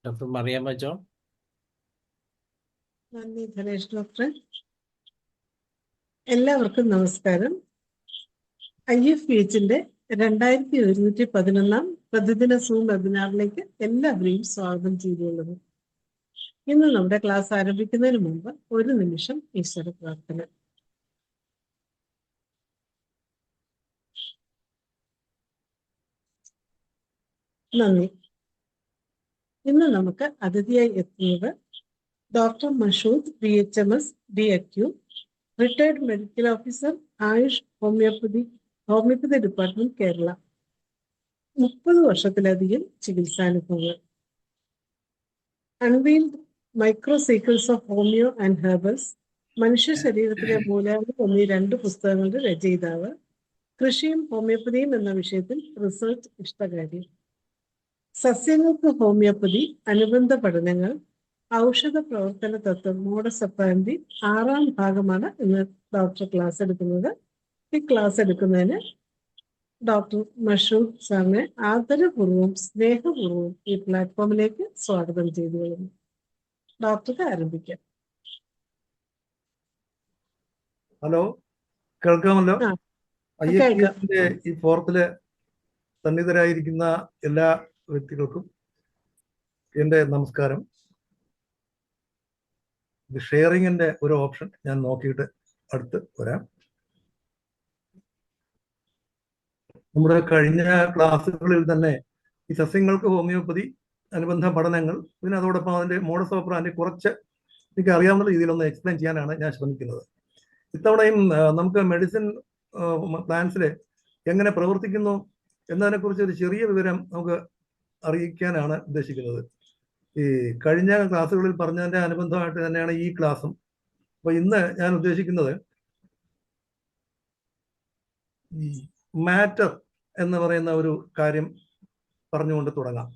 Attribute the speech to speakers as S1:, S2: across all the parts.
S1: Doctor Mariyamma John.
S2: നന്ദി Dhanesh doctor. എല്ലാവർക്കും നമസ്കാരം. IFPHന്റെ 2111 പ്രതിദിന സൂം വെബിനാറിലേക്ക് എല്ലാവരെയും സ്വാഗതം ചെയ്തുകൊള്ളുന്നു. ഇന്ന് നമ്മുടെ ക്ലാസ് ആരംഭിക്കുന്നതിന് മുമ്പ് ഒരു നിമിഷം ഈശ്വര പ്രാർത്ഥന. നന്ദി. ഇന്ന് നമുക്ക് അതിഥിയായി എത്തുന്നത് doctor Mashood BHMS DAQ, retired medical officer, Ayush homoeopathy department, Kerala. 30 വർഷത്തിലധികം ചികിത്സാനുഭവങ്ങൾ. Unveiled micro sequels of homeo and herbals, മനുഷ്യ ശരീരത്തിലെ മൂലാംഗം എന്നീ 2 പുസ്തകങ്ങളുടെ രചയിതാവ്. കൃഷിയും ഹോമിയോപ്പതിയും എന്ന വിഷയത്തിൽ റിസർച്ച് ഇഷ്ടകാരി. സസ്യങ്ങൾക്ക് ഹോമിയോപ്പതി, അനുബന്ധ പഠനങ്ങൾ, ഔഷധ പ്രവർത്തന തത്വം, മോഡസ് ഓപ്പറാൻഡി 6ാം ഭാഗമാണ് ഇന്ന് ഡോക്ടർ ക്ലാസ് എടുക്കുന്നത്. ഈ ക്ലാസ് എടുക്കുന്നതിന് ഡോക്ടർ മഷൂദ് സാറിനെ ആദരപൂർവ്വം സ്നേഹപൂർവ്വം ഈ പ്ലാറ്റ്ഫോമിലേക്ക് സ്വാഗതം ചെയ്തു കൊള്ളുന്നു. ഡോക്ടർക്ക് ആരംഭിക്കാം.
S3: ഹലോ, കേൾക്കാമല്ലോ?
S2: കേൾക്കാം.
S3: IFPHന്റെ ഈ ഫോറത്തില് സന്നിധരായിരിക്കുന്ന എല്ലാ വ്യക്തികൾക്കും എൻ്റെ നമസ്കാരം. ഇത് ഷെയറിങ്ങിന്റെ ഒരു ഓപ്ഷൻ ഞാൻ നോക്കിയിട്ട് അടുത്ത് വരാം. നമ്മുടെ കഴിഞ്ഞ ക്ലാസ്സുകളിൽ തന്നെ ഈ സസ്യങ്ങൾക്ക് ഹോമിയോപ്പതി, അനുബന്ധ പഠനങ്ങൾ, പിന്നെ അതോടൊപ്പം അതിന്റെ മോഡസ് ഓപ്പറാൻഡി കുറച്ച് എനിക്ക് അറിയാവുന്ന രീതിയിലൊന്ന് എക്സ്പ്ലെയിൻ ചെയ്യാനാണ് ഞാൻ ശ്രമിക്കുന്നത്. ഇത്തവണയും നമുക്ക് മെഡിസിൻ പ്ലാന്റ്സിൽ എങ്ങനെ പ്രവർത്തിക്കുന്നു എന്നതിനെക്കുറിച്ച് ഒരു ചെറിയ വിവരം നമുക്ക് അറിയിക്കാനാണ് ഉദ്ദേശിക്കുന്നത്. ഈ കഴിഞ്ഞ ക്ലാസ്സുകളിൽ പറഞ്ഞതിൻ്റെ അനുബന്ധമായിട്ട് തന്നെയാണ് ഈ ക്ലാസ്സും. അപ്പോൾ ഇന്ന് ഞാൻ ഉദ്ദേശിക്കുന്നത് ഈ മാറ്റർ എന്ന് പറയുന്ന ഒരു കാര്യം പറഞ്ഞുകൊണ്ട് തുടങ്ങാം.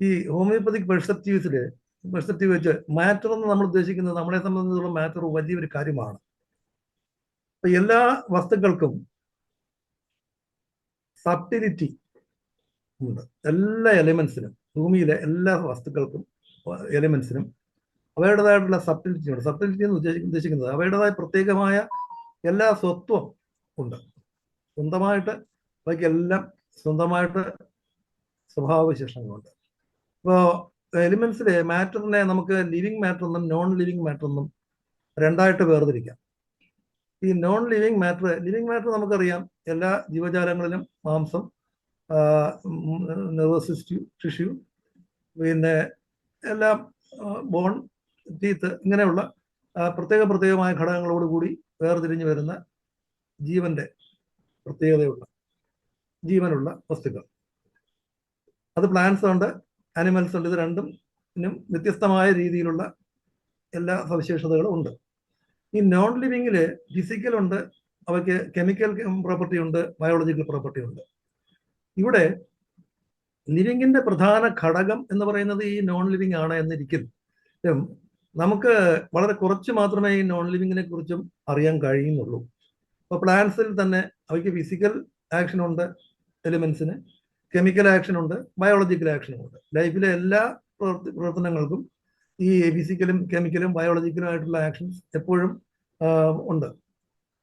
S3: ഈ ഹോമിയോപ്പതിക് പെർസ്പെക്റ്റീവ് വെച്ച് മാറ്റർ എന്ന് നമ്മൾ ഉദ്ദേശിക്കുന്നത്, നമ്മളെ സംബന്ധിച്ചുള്ള മാറ്റർ വലിയൊരു കാര്യമാണ്. അപ്പൊ എല്ലാ വസ്തുക്കൾക്കും സബ്റ്റിലിറ്റി ഉണ്ട്. എല്ലാ എലിമെന്റ്സിനും, ഭൂമിയിലെ എല്ലാ വസ്തുക്കൾക്കും എലിമെന്റ്സിനും അവയുടേതായിട്ടുള്ള സബ്റ്റിലിറ്റി ഉണ്ട്. സബ്റ്റിലിറ്റി എന്ന് ഉദ്ദേശിക്കുന്നത് അവയുടേതായ പ്രത്യേകമായ എല്ലാ സ്വത്വം ഉണ്ട്. സ്വന്തമായിട്ട് അവയ്ക്കെല്ലാം സ്വന്തമായിട്ട് സ്വഭാവവിശേഷങ്ങളുണ്ട്. ഇപ്പോൾ എലിമെന്റ്സിലെ മാറ്ററിനെ നമുക്ക് ലിവിങ് മാറ്റർ എന്നും നോൺ ലിവിങ് മാറ്റർ എന്നും രണ്ടായിട്ട് വേർതിരിക്കാം. ഈ നോൺ ലിവിങ് മാറ്റർ നമുക്കറിയാം, എല്ലാ ജീവജാലങ്ങളിലും മാംസം, നെർവസ് ടിഷ്യൂ, പിന്നെ എല്ലാം ബോൺ, ടീത്ത്, ഇങ്ങനെയുള്ള പ്രത്യേകമായ ഘടകങ്ങളോടുകൂടി വേർതിരിഞ്ഞു വരുന്ന ജീവനുള്ള വസ്തുക്കൾ. അത് പ്ലാന്റ്സ് ഉണ്ട്, ആനിമൽസ് ഉണ്ട്. ഇത് രണ്ടിനും വ്യത്യസ്തമായ രീതിയിലുള്ള എല്ലാ സവിശേഷതകളും ഉണ്ട്. ഈ നോൺ ലിവിങ്ങില് ഫിസിക്കൽ ഉണ്ട്, അവയ്ക്ക് കെമിക്കൽ പ്രോപ്പർട്ടി ഉണ്ട്, ബയോളജിക്കൽ പ്രോപ്പർട്ടി ഉണ്ട്. ഇവിടെ ലിവിങ്ങിന്റെ പ്രധാന ഘടകം എന്ന് പറയുന്നത് ഈ നോൺ ലിവിങ് ആണ് എന്നിരിക്കും. നമുക്ക് വളരെ കുറച്ച് മാത്രമേ ഈ നോൺ ലിവിങ്ങിനെ കുറിച്ചും അറിയാൻ കഴിയുന്നുള്ളൂ. അപ്പോൾ പ്ലാന്റ്സിൽ തന്നെ അവയ്ക്ക് ഫിസിക്കൽ ആക്ഷൻ ഉണ്ട്, എലിമെന്റ്സിന് കെമിക്കൽ ആക്ഷൻ ഉണ്ട്, ബയോളജിക്കൽ ആക്ഷനും ഉണ്ട്. ലൈഫിലെ എല്ലാ പ്രവർത്തനങ്ങൾക്കും ഈ ഫിസിക്കലും കെമിക്കലും ബയോളജിക്കലും ആയിട്ടുള്ള ആക്ഷൻസ് എപ്പോഴും ഉണ്ട്.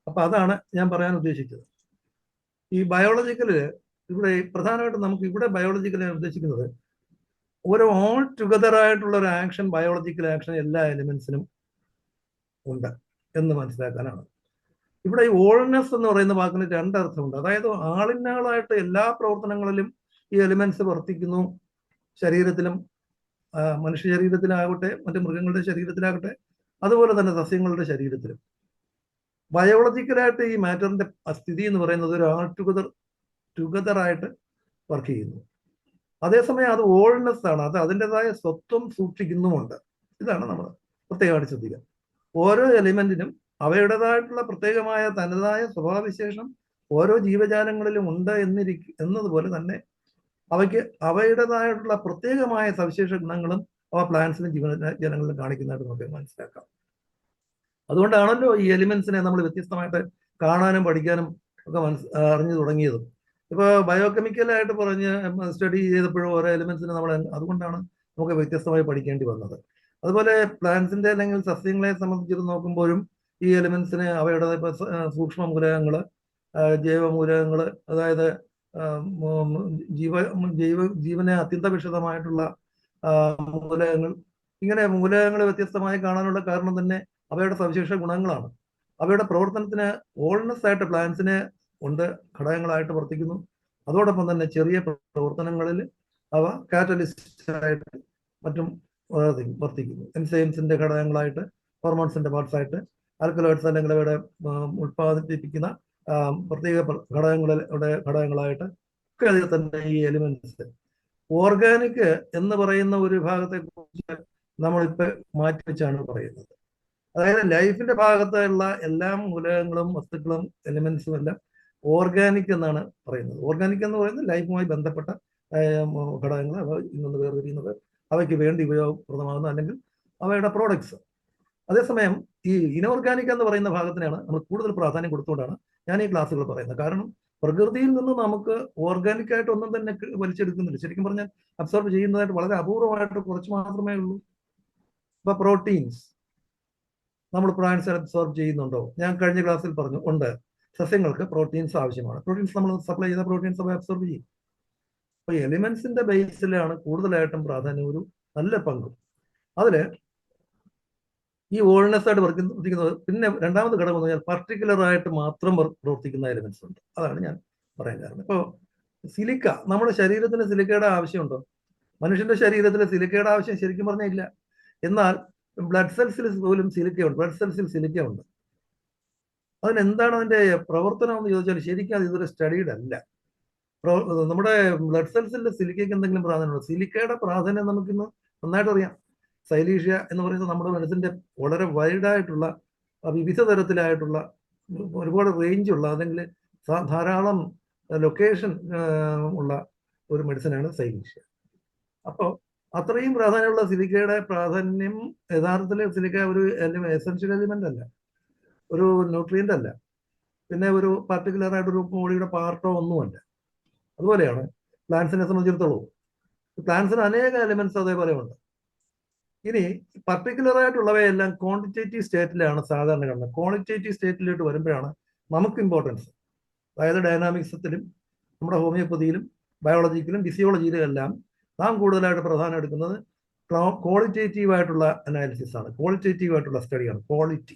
S3: അപ്പൊ അതാണ് ഞാൻ പറയാൻ ഉദ്ദേശിച്ചത്. ഈ ബയോളജിക്കല് ഇവിടെ പ്രധാനമായിട്ടും നമുക്ക് ഇവിടെ ബയോളജിക്കൽ ഉദ്ദേശിക്കുന്നത് ഒരു ഓൾ ടുഗദർ ആയിട്ടുള്ള ഒരു ആക്ഷൻ, ബയോളജിക്കൽ ആക്ഷൻ എല്ലാ എലിമെന്റ്സിനും ഉണ്ട് എന്ന് മനസ്സിലാക്കാനാണ്. ഇവിടെ ഈ ഓൾനെസ് എന്ന് പറയുന്ന വാക്കിന് 2 അർത്ഥമുണ്ട്. അതായത് ആളിനാളായിട്ട് എല്ലാ പ്രവർത്തനങ്ങളിലും ഈ എലിമെന്റ്സ് വർത്തിക്കുന്നു. ശരീരത്തിലും, മനുഷ്യ ശരീരത്തിലാകട്ടെ, മറ്റു മൃഗങ്ങളുടെ ശരീരത്തിലാകട്ടെ, അതുപോലെ തന്നെ സസ്യങ്ങളുടെ ശരീരത്തിലും. ബയോളജിക്കലായിട്ട് ഈ മാറ്ററിന്റെ സ്ഥിതി എന്ന് പറയുന്നത് ഒരു ആൾ ടുഗദർ ആയിട്ട് വർക്ക് ചെയ്യുന്നു. അതേസമയം അത് ഓൾനെസ് ആണ്, അത് അതിൻ്റെതായ സ്വത്വം സൂക്ഷിക്കുന്നുമുണ്ട്. ഇതാണ് നമ്മൾ പ്രത്യേകമായിട്ട് ശ്രദ്ധിക്കുക. ഓരോ എലിമെന്റിനും അവയുടേതായിട്ടുള്ള പ്രത്യേകമായ തനതായ സ്വഭാവവിശേഷം ഓരോ ജീവജാലങ്ങളിലും ഉണ്ട് എന്നതുപോലെ തന്നെ അവയ്ക്ക് അവയുടേതായിട്ടുള്ള പ്രത്യേകമായ സവിശേഷ ഗുണങ്ങളും അവ പ്ലാന്റ്സിനും ജീവജാലങ്ങളിലും കാണിക്കുന്നതായിട്ട് നമുക്ക് മനസ്സിലാക്കാം. അതുകൊണ്ടാണല്ലോ ഈ എലിമെന്റ്സിനെ നമ്മൾ വ്യത്യസ്തമായിട്ട് കാണാനും പഠിക്കാനും ഒക്കെ അറിഞ്ഞു തുടങ്ങിയതും. ഇപ്പോൾ ബയോകെമിക്കലായിട്ട് പറഞ്ഞ് സ്റ്റഡി ചെയ്തപ്പോഴും ഓരോ എലിമെന്റ്സിനെ നമ്മൾ അതുകൊണ്ടാണ് നമുക്ക് വ്യത്യസ്തമായി പഠിക്കേണ്ടി വന്നത്. അതുപോലെ പ്ലാന്റ്സിന്റെ അല്ലെങ്കിൽ സസ്യങ്ങളെ സംബന്ധിച്ച് നോക്കുമ്പോഴും ഈ എലിമെന്റ്സിന് അവയുടെ സൂക്ഷ്മ മൂലകങ്ങൾ, ജൈവമൂലകങ്ങൾ, അതായത് ജീവ ജൈവ ജീവനെ അത്യന്തവിഷതമായിട്ടുള്ള മൂലകങ്ങൾ, ഇങ്ങനെ മൂലകങ്ങൾ വ്യത്യസ്തമായി കാണാനുള്ള കാരണം തന്നെ അവയുടെ സവിശേഷ ഗുണങ്ങളാണ്. അവയുടെ പ്രവർത്തനത്തിന് ഓൾനെസ് ആയിട്ട് പ്ലാന്റ്സിനെ ഉണ്ട് ഘടകങ്ങളായിട്ട് പ്രവർത്തിക്കുന്നു. അതോടൊപ്പം തന്നെ ചെറിയ പ്രവർത്തനങ്ങളിൽ അവ കാറ്റലിസ്റ്റ് ആയിട്ട് മറ്റും വർത്തിക്കുന്നു. എൻസൈംസിന്റെ ഘടകങ്ങളായിട്ട്, ഹോർമോൺസിന്റെ പാർട്സ് ആയിട്ട്, ആൽക്കലോയിഡ്സ് അല്ലെങ്കിൽ അവയുടെ ഉൽപ്പാദിപ്പിക്കുന്ന പ്രത്യേക ഘടകങ്ങളായിട്ട് ഒക്കെ അതിൽ തന്നെ ഈ എലിമെന്റ്സ്. ഓർഗാനിക് എന്ന് പറയുന്ന ഒരു വിഭാഗത്തെ കുറിച്ച് നമ്മളിപ്പോൾ മാറ്റിവെച്ചാണ് പറയുന്നത്. അതായത് ലൈഫിന്റെ ഭാഗത്തുള്ള എല്ലാ മൂലകങ്ങളും വസ്തുക്കളും എലിമെന്റ്സും എല്ലാം ഓർഗാനിക് എന്നാണ് പറയുന്നത്. ഓർഗാനിക് എന്ന് പറയുന്നത് ലൈഫുമായി ബന്ധപ്പെട്ട ഘടകങ്ങൾ, അവ ഇന്ന് വേർതിരിയുന്നത്, അവയ്ക്ക് വേണ്ടി ഉപയോഗപ്രദമാകുന്ന അല്ലെങ്കിൽ അവയുടെ പ്രോഡക്ട്സ്. അതേസമയം ഈ ഇനോർഗാനിക് എന്ന് പറയുന്ന ഭാഗത്തിനാണ് നമ്മൾ കൂടുതൽ പ്രാധാന്യം കൊടുത്തുകൊണ്ടാണ് ഞാൻ ഈ ക്ലാസ്സുകൾ പറയുന്നത്. കാരണം പ്രകൃതിയിൽ നിന്ന് നമുക്ക് ഓർഗാനിക് ആയിട്ട് ഒന്നും തന്നെ വലിച്ചെടുക്കുന്നില്ല. ശരിക്കും പറഞ്ഞാൽ അബ്സോർബ് ചെയ്യുന്നതായിട്ട് വളരെ അപൂർവമായിട്ട് കുറച്ച് മാത്രമേ ഉള്ളൂ. ഇപ്പൊ പ്രോട്ടീൻസ് നമ്മൾ പ്ലാന്റ്സ് അബ്സോർബ് ചെയ്യുന്നുണ്ടോ? ഞാൻ കഴിഞ്ഞ ക്ലാസ്സിൽ പറഞ്ഞു, ഉണ്ട്. സസ്യങ്ങൾക്ക് പ്രോട്ടീൻസ് ആവശ്യമാണ്. പ്രോട്ടീൻസ് നമ്മൾ സപ്ലൈ ചെയ്ത പ്രോട്ടീൻസ് അവ അബ്സോർബ് ചെയ്യും. അപ്പൊ എലിമെന്റ്സിന്റെ ബേസിലാണ് കൂടുതലായിട്ടും പ്രാധാന്യം, ഒരു നല്ല പങ്കും. അതില് ഈ ഓൾനെസ് ആയിട്ട് പ്രവർത്തിക്കുന്നത്. പിന്നെ രണ്ടാമത് ഘടകം എന്ന് പറഞ്ഞാൽ പർട്ടിക്കുലർ ആയിട്ട് മാത്രം പ്രവർത്തിക്കുന്ന എലിമെന്റ്സ് ഉണ്ട്. അതാണ് ഞാൻ പറയാൻ കാരണം. ഇപ്പോൾ സിലിക്ക, നമ്മുടെ ശരീരത്തിന് സിലിക്കയുടെ ആവശ്യമുണ്ടോ? മനുഷ്യന്റെ ശരീരത്തിൽ സിലിക്കയുടെ ആവശ്യം ശരിക്കും പറഞ്ഞാൽ ഇല്ല. എന്നാൽ ബ്ലഡ് സെൽസിൽ പോലും സിലിക്കയുണ്ട്. ബ്ലഡ് സെൽസിൽ സിലിക്ക ഉണ്ട്. അതിനെന്താണ് അതിന്റെ പ്രവർത്തനം എന്ന് ചോദിച്ചാൽ ശരിക്കും അത് ഇതൊരു സ്റ്റഡീഡ് അല്ല. നമ്മുടെ ബ്ലഡ് സെൽസിന്റെ സിലിക്കയ്ക്ക് എന്തെങ്കിലും പ്രാധാന്യമുണ്ടോ? സിലിക്കയുടെ പ്രാധാന്യം നമുക്കിന്ന് നന്നായിട്ട് അറിയാം. സൈലീഷ്യ എന്ന് പറയുന്നത് നമ്മുടെ മനസ്സിന്റെ വളരെ വൈഡായിട്ടുള്ള, വിവിധ തരത്തിലായിട്ടുള്ള, ഒരുപാട് റേഞ്ചുള്ള, അല്ലെങ്കിൽ ധാരാളം ലൊക്കേഷൻ ഉള്ള ഒരു മെഡിസിനാണ് സൈലീഷ്യ. അപ്പോൾ അത്രയും പ്രാധാന്യമുള്ള സിലിക്കയുടെ പ്രാധാന്യം യഥാർത്ഥത്തിൽ സിലിക്ക ഒരു എസെൻഷ്യൽ എലിമെന്റ് അല്ല, ഒരു ന്യൂട്രിയന്റ് അല്ല, പിന്നെ ഒരു പർട്ടിക്കുലർ ആയിട്ടൊരു ബോഡിയുടെ പാർട്ടോ ഒന്നുമല്ല. അതുപോലെയാണ് പ്ലാന്റ്സിനെ സംബന്ധിച്ചിടത്തോളം. പ്ലാന്റ്സിന് അനേക എലിമെന്റ്സ് അതേപോലെ ഉണ്ട്. ഇനി പർട്ടിക്കുലർ ആയിട്ടുള്ളവയെല്ലാം ക്വാണ്ടിറ്റേറ്റീവ് സ്റ്റേറ്റിലാണ് സാധാരണ കാണുന്നത്. ക്വാളിറ്റേറ്റീവ് സ്റ്റേറ്റിലോട്ട് വരുമ്പോഴാണ് നമുക്ക് ഇമ്പോർട്ടൻസ്. അതായത് ഡൈനാമിക്സത്തിലും നമ്മുടെ ഹോമിയോപ്പതിയിലും ബയോളജിക്കലും ഫിസിയോളജിയിലും എല്ലാം നാം കൂടുതലായിട്ട് പ്രധാനം എടുക്കുന്നത് ക്വാളിറ്റേറ്റീവ് ആയിട്ടുള്ള അനാലിസിസ് ആണ്, ക്വാളിറ്റേറ്റീവ് ആയിട്ടുള്ള സ്റ്റഡിയാണ്, ക്വാളിറ്റി.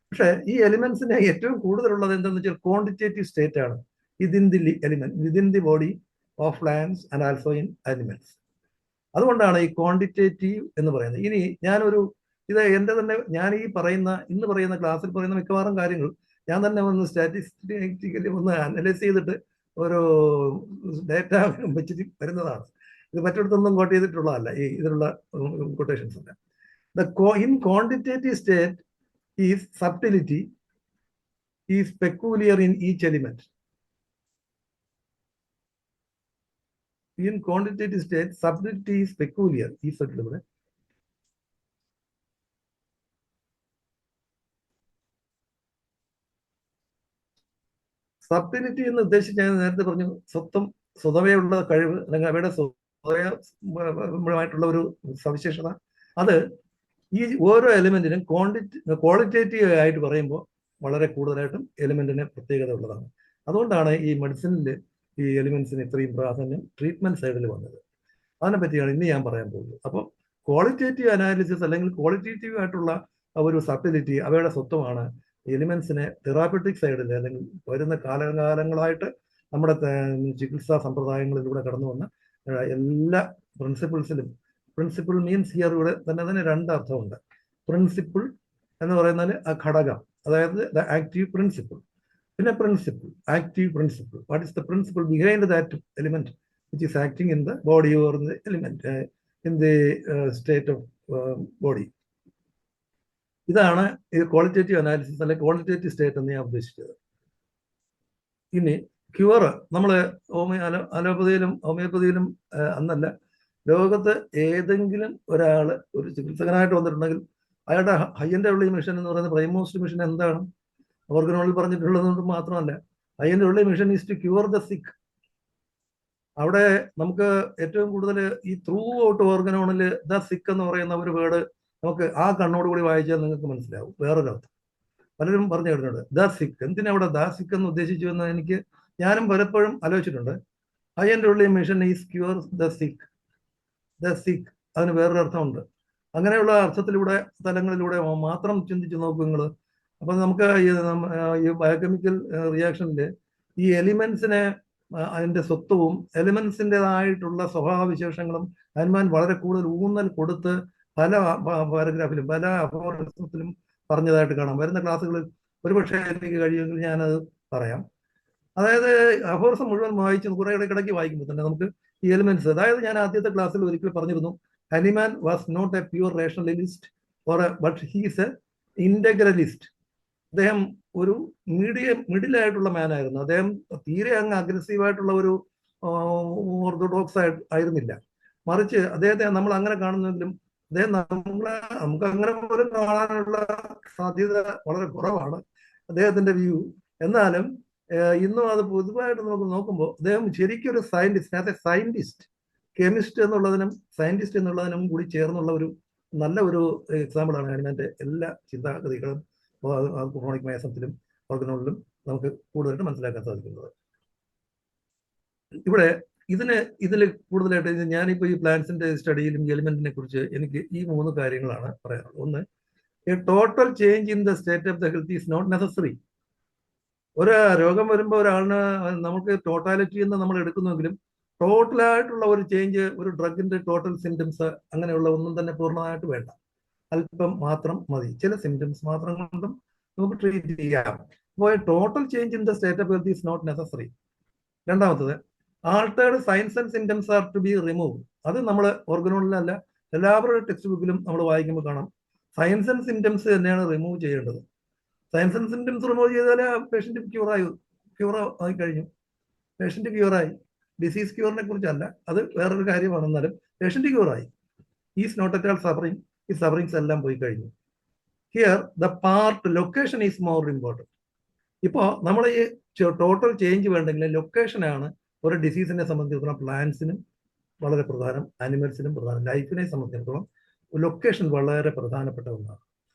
S3: പക്ഷേ ഈ എലിമെന്റ്സിനെ ഏറ്റവും കൂടുതലുള്ളത് എന്താണെന്ന് വെച്ചാൽ ക്വാണ്ടിറ്റേറ്റീവ് സ്റ്റേറ്റ് ആണ് within the body of plants and also in animals. അതുകൊണ്ടാണ് ഈ ക്വാണ്ടിറ്റേറ്റീവ് എന്ന് പറയുന്നത്. ഇനി ഇത് എൻ്റെ തന്നെ, ഞാൻ ഇന്ന് പറയുന്ന ക്ലാസ്സിൽ പറയുന്ന മിക്കവാറും കാര്യങ്ങൾ ഞാൻ തന്നെ ഒന്ന് സ്റ്റാറ്റിസ്റ്റിക്കലി ഒന്ന് അനലൈസ് ചെയ്തിട്ട് ഒരു ഡേറ്റ വെച്ചിട്ട് വരുന്നതാണ്. ഇത് മറ്റിടത്തൊന്നും കോട്ട് ചെയ്തിട്ടുള്ളതല്ല ഇതിലുള്ള കൊട്ടേഷൻസ് അല്ല. In quantitative state is subtlety is peculiar in each element. In quantitative state, subtlety is peculiar. ഈ സെറ്റിൽ ഇവിടെ സബ്റ്റിലിറ്റി എന്ന് ഉദ്ദേശിച്ച് ഞാൻ നേരത്തെ പറഞ്ഞു, സ്വതവേയുള്ള കഴിവ് അല്ലെങ്കിൽ അവയുടെ സ്വയമായിട്ടുള്ള ഒരു സവിശേഷത. അത് ഈ ഓരോ എലിമെന്റിനും ക്വാളിറ്റേറ്റീവ് ആയിട്ട് പറയുമ്പോൾ വളരെ കൂടുതലായിട്ടും എലിമെന്റിന് പ്രത്യേകത ഉള്ളതാണ്. അതുകൊണ്ടാണ് ഈ മെഡിസിനിൽ ഈ എലിമെന്റ്സിന് ഇത്രയും പ്രാധാന്യം ട്രീറ്റ്മെന്റ് സൈഡിൽ വന്നത്. അതിനെ പറ്റിയാണ് ഇന്ന് ഞാൻ പറയാൻ പോകുന്നത്. അപ്പോൾ ക്വാളിറ്റേറ്റീവ് അനാലിസിസ് അല്ലെങ്കിൽ ക്വാളിറ്റേറ്റീവ് ആയിട്ടുള്ള ഒരു സബ്റ്റിലിറ്റി, അവയുടെ സ്വത്വമാണ് എലിമെന്റ്സിനെ തെറാപ്യൂട്ടിക് സൈഡിൽ അല്ലെങ്കിൽ വരുന്ന കാലങ്ങളായിട്ട് നമ്മുടെ ചികിത്സാ സമ്പ്രദായങ്ങളിലൂടെ കടന്നു വന്ന എല്ലാ പ്രിൻസിപ്പിൾസിലും, പ്രിൻസിപ്പിൾ മീൻസ് ഹിയർ ഇവിടെ തന്നെ രണ്ട് അർത്ഥമുണ്ട്. പ്രിൻസിപ്പിൾ എന്ന് പറയുന്നത് ആ ഘടകം, അതായത് ദ ആക്റ്റീവ് പ്രിൻസിപ്പിൾ. പിന്നെ principle, active principle. What is the principle behind that element which is acting in the body or in the element in the state of body. ഇതാണ് ക്വാളിറ്റേറ്റീവ് അനാലിസിസ് അല്ലെങ്കിൽ qualitative state എന്ന് ഞാൻ ഉദ്ദേശിച്ചത്. ഇനി cure, നമ്മൾ അലോപ്പതിയിലും ഹോമിയോപ്പതിയിലും അന്നല്ല, ലോകത്ത് ഏതെങ്കിലും ഒരാൾ ഒരു ചികിത്സകനായിട്ട് വന്നിട്ടുണ്ടെങ്കിൽ അയാളുടെ ഹൈ ആൻഡ് എർലി മിഷൻ എന്ന് പറയുന്ന പ്രൈമോസ്റ്റ് മിഷൻ എന്താണ്? ഓർഗനോളിൽ പറഞ്ഞിട്ടുള്ളത് കൊണ്ട് മാത്രമല്ല, high and early mission is to cure the sick. അവിടെ നമുക്ക് ഏറ്റവും കൂടുതൽ ഈ ത്രൂ ഔട്ട് ഓർഗനോണിൽ ദ സിക്ക് എന്ന് പറയുന്ന ഒരു വേർഡ് നമുക്ക് ആ കണ്ണോടുകൂടി വായിച്ചാൽ നിങ്ങൾക്ക് മനസ്സിലാവും വേറൊരർത്ഥം. പലരും പറഞ്ഞു കേട്ടിട്ടുണ്ട് ദ സിക്ക്. എന്തിനാ അവിടെ ദ സിക്ക് എന്ന് ഉദ്ദേശിച്ചു എന്ന് ഞാനും പലപ്പോഴും ആലോചിച്ചിട്ടുണ്ട്. High and only mission is cure the sick. The sick അതിന് വേറൊരു അർത്ഥമുണ്ട്. അങ്ങനെയുള്ള അർത്ഥത്തിലൂടെ തലങ്ങളിലൂടെ മാത്രം ചിന്തിച്ചു നോക്കൂ നിങ്ങൾ. അപ്പം നമുക്ക് ഈ ബയോകെമിക്കൽ റിയാക്ഷനിൽ ഈ എലിമെന്റ്സിനെ അതിന്റെ സ്വത്വവും എലിമെന്റ്സിൻ്റെതായിട്ടുള്ള സ്വഭാവവിശേഷങ്ങളും ഹനുമാൻ വളരെ കൂടുതൽ ഊന്നൽ കൊടുത്ത് പല പാരഗ്രാഫിലും പല അഫോറിസത്തിലും പറഞ്ഞതായിട്ട് കാണാം. വരുന്ന ക്ലാസ്സുകളിൽ ഒരുപക്ഷെ എനിക്ക് കഴിയുമെങ്കിൽ ഞാനത് പറയാം. അതായത് അഫോറിസം മുഴുവൻ വായിച്ച് കുറെ ഇടയ്ക്കിടയ്ക്ക് വായിക്കുമ്പോൾ തന്നെ നമുക്ക് ഈ എലിമെന്റ്സ്, അതായത് ഞാൻ ആദ്യത്തെ ക്ലാസ്സിൽ ഒരിക്കൽ പറഞ്ഞിരുന്നു, Hahnemann was not a pure rationalist but he's a integralist. അദ്ദേഹം ഒരു മിഡിലായിട്ടുള്ള മാനായിരുന്നു. അദ്ദേഹം തീരെ അങ്ങ് അഗ്രസീവായിട്ടുള്ള ഒരു ഓർത്തഡോക്സ് ആയിരുന്നില്ല. മറിച്ച് അദ്ദേഹത്തെ നമ്മൾ അങ്ങനെ കാണുന്നെങ്കിലും അദ്ദേഹം നമുക്ക് അങ്ങനെ പോലും കാണാനുള്ള സാധ്യത വളരെ കുറവാണ് അദ്ദേഹത്തിന്റെ വ്യൂ. എന്നാലും ഇന്നും അത് പൊതുവായിട്ട് നമുക്ക് നോക്കുമ്പോൾ അദ്ദേഹം ശരിക്കും ഒരു scientist, as a scientist, chemist എന്നുള്ളതിനും സയന്റിസ്റ്റ് എന്നുള്ളതിനും കൂടി ചേർന്നുള്ള ഒരു നല്ല ഒരു എക്സാമ്പിളാണ് ഹനുമാന്റെ എല്ലാ ചിന്താഗതികളും ക്രോണിക് മയസത്തിലും ഓർഗനോളിലും നമുക്ക് കൂടുതലായിട്ട് മനസ്സിലാക്കാൻ സാധിക്കുന്നത്. ഇവിടെ ഇതിൽ കൂടുതലായിട്ട് ഞാനിപ്പോൾ ഈ പ്ലാന്റ്സിന്റെ സ്റ്റഡിയിലും എലിമെന്റിനെ കുറിച്ച് എനിക്ക് ഈ 3 കാര്യങ്ങളാണ് പറയാനുള്ളത്. ഒന്ന്, a total change in the state of the health is not necessary. ഒരു രോഗം വരുമ്പോൾ ഒരാളിന് നമുക്ക് ടോട്ടാലിറ്റി എന്ന് നമ്മൾ എടുക്കുന്നെങ്കിലും ടോട്ടലായിട്ടുള്ള ഒരു ചേഞ്ച്, ഒരു ഡ്രഗിന്റെ ടോട്ടൽ സിംറ്റംസ് അങ്ങനെയുള്ള ഒന്നും തന്നെ പൂർണ്ണമായിട്ട് വേണ്ട. അല്പം മാത്രം മതി. ചില സിംറ്റംസ് മാത്രം കൊണ്ടും നമുക്ക് ട്രീറ്റ് ചെയ്യാം. അപ്പോൾ total change in the state of health is not necessary. രണ്ടാമത്തത്, altered signs and symptoms are to be remove. അത് നമ്മൾ ഓർഗനോളിലല്ല, എല്ലാവരുടെ ടെക്സ്റ്റ് ബുക്കിലും നമ്മൾ വായിക്കുമ്പോൾ കാണാം സയൻസ് ആൻഡ് സിംറ്റംസ് തന്നെയാണ് റിമൂവ് ചെയ്യേണ്ടത്. സയൻസ് ആൻഡ് സിംറ്റംസ് റിമൂവ് ചെയ്താൽ പേഷ്യന്റ് ക്യൂർ ആയി കഴിഞ്ഞു. പേഷ്യന്റ് ക്യൂറായി. ഡിസീസ് ക്യൂറിനെ കുറിച്ചല്ല, അത് വേറൊരു കാര്യമാണെന്നാലും പേഷ്യന്റ് ക്യൂറായി. Is not at all suffering. ഈ സഫറിങ്സ് എല്ലാം പോയി കഴിഞ്ഞു. Here the part location is more important. ഇപ്പോൾ നമ്മൾ ഈ ടോട്ടൽ ചേഞ്ച് വേണ്ടെങ്കിൽ ലൊക്കേഷനാണ് ഒരു ഡിസീസിനെ സംബന്ധിച്ചിടത്തോളം പ്ലാന്റ്സിനും വളരെ പ്രധാനം, ആനിമൽസിനും പ്രധാനം. ലൈഫിനെ സംബന്ധിച്ചിടത്തോളം ലൊക്കേഷൻ വളരെ പ്രധാനപ്പെട്ട ഒന്നാണ്.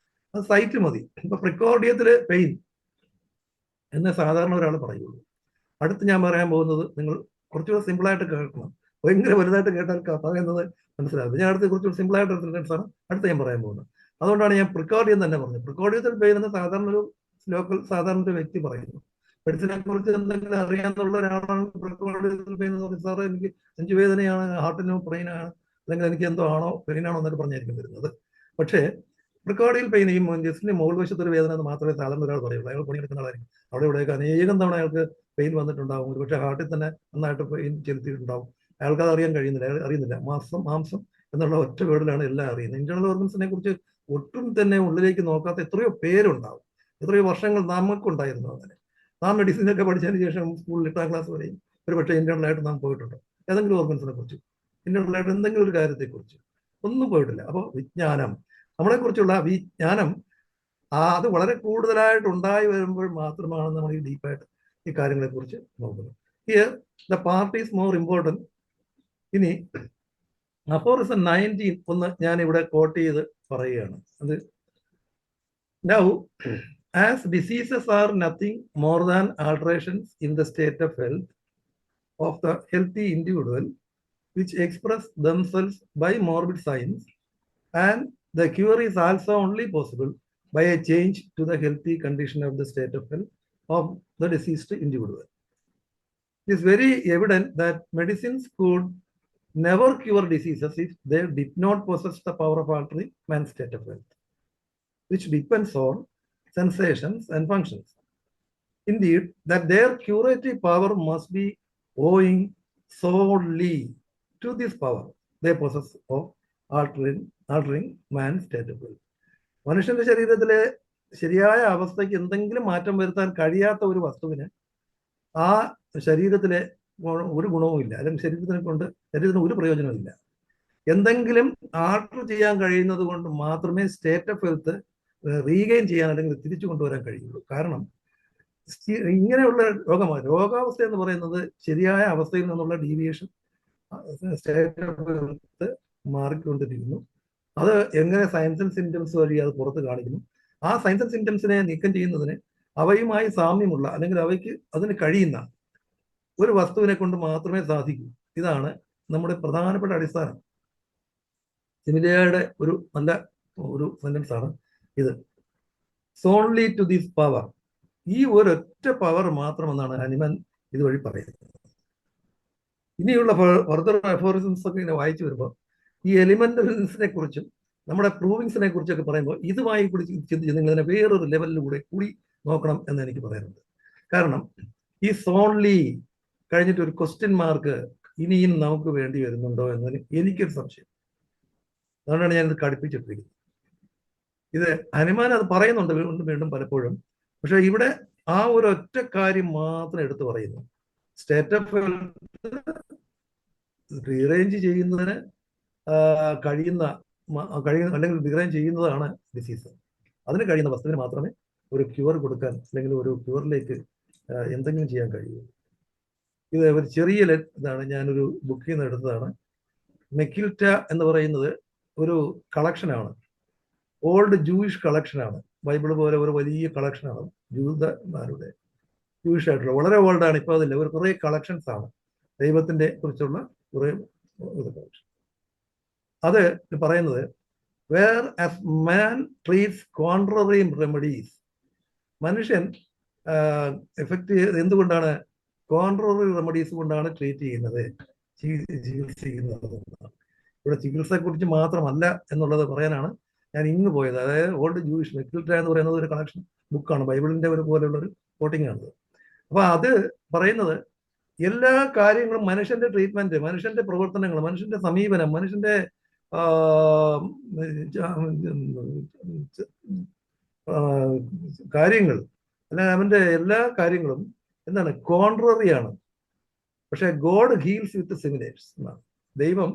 S3: അത് സൈറ്റ് മതി. ഇപ്പൊ പ്രിക്കോർഡിയത്തില് പെയിൻ എന്ന് സാധാരണ ഒരാൾ പറയുള്ളൂ. അടുത്ത് ഞാൻ പറയാൻ പോകുന്നത് നിങ്ങൾ കുറച്ചുകൂടെ സിമ്പിളായിട്ട് കേൾക്കണം. ഭയങ്കര വലുതായിട്ട് കേട്ടാൽ പറയുന്നത് മനസ്സിലാകും. ഞാൻ അടുത്ത് കുറച്ചുകൂടി സിമ്പിളായിട്ട് സെന്റൻസ് ആണ് അടുത്ത് ഞാൻ പറയാൻ പോകുന്നത്. അതുകൊണ്ടാണ് ഞാൻ പ്രിക്കോർഡിയം തന്നെ പറഞ്ഞത്. പ്രിക്കോർഡിയത്തിൽ പെയിൻ എന്ന് സാധാരണ ഒരു സാധാരണ ഒരു വ്യക്തി പറയുന്നു. മെഡിസിനെ കുറിച്ച് എന്തെങ്കിലും അറിയാന്നുള്ള ഒരാളാണ് പ്രിക്കോർഡിയത്തിൽ പെയിൻ എന്ന് പറയുന്നത്. സാറ് എനിക്ക് നെഞ്ചുവേദനയാണ്, ഹാർട്ടിനോ ബ്രെയിനാണ്, അല്ലെങ്കിൽ എനിക്ക് എന്തോ ആണോ പെയിനാണോ എന്നൊക്കെ പറഞ്ഞായിരിക്കും വരുന്നത്. പക്ഷേ പ്രിക്കോർഡിയൽ പെയിൻ ഈ ജസ്റ്റിന് മുകൾ വശത്തൊരു ഒരു വേദന എന്ന് മാത്രമേ സാധാരണ ഒരാൾ പറയുള്ളൂ. അയാൾ പണിയെടുക്കുന്ന ആളായിരിക്കും. അവിടെ ഇവിടെയൊക്കെ അനേകം തവണ അയാൾക്ക് പെയിൻ വന്നിട്ടുണ്ടാവും. ഒരു പക്ഷേ ഹാർട്ടിൽ തന്നെ നന്നായിട്ട് പെയിൻ ചെലുത്തിയിട്ടുണ്ടാവും. അയാൾക്ക് അത് അറിയാൻ കഴിയുന്നില്ല. അയാൾ അറിയുന്നില്ല. മാംസം എന്നുള്ള ഒറ്റ വേർഡിലാണ് എല്ലാം അറിയുന്നത്. ഇന്റേണൽ ഓർഗൻസിനെ കുറിച്ച് ഒട്ടും തന്നെ ഉള്ളിലേക്ക് നോക്കാത്ത എത്രയോ പേരുണ്ടാവും. എത്രയോ വർഷങ്ങൾ നമുക്കുണ്ടായിരുന്നു. അങ്ങനെ നാം മെഡിസിനൊക്കെ പഠിച്ചതിന് ശേഷം സ്കൂളിൽ 8ാം ക്ലാസ് വരെയും ഒരു പക്ഷേ ഇന്റേണലായിട്ട് നാം പോയിട്ടുണ്ട്. ഏതെങ്കിലും ഓർഗൻസിനെ കുറിച്ച്, ഇന്റേണലായിട്ട് എന്തെങ്കിലും ഒരു കാര്യത്തെക്കുറിച്ച് ഒന്നും പോയിട്ടില്ല. അപ്പോൾ വിജ്ഞാനം, നമ്മളെക്കുറിച്ചുള്ള വിജ്ഞാനം അത് വളരെ കൂടുതലായിട്ട് ഉണ്ടായി വരുമ്പോൾ മാത്രമാണ് നമ്മൾ ഈ ഡീപ്പായിട്ട് ഈ കാര്യങ്ങളെക്കുറിച്ച് നോക്കുന്നത്. Here the part is more important. ഇനി അഫോറിസം 19 ഒന്ന് ഞാൻ ഇവിടെ കോട്ട് ചെയ്ത് പറയുകയാണ്. അത് now as diseases are nothing more than alterations in the state of health of the healthy individual which express themselves by morbid signs and the cure is also only possible by a change to the healthy condition of the state of health of the deceased individual. It is very evident that medicines could never cure diseases if they did not possess the power of altering man's state of health, which depends on sensations and functions. Indeed, that their curative power must be owing solely to this power they possess of altering man's state of health. മനുഷ്യന്റെ ശരീരത്തിലെ ശരിയായ അവസ്ഥയ്ക്ക് എന്തെങ്കിലും മാറ്റം വരുത്താൻ കഴിയാത്ത ഒരു വസ്തുവിന് ആ ശരീരത്തിലെ ഒരു ഗുണവുമില്ല, അല്ലെങ്കിൽ ശരീരത്തിന് ഒരു പ്രയോജനവുമില്ല. എന്തെങ്കിലും ആൾട്ടർ ചെയ്യാൻ കഴിയുന്നത് കൊണ്ട് മാത്രമേ സ്റ്റേറ്റ് ഓഫ് ഹെൽത്ത് റീഗെയിൻ ചെയ്യാൻ അല്ലെങ്കിൽ തിരിച്ചു കൊണ്ടുവരാൻ കഴിയുള്ളൂ. കാരണം ഇങ്ങനെയുള്ള രോഗാവസ്ഥ എന്ന് പറയുന്നത് ശരിയായ അവസ്ഥയിൽ നിന്നുള്ള ഡീവിയേഷൻ സ്റ്റേറ്റ് മാറിക്കൊണ്ടിരിക്കുന്നു. അത് എങ്ങനെ സയൻസ് ആൻഡ് സിംറ്റംസ് വഴി അത് പുറത്ത് കാണിക്കുന്നു. ആ സയൻസ് ആൻഡ് സിംറ്റംസിനെ നീക്കം ചെയ്യുന്നതിന് അവയുമായി സാമ്യമുള്ള അല്ലെങ്കിൽ അവയ്ക്ക് അതിന് കഴിയുന്ന ഒരു വസ്തുവിനെ കൊണ്ട് മാത്രമേ സാധിക്കൂ. ഇതാണ് നമ്മുടെ പ്രധാനപ്പെട്ട അടിസ്ഥാനം. സിമിലിയയുടെ ഒരു നല്ല ഒരു സെന്റൻസ് ആണ് ഇത്. സോൺലി ടു ദിസ് പവർ, ഈ ഒരൊറ്റ പവർ മാത്രമെന്നാണ് ഹനുമാൻ ഇതുവഴി പറയുന്നത്. ഇനിയുള്ള ഫർദർ അഫോറിസംസ് ഒക്കെ ഇങ്ങനെ വായിച്ചു വരുമ്പോൾ ഈ എലിമെന്റൽസിനെ കുറിച്ചും നമ്മുടെ പ്രൂവിങ്സിനെ കുറിച്ചൊക്കെ പറയുമ്പോൾ ഇതുമായി കൂടി ചിന്തിച്ച് നിങ്ങൾ ഇതിനെ വേറൊരു ലെവലിലൂടെ കൂടി നോക്കണം എന്ന് എനിക്ക് പറയാനുണ്ട്. കാരണം ഈ സോൺലി കഴിഞ്ഞിട്ട് ഒരു ക്വസ്റ്റ്യൻ മാർക്ക് ഇനിയും നമുക്ക് വേണ്ടി വരുന്നുണ്ടോ എന്നതിന് എനിക്കൊരു സംശയം. അതുകൊണ്ടാണ് ഞാനിത് കടുപ്പിച്ചിട്ടിരിക്കുന്നത്. ഇത് ഹനുമാൻ അത് പറയുന്നുണ്ട് വീണ്ടും വീണ്ടും പലപ്പോഴും. പക്ഷെ ഇവിടെ ആ ഒരു ഒറ്റ കാര്യം മാത്രം എടുത്തു പറയുന്നു. സ്റ്റേറ്റ് ഓഫ് ഹെൽത്ത് റീറേഞ്ച് ചെയ്യുന്നതിന് കഴിയുന്ന അല്ലെങ്കിൽ റീറേഞ്ച് ചെയ്യുന്നതാണ് ഡിസീസ്. അതിന് കഴിയുന്ന വസ്തുവിന് മാത്രമേ ഒരു ക്യൂർ കൊടുക്കാൻ അല്ലെങ്കിൽ ഒരു ക്യൂറിലേക്ക് എന്തെങ്കിലും ചെയ്യാൻ കഴിയൂ. ഇത് ഒരു ചെറിയ ഇതാണ്, ഞാനൊരു ബുക്കിൽ നിന്ന് എടുത്തതാണ്. മെക്കിൽറ്റ എന്ന് പറയുന്നത് ഒരു കളക്ഷനാണ്, ഓൾഡ് ജൂയിഷ് കളക്ഷനാണ്. ബൈബിൾ പോലെ ഒരു വലിയ കളക്ഷനാണ് ജൂതന്മാരുടെ, ജൂയിഷ് ആയിട്ടുള്ള വളരെ ഓൾഡാണ്. ഇപ്പോൾ അതില്ല, ഒരു കുറേ കളക്ഷൻസ് ആണ് ദൈവത്തിൻ്റെ കുറിച്ചുള്ള കുറേ കളക്ഷൻ. അത് പറയുന്നത് whereas man treats contrary remedies, മനുഷ്യൻ എഫക്റ്റ് എന്തുകൊണ്ടാണ് കോൺട്രറി റെമഡീസ് കൊണ്ടാണ് ട്രീറ്റ് ചെയ്യുന്നത്, ചികിത്സിക്കുന്നത്. ഇവിടെ ചികിത്സയെക്കുറിച്ച് മാത്രമല്ല എന്നുള്ളത് പറയാനാണ് ഞാൻ ഇങ്ങ് പോയത്. അതായത് ഓൾഡ് ജൂയിഷ് മെക്കിൽറ്റ എന്ന് പറയുന്നത് ഒരു കളക്ഷൻ ബുക്കാണ്, ബൈബിളിന്റെ ഒരു പോലെയുള്ള ഒരു കോട്ടിംഗ് ആണ്. അപ്പൊ അത് പറയുന്നത് എല്ലാ കാര്യങ്ങളും മനുഷ്യന്റെ ട്രീറ്റ്മെന്റ്, മനുഷ്യന്റെ പ്രവർത്തനങ്ങൾ, മനുഷ്യന്റെ സമീപനം, മനുഷ്യന്റെ കാര്യങ്ങൾ, അല്ലെങ്കിൽ അവന്റെ എല്ലാ കാര്യങ്ങളും എന്താണ്, കോൺട്രറി ആണ്. പക്ഷെ ഗോഡ് ഹീൽസ് വിത്ത് സിമിലേഴ്സ് എന്നാണ്. ദൈവം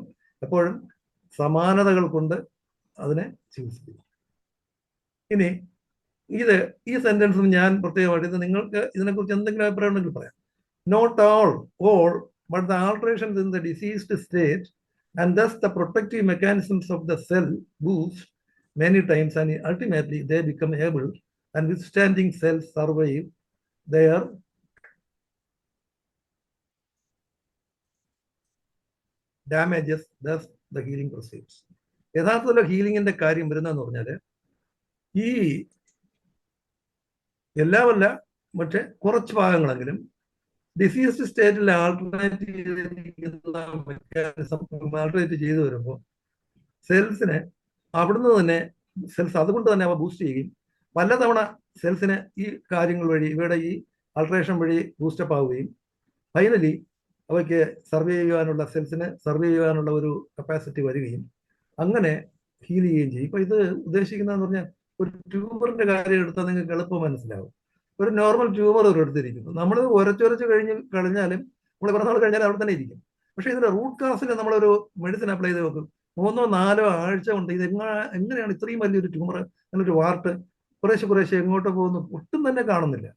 S3: എപ്പോഴും സമാനതകൾ കൊണ്ട് അതിനെ ചികിത്സിക്കുന്നു. ഇനി ഈ സെന്റൻസ് ഞാൻ പ്രത്യേകമായിട്ട് ഇത് നിങ്ങൾക്ക് ഇതിനെക്കുറിച്ച് എന്തെങ്കിലും അഭിപ്രായം ഉണ്ടെങ്കിൽ പറയാം. Not all but the alterations in the diseased state and thus the protective mechanisms of the cell boost many times, and ultimately they become able and withstanding cells survive their damages, thus the healing proceeds. യഥാർത്ഥത്തിൽ ഹീലിംഗിന്റെ കാര്യം വരുന്നതെന്ന് പറഞ്ഞാല് ഈ എല്ലാമല്ല, പക്ഷെ കുറച്ച് ഭാഗങ്ങളെങ്കിലും diseased സ്റ്റേറ്റിൽ alternate ചെയ്തു വരുമ്പോൾ സെൽസിനെ അവിടുന്ന് തന്നെ സെൽസ് അതുകൊണ്ട് തന്നെ അവ ബൂസ്റ്റ് ചെയ്യുകയും പലതവണ സെൽസിനെ ഈ കാര്യങ്ങൾ വഴി ഇവയുടെ ഈ ആൾട്രേഷൻ വഴി ബൂസ്റ്റപ്പ് ആവുകയും ഫൈനലി അവയ്ക്ക് സർവൈവ് ചെയ്യാനുള്ള സെൽസിന് സർവൈവ് ചെയ്യാനുള്ള ഒരു കപ്പാസിറ്റി വരികയും അങ്ങനെ ഹീൽ ചെയ്യുകയും ചെയ്യും. ഇപ്പൊ ഇത് ഉദ്ദേശിക്കുന്നതെന്ന് പറഞ്ഞാൽ ഒരു ട്യൂമറിന്റെ കാര്യം എടുത്താൽ നിങ്ങൾക്ക് എളുപ്പം മനസ്സിലാവും. ഒരു നോർമൽ ട്യൂമർ ഒരു എടുത്തിരിക്കുന്നു, നമ്മൾ ഉരച്ചുരച്ച് കഴിഞ്ഞാലും നമ്മൾ കുറേ നാൾ കഴിഞ്ഞാൽ അവിടെ തന്നെ ഇരിക്കും. പക്ഷെ ഇതിന്റെ റൂട്ട് കാസിന് നമ്മളൊരു മെഡിസിൻ അപ്ലൈ ചെയ്ത് നോക്കും, 3-4 ആഴ്ച കൊണ്ട് ഇത് എങ്ങനെയാണ് ഇത്രയും വലിയൊരു ട്യൂമർ അങ്ങനൊരു വാർട്ട് കുറേശ്ശെ എങ്ങോട്ട് പോകുന്നു ഒട്ടും തന്നെ കാണുന്നില്ല.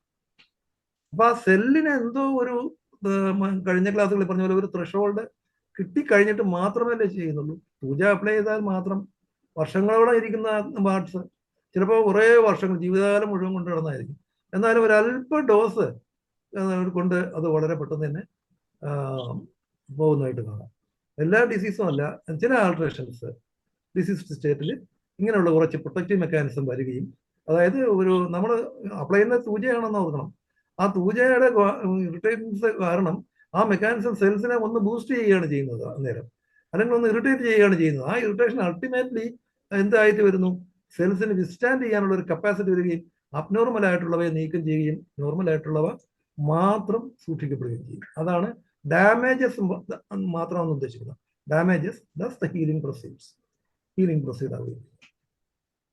S3: അപ്പൊ ആ സെല്ലിന് എന്തോ ഒരു കഴിഞ്ഞ ക്ലാസ്സുകളിൽ പറഞ്ഞ പോലെ ഒരു ത്രഷോൾഡ് കിട്ടിക്കഴിഞ്ഞിട്ട് മാത്രമല്ലേ ചെയ്യുന്നുള്ളൂ. പൂജ അപ്ലൈ ചെയ്താൽ മാത്രം വർഷങ്ങളോടെ ഇരിക്കുന്ന പാർട്സ് ചിലപ്പോൾ കുറേ വർഷങ്ങൾ ജീവിതകാലം മുഴുവൻ കൊണ്ട് കിടന്നായിരിക്കും. എന്നാലും ഒരല്പ ഡോസ് കൊണ്ട് അത് വളരെ പെട്ടെന്ന് തന്നെ പോകുന്നതായിട്ട് കാണാം. എല്ലാ ഡിസീസും അല്ല, ചില ആൾട്രേഷൻസ് ഡിസീസ്ഡ് സ്റ്റേറ്റിൽ ഇങ്ങനെയുള്ള കുറച്ച് പ്രൊട്ടക്റ്റീവ് മെക്കാനിസം വരികയും, അതായത് ഒരു നമ്മൾ അപ്ലൈ ചെയ്യുന്ന തൂജയാണെന്ന് ഓർക്കണം, ആ തൂജയുടെ ഇറിറ്റേഷൻസ് കാരണം ആ മെക്കാനിസം സെൽസിനെ ഒന്ന് ബൂസ്റ്റ് ചെയ്യുകയാണ് ചെയ്യുന്നത് അന്നേരം, അല്ലെങ്കിൽ ഒന്ന് ഇറിറ്റേറ്റ് ചെയ്യുകയാണ് ചെയ്യുന്നത്. ആ ഇറിറ്റേഷൻ അൾട്ടിമേറ്റ്ലി എന്തായിട്ട് വരുന്നു, സെൽസിന് വിസ്റ്റാൻഡ് ചെയ്യാനുള്ള ഒരു കപ്പാസിറ്റി വരികയും അബ്നോർമൽ ആയിട്ടുള്ളവയെ നീക്കം ചെയ്യുകയും നോർമൽ ആയിട്ടുള്ളവ മാത്രം സൂക്ഷിക്കപ്പെടുകയും ചെയ്യും. അതാണ് ഡാമേജസ് മാത്രമാണ് ഉദ്ദേശിക്കുന്നത്. Damages thus the healing proceed ആവുകയും.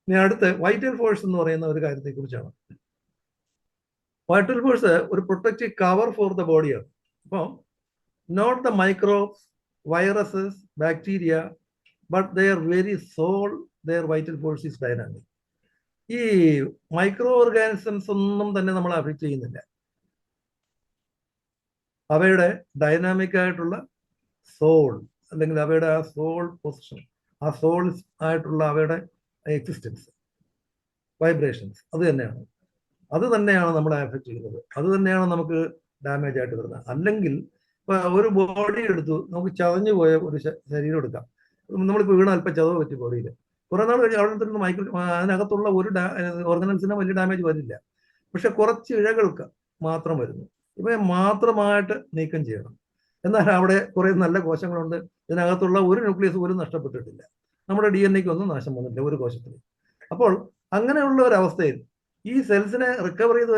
S3: ഇനി അടുത്ത് വൈറ്റൽ ഫോഴ്സ് എന്ന് പറയുന്ന ഒരു കാര്യത്തെ കുറിച്ചാണ്. വൈറ്റൽ ഫോഴ്സ് ഒരു പ്രൊട്ടക്റ്റീവ് കവർ ഫോർ ദ ബോഡിയാണ്. അപ്പോൾ not the microbes, viruses, bacteria, but their very soul, their vital force is dynamic. ഈ മൈക്രോ ഓർഗാനിസംസ് ഒന്നും തന്നെ നമ്മളെ അഫക്റ്റ് ചെയ്യുന്നില്ല. അവയുടെ ഡൈനാമിക് ആയിട്ടുള്ള സോൾ, അല്ലെങ്കിൽ അവയുടെ ആ സോൾ പൊസിഷൻ, ആ സോൾ ആയിട്ടുള്ള അവയുടെ എക്സിസ്റ്റൻസ്, വൈബ്രേഷൻസ്, അത് തന്നെയാണ് നമ്മളെ അഫക്റ്റ് ചെയ്യുന്നത്. അത് തന്നെയാണ് നമുക്ക് ഡാമേജ് ആയിട്ട് വരുന്നത്. അല്ലെങ്കിൽ ഇപ്പൊ ഒരു ബോഡി എടുത്തു, നമുക്ക് ചതഞ്ഞു പോയ ഒരു ശരീരം എടുക്കാം. നമ്മളിപ്പോൾ വീണ അല്പം ചതവ് പറ്റി ബോഡിയിൽ, കുറെ നാൾ കഴിഞ്ഞ് അവിടെ നിന്ന് അതിനകത്തുള്ള ഒരു ഓർഗനൽസിന് വലിയ ഡാമേജ് വരില്ല. പക്ഷെ കുറച്ച് ഇഴകൾക്ക് മാത്രം വരുന്നു. ഇവയെ മാത്രമായിട്ട് നീക്കം ചെയ്യണം. എന്നാൽ അവിടെ കുറെ നല്ല കോശങ്ങളുണ്ട്, ഇതിനകത്തുള്ള ഒരു ന്യൂക്ലിയസ് പോലും നഷ്ടപ്പെട്ടിട്ടില്ല. നമ്മുടെ DNA ഒന്നും നാശം വന്നിട്ടില്ല ഒരു കോശത്തിന്. അപ്പോൾ അങ്ങനെയുള്ള ഒരു അവസ്ഥയിൽ ഈ സെൽസിനെ റിക്കവർ ചെയ്ത്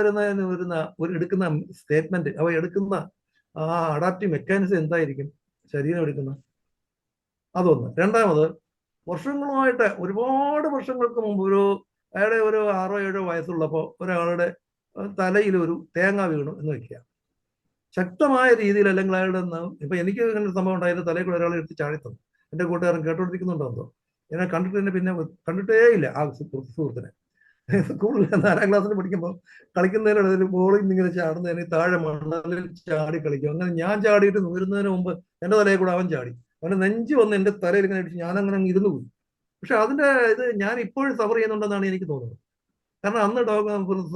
S3: എടുക്കുന്ന സ്റ്റേറ്റ്മെന്റ്, അവ എടുക്കുന്ന ആ അഡാപ്റ്റീവ് മെക്കാനിസം എന്തായിരിക്കും ശരീരം എടുക്കുന്ന? അതൊന്ന്. രണ്ടാമത്, വർഷങ്ങളുമായിട്ട് ഒരുപാട് വർഷങ്ങൾക്ക് മുമ്പ് അയാളുടെ ഒരു 6 7 വയസ്സുള്ളപ്പോൾ ഒരാളുടെ തലയിൽ ഒരു തേങ്ങ വീണു എന്ന് വെക്കുക. ശക്തമായ രീതിയിൽ, അല്ലെങ്കിൽ അയാളുടെ ഇപ്പൊ എനിക്ക് ഇങ്ങനെ ഒരു സംഭവം ഉണ്ടായത്, തലയിൽ കൂടെ ഒരാൾ എടുത്ത് ചാടിത്തന്നു. എന്റെ കൂട്ടുകാരൻ കേട്ടോണ്ടിരിക്കുന്നുണ്ടോ എന്തോ, എന്നെ കണ്ടിട്ട് പിന്നെ കണ്ടിട്ടേ ഇല്ല ആ സുഹൃത്തിനെ. സ്കൂളിൽ 4ാം ക്ലാസ്സിൽ പഠിക്കുമ്പോൾ കളിക്കുന്നതിനിടയിൽ ബോളിൽ ഇങ്ങനെ ചാടുന്നതിന് താഴെ മണ്ണിൽ ചാടി കളിക്കും. അങ്ങനെ ഞാൻ ചാടിയിട്ട് നൂരുന്നതിന് മുമ്പ് എന്റെ തലയിൽ കൂടെ അവൻ ചാടി. അവന്റെ നെഞ്ച് വന്ന് എന്റെ തലയിൽ ഇങ്ങനെ അടിച്ച് ഞാൻ അങ്ങനെ ഇരുന്നു പോയി. പക്ഷെ അതിന്റെ ഇത് ഞാൻ ഇപ്പോഴും സഫർ ചെയ്യുന്നുണ്ടെന്നാണ് എനിക്ക് തോന്നുന്നത്. കാരണം അന്ന്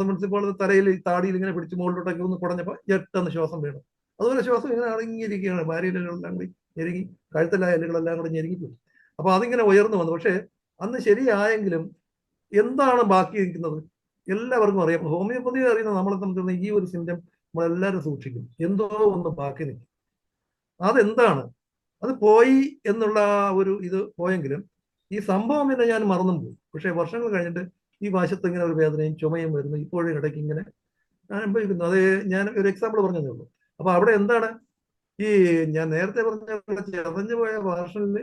S3: പ്രിൻസിപ്പാൾ തലയിൽ താടിയിൽ ഇങ്ങനെ പിടിച്ച് മുകളിലോട്ടൊക്കെ ഒന്ന് കുടഞ്ഞപ്പോൾ ജെട്ടെന്ന് ശ്വാസം വീണു. അതുപോലെ ശ്വാസം ഇങ്ങനെ അടങ്ങിയിരിക്കുകയാണ്. ഭാര്യയിലെല്ലാം കൂടി ഞെരുങ്ങി, കഴുത്തലായ എല്ലുകളെല്ലാം കൂടി ഞെരുങ്ങിപ്പോയി. അപ്പൊ അതിങ്ങനെ ഉയർന്നു വന്നു. പക്ഷെ അന്ന് ശരിയായെങ്കിലും എന്താണ് ബാക്കി നിൽക്കുന്നത് എല്ലാവർക്കും അറിയാം. ഹോമിയോപ്പതി അറിയുന്ന നമ്മളെ സംബന്ധിച്ചിടത്തോളം ഈ ഒരു സിംറ്റം നമ്മളെല്ലാവരും സൂക്ഷിക്കും. എന്തോ ഒന്ന് ബാക്കി നിൽക്കും. അതെന്താണ്? അത് പോയി എന്നുള്ള ഒരു ഇത് പോയെങ്കിലും ഈ സംഭവം പിന്നെ ഞാൻ മറന്നും പോയി. പക്ഷെ വർഷങ്ങൾ കഴിഞ്ഞിട്ട് ഈ വശത്ത് ഇങ്ങനെ ഒരു വേദനയും ചുമയും വരുന്നു. ഇപ്പോഴും ഇടയ്ക്ക് ഇങ്ങനെ ഞാൻ അനുഭവിക്കുന്നു. അത് ഞാൻ ഒരു എക്സാമ്പിൾ പറഞ്ഞതേ ഉള്ളൂ. അപ്പൊ അവിടെ എന്താണ് ഈ ഞാൻ നേരത്തെ പറഞ്ഞ ചതഞ്ഞു പോയ വേർഷനിൽ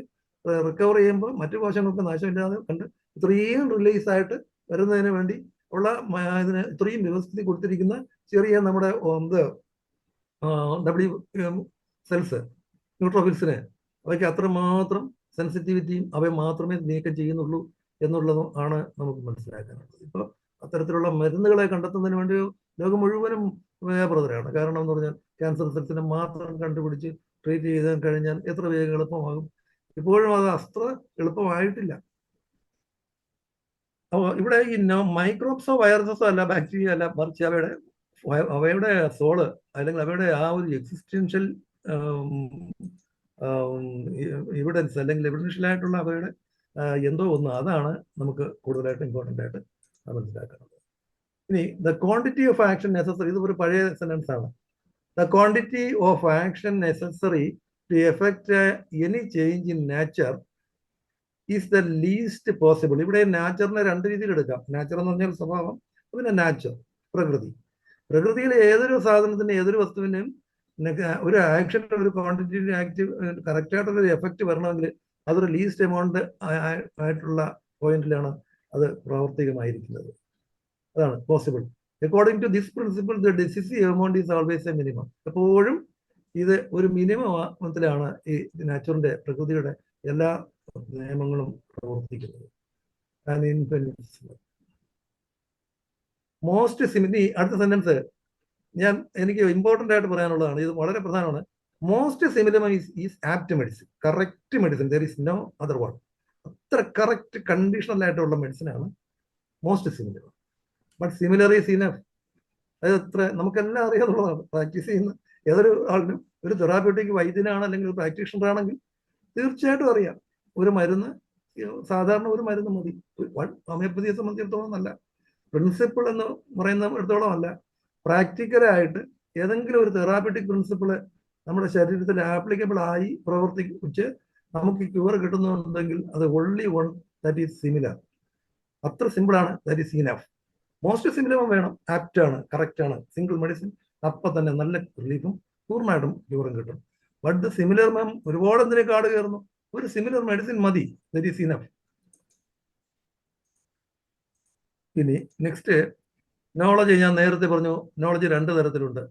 S3: റിക്കവർ ചെയ്യുമ്പോൾ മറ്റു കോശങ്ങൾക്ക് നാശമില്ലാതെ കണ്ട് ഇത്രയും റിലീസ് ആയിട്ട് വരുന്നതിന് വേണ്ടി ഉള്ള ഇതിന് ഇത്രയും വ്യവസ്ഥിതി കൊടുത്തിരിക്കുന്ന ചെറിയ നമ്മുടെ സെൽസ്, ന്യൂട്രോഫിൽസിന് അവയ്ക്ക് അത്രമാത്രം സെൻസിറ്റിവിറ്റിയും അവയെ മാത്രമേ നീക്കം ചെയ്യുന്നുള്ളൂ എന്നുള്ളതും ആണ് നമുക്ക് മനസ്സിലാക്കാനുള്ളത്. ഇപ്പോൾ അത്തരത്തിലുള്ള മരുന്നുകളെ കണ്ടെത്തുന്നതിന് വേണ്ടി ലോകം മുഴുവനും വ്യാപൃതരാണ്. കാരണം എന്ന് പറഞ്ഞാൽ ക്യാൻസർ സെൽസിനെ മാത്രം കണ്ടുപിടിച്ച് ട്രീറ്റ് ചെയ്താൽ കഴിഞ്ഞാൽ എത്ര വേഗം എളുപ്പമാകും. ഇപ്പോഴും അത് അത്ര എളുപ്പമായിട്ടില്ല. അപ്പോൾ ഇവിടെ ഈ മൈക്രോബ്സോ വൈറസസോ അല്ല, ബാക്ടീരിയ അല്ല, മറിച്ച് അവയുടെ സോള്, അല്ലെങ്കിൽ അവയുടെ ആ ഒരു എക്സിസ്റ്റൻഷ്യൽ എവിഡൻസ്, അല്ലെങ്കിൽ എവിഡൻഷ്യൽ ആയിട്ടുള്ള അവയുടെ എന്തോ ഒന്ന്, അതാണ് നമുക്ക് കൂടുതലായിട്ട് ഇമ്പോർട്ടൻ്റ് ആയിട്ട് മനസ്സിലാക്കുന്നത്. ഇനി the quantity of action necessary, ഇത് ഒരു പഴയ സെന്റൻസ് ആണ്. The quantity of action necessary to effect any change in nature is the least possible. ഇവിടെ നാച്ചറിനെ 2 രീതിയിൽ എടുക്കാം. നാച്ചർ എന്ന് പറഞ്ഞാൽ സ്വഭാവം, പിന്നെ നാച്ചർ പ്രകൃതി. പ്രകൃതിയിൽ ഏതൊരു സാധനത്തിന്, ഏതൊരു വസ്തുവിനും ഒരു ആക്ഷൻ, ഒരു ക്വാണ്ടിറ്റി ആക്റ്റീവ് കറക്റ്റായിട്ടുള്ള ഒരു എഫക്റ്റ് വരണമെങ്കിൽ അതൊരു ലീസ്റ്റ് എമൗണ്ട് ആയിട്ടുള്ള പോയിന്റിലാണ് അത് പ്രാവർത്തികമായിരിക്കുന്നത്. അതാണ് possible. According to this principle the decisive amount is always a minimum. എപ്പോഴും ഇത് ഒരു മിനിമത്തിലാണ് ഈ നാച്ചുറിന്റെ, പ്രകൃതിയുടെ എല്ലാ നിയമങ്ങളും പ്രവർത്തിക്കുന്നത്. മോസ്റ്റ് സിമിലി, അടുത്ത സെന്റൻസ് എനിക്ക് ഇമ്പോർട്ടൻ്റ് ആയിട്ട് പറയാനുള്ളതാണ്. ഇത് വളരെ പ്രധാനമാണ്. Most similar is apt medicine, correct medicine. There is no other one. അത്ര കറക്റ്റ് കണ്ടീഷണൽ ആയിട്ടുള്ള മെഡിസിനാണ് most similar. But similar is enough. അത് എത്ര നമുക്കെല്ലാം അറിയാന്നുള്ളതാണ്. പ്രാക്ടീസ് ചെയ്യുന്ന ഏതൊരു ആളിനും, ഒരു തെറാപ്യൂട്ടിക് വൈദ്യനാണ് അല്ലെങ്കിൽ ഒരു പ്രാക്ടീഷണർ ആണെങ്കിൽ തീർച്ചയായിട്ടും അറിയാം. ഒരു മരുന്ന്, സാധാരണ ഒരു മരുന്ന് മതി. ഹോമിയോപ്പതിയെ സംബന്ധിച്ചിടത്തോളം അല്ല, പ്രിൻസിപ്പിൾ എന്ന് പറയുന്നിടത്തോളം അല്ല, പ്രാക്ടിക്കലായിട്ട് ഏതെങ്കിലും ഒരു തെറാപ്യൂട്ടിക് പ്രിൻസിപ്പിള് നമ്മുടെ ശരീരത്തിൽ ആപ്ലിക്കബിൾ ആയി പ്രവർത്തിച്ച് നമുക്ക് ക്യൂർ കിട്ടുന്നുണ്ടെങ്കിൽ അത് only one that is similar. അത്ര സിമ്പിളാണ്. That is enough. മോസ്റ്റ് സിമിലറും വേണം, ആപ്റ്റ് ആണ്, കറക്റ്റ് ആണ്, സിംഗിൾ മെഡിസിൻ, അപ്പം തന്നെ നല്ല റിലീഫും പൂർണ്ണമായിട്ടും ക്യൂറും കിട്ടും. ബട്ട് സിമിലർ ഒരുപാട് എന്തിനെ കാട് കയറുന്നു. ഒരു സിമിലർ മെഡിസിൻ മതി, ദാറ്റ് ഈസ് ഇനഫ്. ഇനി നെക്സ്റ്റ് നോളജ്. ഞാൻ നേരത്തെ പറഞ്ഞു നോളജ് 2 തരത്തിലുണ്ട്.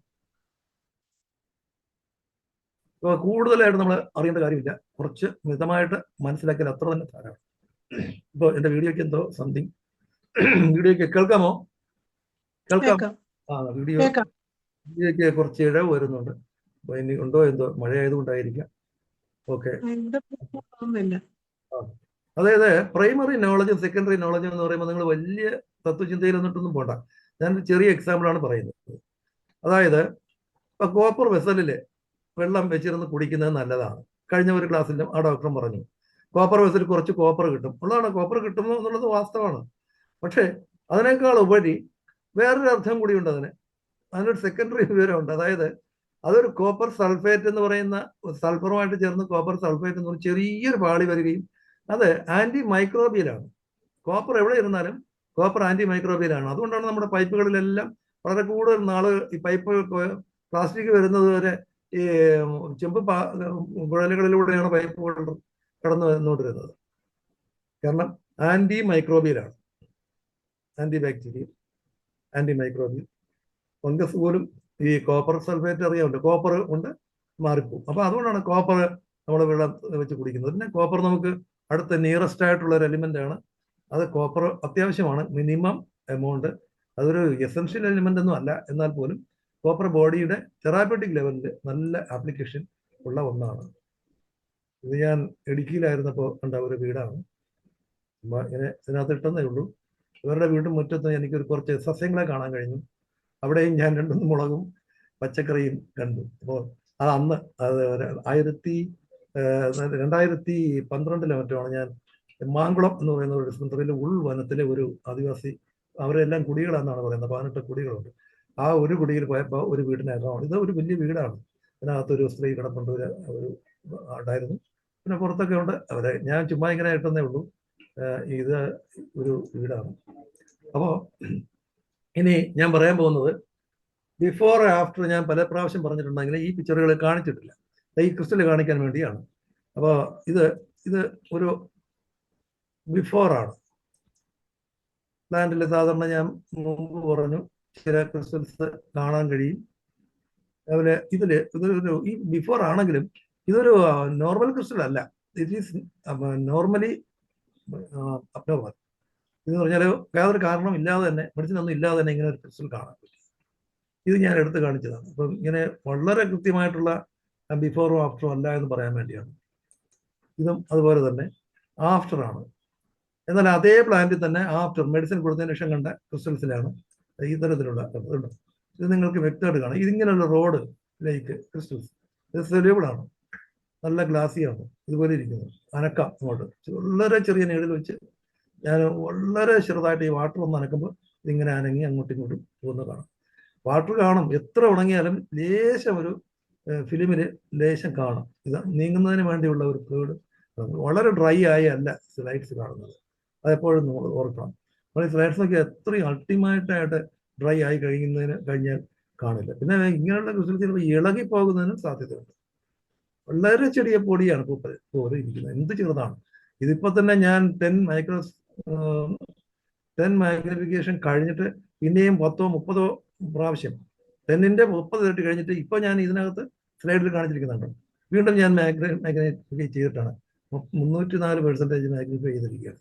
S3: ഇപ്പോൾ കൂടുതലായിട്ട് നമ്മൾ അറിയേണ്ട കാര്യമില്ല, കുറച്ച് മിതമായിട്ട് മനസ്സിലാക്കിയാൽ അത്ര തന്നെ ധാരാളം. ഇപ്പോൾ എൻ്റെ വീഡിയോക്ക് എന്തോ സംതിങ്, വീഡിയോക്ക് കേൾക്കാമോ? കേൾക്കാം. വീഡിയോക്ക് കുറച്ച് ഇഴവ് വരുന്നുണ്ട്. ഇനി ഉണ്ടോ എന്തോ, മഴ ആയതുകൊണ്ടായിരിക്കാം. ഓക്കെ.
S2: എന്റെ പ്രശ്നമൊന്നുമില്ല.
S3: അതായത് പ്രൈമറി നോളജും സെക്കൻഡറി നോളജും എന്ന് പറയുമ്പോൾ നിങ്ങൾ വലിയ തത്വചിന്തയിൽ എന്നിട്ടൊന്നും പോണ്ട. ഞാനൊരു ചെറിയ എക്സാമ്പിളാണ് പറയുന്നത്. അതായത് ഇപ്പൊ കോപ്പർ വെസലില് വെള്ളം വെച്ചിരുന്ന് കുടിക്കുന്നത് നല്ലതാണ്. കഴിഞ്ഞ ഒരു ക്ലാസ്സിൽ ആ ഡോക്ടറും പറഞ്ഞു കോപ്പർ വെസലിൽ കുറച്ച് കോപ്പർ കിട്ടും. ഉള്ളതാണ്, കോപ്പർ കിട്ടുന്നു എന്നുള്ളത് വാസ്തവമാണ്. പക്ഷേ അതിനേക്കാൾ ഉപരി വേറൊരു അർത്ഥം കൂടിയുണ്ട് അതിനൊരു സെക്കൻഡറി വിവരമുണ്ട്. അതായത് അതൊരു കോപ്പർ സൾഫേറ്റ് എന്ന് പറയുന്ന സൾഫറുമായിട്ട് ചേർന്ന് കോപ്പർ സൾഫേറ്റ് എന്ന് പറഞ്ഞ ചെറിയൊരു പാളി വരികയും അത് ആന്റി മൈക്രോബിയലാണ്. കോപ്പർ എവിടെ ഇരുന്നാലും കോപ്പർ ആന്റി മൈക്രോബിയലാണ്. അതുകൊണ്ടാണ് നമ്മുടെ പൈപ്പുകളിലെല്ലാം വളരെ കൂടുതൽ നാള് ഈ പൈപ്പ് പ്ലാസ്റ്റിക് വരുന്നത് വരെ ഈ ചെമ്പ് കുഴലുകളിലൂടെയാണ് പൈപ്പുകൾ കടന്നു വന്നുകൊണ്ടിരുന്നത്. കാരണം ആന്റി മൈക്രോബിയലാണ്, ആന്റി ബാക്ടീരിയൽ, ആന്റി മൈക്രോബിയൽ. ഫംഗസ് പോലും ഈ കോപ്പർ സൾഫേറ്റ് അറിയാമല്ലോ, കോപ്പർ കൊണ്ട് മാറിപ്പോകും. അപ്പൊ അതുകൊണ്ടാണ് കോപ്പർ നമ്മൾ വെള്ളം വെച്ച് കുടിക്കുന്നത്. പിന്നെ കോപ്പർ നമുക്ക് അടുത്ത നിയറസ്റ്റ് ആയിട്ടുള്ള ഒരു എലിമെന്റ് ആണ്. അത് കോപ്പർ അത്യാവശ്യമാണ്, മിനിമം എമൗണ്ട്. അതൊരു എസെൻഷ്യൽ എലിമെന്റ് ഒന്നും അല്ല, എന്നാൽ പോലും കോപ്പർ ബോഡിയുടെ തെറാപ്യൂട്ടിക് ലെവലിൽ നല്ല ആപ്ലിക്കേഷൻ ഉള്ള ഒന്നാണ്. ഇത് ഞാൻ ഇടുക്കിയിലായിരുന്നപ്പോൾ കണ്ട ഒരു വീടാണ്. ഇങ്ങനെ ഇതിനകത്ത് ഇട്ടെന്നേ ഉള്ളൂ. ഇവരുടെ വീണ്ടും മുറ്റത്ത് എനിക്കൊരു കുറച്ച് സസ്യങ്ങളെ കാണാൻ കഴിഞ്ഞു. അവിടെയും ഞാൻ 2 മുളകും പച്ചക്കറിയും കണ്ടു. അപ്പോൾ അത് അന്ന് അത് 2012 മറ്റുമാണ് ഞാൻ മാങ്കുളം എന്ന് പറയുന്ന ഒരു ഡിസ്പെൻസറിയിലെ ഉൾവനത്തിലെ ഒരു ആദിവാസി, അവരെല്ലാം കുടികളെന്നാണ് പറയുന്നത്, 18 കുടികളുണ്ട്. ആ ഒരു കുടിയിൽ പോയപ്പോൾ ഒരു വീടിനകമാണ്, ഇത് ഒരു വലിയ വീടാണ്, അതിനകത്തൊരു സ്ത്രീ കിടപ്പുണ്ട്, ഒരു ഉണ്ടായിരുന്നു. പിന്നെ പുറത്തൊക്കെ ഉണ്ട്. അവരെ ഞാൻ ചുമ്മാ ഇങ്ങനെ ഇട്ടെന്നേ ഉള്ളൂ. ഇത് ഒരു വീടാണ്. അപ്പോൾ ഇനി ഞാൻ പറയാൻ പോകുന്നത് ബിഫോർ ആഫ്റ്റർ ഞാൻ പല പ്രാവശ്യം പറഞ്ഞിട്ടുണ്ടെങ്കിൽ ഈ പിക്ചറുകൾ കാണിച്ചിട്ടില്ല. ഈ ക്രിസ്റ്റൽ കാണിക്കാൻ വേണ്ടിയാണ്. അപ്പോൾ ഇത് ഒരു ബിഫോറാണ്. പ്ലാന്റിൽ സാധാരണ ഞാൻ മുമ്പ് പറഞ്ഞു ചില ക്രിസ്റ്റൽസ് കാണാൻ കഴിയും. അതുപോലെ ഇതൊരു ഈ ബിഫോർ ആണെങ്കിലും ഇതൊരു നോർമൽ ക്രിസ്റ്റൽ അല്ല. It is normally abnormal. എന്ന് പറഞ്ഞാൽ യാതൊരു കാരണം ഇല്ലാതെ തന്നെ, മെഡിസിൻ ഒന്നും ഇല്ലാതെ തന്നെ ഇങ്ങനെ ഒരു ക്രിസ്റ്റൽ കാണാൻ പറ്റും. ഇത് ഞാൻ എടുത്ത് കാണിച്ചതാണ്. അപ്പം ഇങ്ങനെ വളരെ കൃത്യമായിട്ടുള്ള ബിഫോറും ആഫ്റ്ററും അല്ല എന്ന് പറയാൻ വേണ്ടിയാണ്. ഇതും അതുപോലെ തന്നെ ആഫ്റ്റർ ആണ്. എന്നാൽ അതേ പ്ലാന്റിൽ തന്നെ ആഫ്റ്റർ മെഡിസിൻ കൊടുത്തതിന് ശേഷം കണ്ട ക്രിസ്റ്റൽസിലാണ് ഈ തരത്തിലുള്ള ഇത് നിങ്ങൾക്ക് വ്യക്തമായിട്ട് കാണാം. ഇതിങ്ങനെയുള്ള റോഡ് ലൈക്ക് ക്രിസ്റ്റൽസ്, ഇത് സൊല്യൂബിൾ ആണ്, നല്ല ഗ്ലാസിയാണ്, ഇതുപോലെ ഇരിക്കുന്നത്. അനക്കാം അങ്ങോട്ട് വളരെ ചെറിയ നീഡിൽ വെച്ച് ഞാൻ വളരെ ചെറുതായിട്ട് ഈ വാട്ടർ ഒന്ന് അനക്കുമ്പോൾ ഇതിങ്ങനെ അനങ്ങി അങ്ങോട്ടും ഇങ്ങോട്ടും പോകുന്ന കാണാം. വാട്ടർ കാണും, എത്ര ഉണങ്ങിയാലും ലേശം ഒരു ഫിലിമില് ലേശം കാണും. ഇത് നീങ്ങുന്നതിന് വേണ്ടിയുള്ള ഒരു ഫ്ലൂയിഡ്. വളരെ ഡ്രൈ ആയി അല്ല സ്ലൈഡ്സ് കാണുന്നത്, അതെപ്പോഴും നമ്മൾ ഓർക്കണം. നമ്മൾ ഈ സ്ലൈഡ്സൊക്കെ എത്രയും അൾട്ടിമേറ്റായിട്ട് ഡ്രൈ ആയി കഴിഞ്ഞാൽ കാണില്ല. പിന്നെ ഇങ്ങനെയുള്ള ക്രിസ്റ്റൽസ് ചിലപ്പോൾ ഇളകി പോകുന്നതിനും സാധ്യതയുണ്ട്. വളരെ ചെറിയ പൊടിയാണ് പോലെ ഇരിക്കുന്നത്, എന്ത് ചെറുതാണ്. ഇതിപ്പോ തന്നെ ഞാൻ 10 മാഗ്നിഫിക്കേഷൻ കഴിഞ്ഞിട്ട് പിന്നെയും 10 30 പ്രാവശ്യം 10ന്റെ 30 തട്ടി കഴിഞ്ഞിട്ട് ഇപ്പൊ ഞാൻ ഇതിനകത്ത് സ്ലൈഡിൽ കാണിച്ചിരിക്കുന്നുണ്ട്. വീണ്ടും ഞാൻ മാഗ്നിഫൈ ചെയ്തിട്ടാണ് 304% മാഗ്നിഫൈ ചെയ്തിരിക്കുകയാണ്.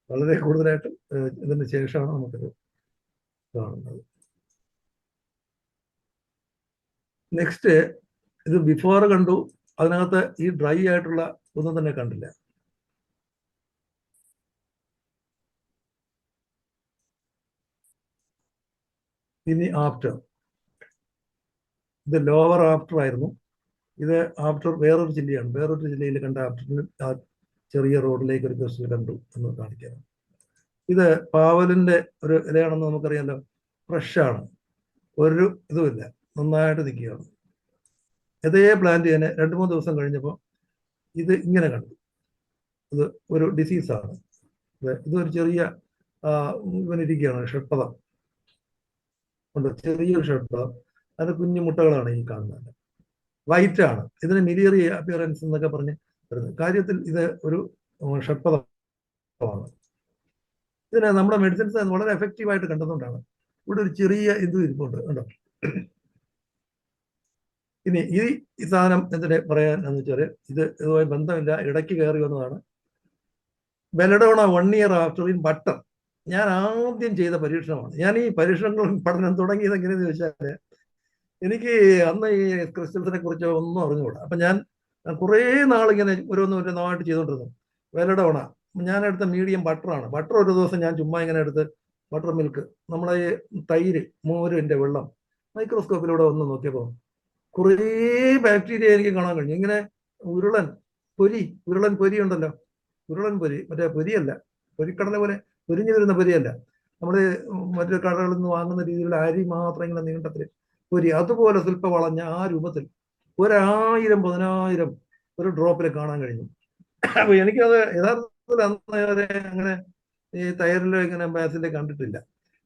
S3: വളരെ കൂടുതലായിട്ട് ഇതിന് ശേഷമാണ് നമുക്കത് കാണുന്നത്. നെക്സ്റ്റ് ഇത് ബിഫോർ കണ്ടു, അതിനകത്ത് ഈ ഡ്രൈ ആയിട്ടുള്ള ഒന്നും തന്നെ കണ്ടില്ല. ഇനി ആഫ്റ്റർ, ഇത് ലോവർ ആഫ്റ്റർ ആയിരുന്നു. ഇത് ആഫ്റ്റർ വേറൊരു ജില്ലയാണ്, വേറൊരു ജില്ലയിൽ കണ്ട ആഫ്റ്ററിൽ ആ ചെറിയ റോഡിലേക്ക് ഒരു ക്രിസ്റ്റൽ കണ്ടു എന്ന് കാണിക്കാം. ഇത് പാവലിന്റെ ഒരു ഇലയാണെന്ന് നമുക്കറിയാമല്ലോ, ഫ്രഷാണ്, ഒരു ഇതുമില്ല, നന്നായിട്ട് നിൽക്കുകയാണ്. ഇതേ പ്ലാന്റ് തന്നെ 2-3 ദിവസം കഴിഞ്ഞപ്പോൾ ഇത് ഇങ്ങനെ കണ്ടു. ഇത് ഒരു ഡിസീസാണ്. ഇതൊരു ചെറിയ ഇവനിരിക്കുകയാണ്, ഷഡ്പദം ഉണ്ട്, ചെറിയൊരു ഷഡ്പദം. അത് കുഞ്ഞു മുട്ടകളാണ് ഈ കാണുന്നത്, വൈറ്റ് ആണ്. ഇതിന് മിലിയറി അപ്പിയറൻസ് എന്നൊക്കെ പറഞ്ഞ് വരുന്നത്. കാര്യത്തിൽ ഇത് ഒരു ഷഡ്പദമാണ്. ഇതിന് നമ്മുടെ മെഡിസിൻസ് വളരെ എഫക്റ്റീവായിട്ട് കണ്ടതുകൊണ്ടാണ് ഇവിടെ ഒരു ചെറിയ ഇത് ഇരിപ്പുണ്ട് കണ്ടോ. ഇനി ഈ സാധനം എന്തിനെ പറയാൻ എന്ന് വെച്ചാൽ ഇത് ഇതുമായി ബന്ധമില്ല, ഇടയ്ക്ക് കയറി വന്നതാണ്. Belladonna 1 year after in butter. ഞാൻ ആദ്യം ചെയ്ത പരീക്ഷണമാണ്. ഞാൻ ഈ പരീക്ഷണങ്ങൾ പഠനം തുടങ്ങിയത് എങ്ങനെയെന്ന് ചോദിച്ചാൽ എനിക്ക് അന്ന് ഈ ക്രിസ്റ്റൽസിനെ കുറിച്ച് ഒന്നും അറിഞ്ഞുകൂടാ. അപ്പൊ ഞാൻ കുറേ നാളിങ്ങനെ ഓരോന്നായിട്ട് ചെയ്തോണ്ടിരുന്നു. വെലഡോണ, ഞാൻ എടുത്ത മീഡിയം ബട്ടറാണ്. ബട്ടർ ഒരു ദിവസം ഞാൻ ചുമ്മാ ഇങ്ങനെ എടുത്ത് ബട്ടർ മിൽക്ക്, നമ്മളെ ഈ തൈര്, മോരിന്റെ വെള്ളം മൈക്രോസ്കോപ്പിലൂടെ ഒന്ന് നോക്കിയപ്പോൾ കുറേ ബാക്ടീരിയ എനിക്ക് കാണാൻ കഴിഞ്ഞു. ഇങ്ങനെ ഉരുളൻ ഉരുളൻ പൊരി ഉണ്ടല്ലോ, ഉരുളൻ പൊരി, മറ്റേ പൊരിയല്ല, പൊരിക്കടല പോലെ പൊരിഞ്ഞു വരുന്ന പൊരിയല്ല, നമ്മൾ മറ്റു കടകളിൽ നിന്ന് വാങ്ങുന്ന രീതിയിലുള്ള അരി മാത്രം ഇങ്ങനെ നീണ്ടത്തിൽ പൊരി, അതുപോലെ സ്വല്പ വളഞ്ഞ ആ രൂപത്തിൽ 1000 10000 ഒരു ഡ്രോപ്പിൽ കാണാൻ കഴിഞ്ഞു. അപ്പൊ എനിക്കത് യഥാർത്ഥത്തിൽ അന്ന് വരെ അങ്ങനെ ഈ തൈരിലോ ഇങ്ങനെ ബാസിലെ കണ്ടിട്ടില്ല.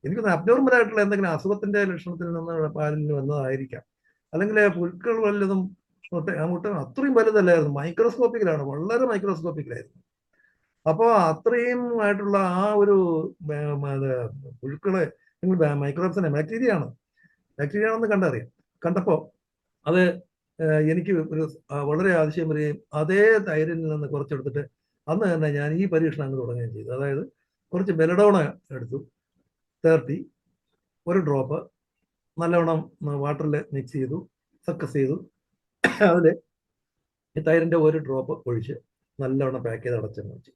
S3: എനിക്കൊന്ന് അബ്നോർമൽ ആയിട്ടുള്ള എന്തെങ്കിലും അസുഖത്തിന്റെ ലക്ഷണത്തിൽ നിന്ന് പാലിന് വന്നതായിരിക്കാം. അല്ലെങ്കിൽ പുഴുക്കൾ വല്ലതും ആ മുട്ട അത്രയും വലുതല്ലായിരുന്നു, മൈക്രോസ്കോപ്പിക്കലാണ്, വളരെ മൈക്രോസ്കോപ്പിക്കലായിരുന്നു. അപ്പോൾ അത്രയും ആയിട്ടുള്ള ആ ഒരു പുഴുക്കളെ, മൈക്രോബ്സിനെ, ബാക്ടീരിയ ആണെന്ന് കണ്ടറിയാം. കണ്ടപ്പോൾ അത് എനിക്ക് ഒരു വളരെ അതിശയം വരികയും അതേ തൈരിൽ നിന്ന് കുറച്ചെടുത്തിട്ട് അന്ന് തന്നെ ഞാൻ ഈ പരീക്ഷണം അങ്ങ് തുടങ്ങുകയും ചെയ്തു. അതായത് കുറച്ച് ബെലഡോണ എടുത്തു, 30 ഒരു ഡ്രോപ്പ് നല്ലവണ്ണം വാട്ടറിൽ മിക്സ് ചെയ്തു, സക്കസ് ചെയ്തു, അതിൽ ഈ തൈരിൻ്റെ ഒരു ഡ്രോപ്പ് ഒഴിച്ച് നല്ലവണ്ണം പാക്ക് ചെയ്ത് അടച്ചങ്ങ് വെച്ചു.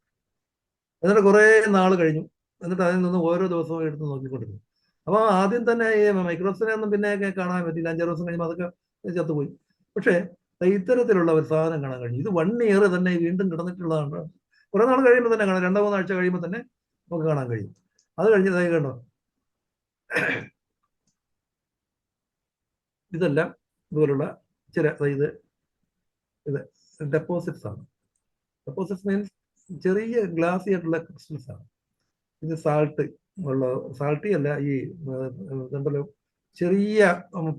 S3: എന്നിട്ട് കുറേ നാൾ കഴിഞ്ഞു. എന്നിട്ട് അതിൽ നിന്ന് ഓരോ ദിവസവും എടുത്ത് നോക്കിക്കൊണ്ടിരുന്നു. അപ്പോൾ ആദ്യം തന്നെ ഈ മൈക്രോബ്സിനെ ഒന്നും പിന്നെ കാണാൻ പറ്റില്ല. 5-6 ദിവസം കഴിയുമ്പോൾ അതൊക്കെ ചത്തുപോയി. പക്ഷേ ഇത്തരത്തിലുള്ള ഒരു സാധനം കാണാൻ കഴിഞ്ഞു. ഇത് 1 ഇയർ തന്നെ വീണ്ടും കിടന്നിട്ടുള്ളതാണ്. കുറെ നാൾ കഴിയുമ്പോൾ തന്നെ കാണാം, 2-3 ആഴ്ച കഴിയുമ്പോൾ തന്നെ നമുക്ക് കാണാൻ കഴിയും. അത് കഴിഞ്ഞതായി കണ്ടോ, ഇതെല്ലാം ഇതുപോലുള്ള ചില ഇത് ഡെപ്പോസിറ്റ്സ് ആണ്. ഡെപ്പോസിറ്റ്സ് മീൻസ് ചെറിയ ഗ്ലാസി ആയിട്ടുള്ള ക്രിസ്റ്റൽസ് ആണ്. ഇത് സാൾട്ടി അല്ല, ഈ ഇതുണ്ടല്ലോ ചെറിയ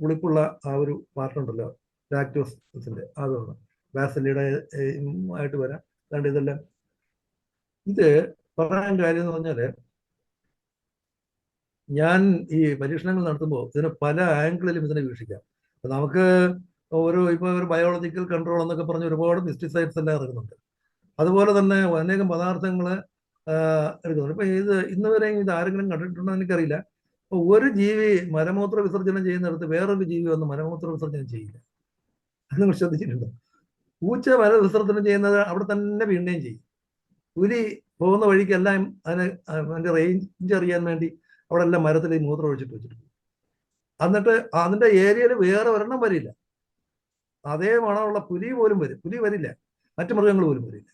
S3: പുളിപ്പുള്ള ആ ഒരു പാർട്ടുണ്ടല്ലോ, ലാക്ടോസിന്റെ, അതാണ് ബാസിലിയുടെ ആയിട്ട് വരാം. അതുകൊണ്ട് ഇതെല്ലാം ഇത് പറയാൻ കാര്യം എന്ന് പറഞ്ഞാല്, ഞാൻ ഈ പരീക്ഷണങ്ങൾ നടത്തുമ്പോൾ ഇതിനെ പല ആംഗിളിലും ഇതിനെ വീക്ഷിക്കാം. അപ്പൊ നമുക്ക് ഇപ്പൊ ഒരു ബയോളജിക്കൽ കൺട്രോൾ എന്നൊക്കെ പറഞ്ഞ് ഒരുപാട് പെസ്റ്റിസൈഡ്സ് എല്ലാം ഇറങ്ങുന്നുണ്ട്. അതുപോലെ തന്നെ അനേകം പദാർത്ഥങ്ങൾ എടുക്കുന്നുണ്ട്. ഇപ്പൊ ഇന്ന് വരെ ഇത് ആരെങ്കിലും കണ്ടിട്ടുണ്ടോ എനിക്കറിയില്ല. അപ്പൊ ഒരു ജീവി മലമൂത്ര വിസർജനം ചെയ്യുന്നിടത്ത് വേറൊരു ജീവി വന്ന് മലമൂത്ര വിസർജനം ചെയ്യില്ല. അത് നിങ്ങൾ ശ്രദ്ധിച്ചിട്ടുണ്ടോ? പൂച്ച മല വിസർജനം ചെയ്യുന്നത് അവിടെ തന്നെ വീണ്ടുകയും ചെയ്യും. പുലി പോകുന്ന വഴിക്കെല്ലാം അതിന്റെ റേഞ്ച് അറിയാൻ വേണ്ടി അവിടെ എല്ലാം മരത്തിൽ മൂത്രം ഒഴിച്ചിട്ട് വെച്ചിട്ടുണ്ട്. എന്നിട്ട് അതിന്റെ ഏരിയയിൽ വേറെ ഒരെണ്ണം വരില്ല. അതേ മണമുള്ള പുലി പോലും വരും, പുലി വരില്ല, മറ്റു മൃഗങ്ങൾ പോലും വരില്ല.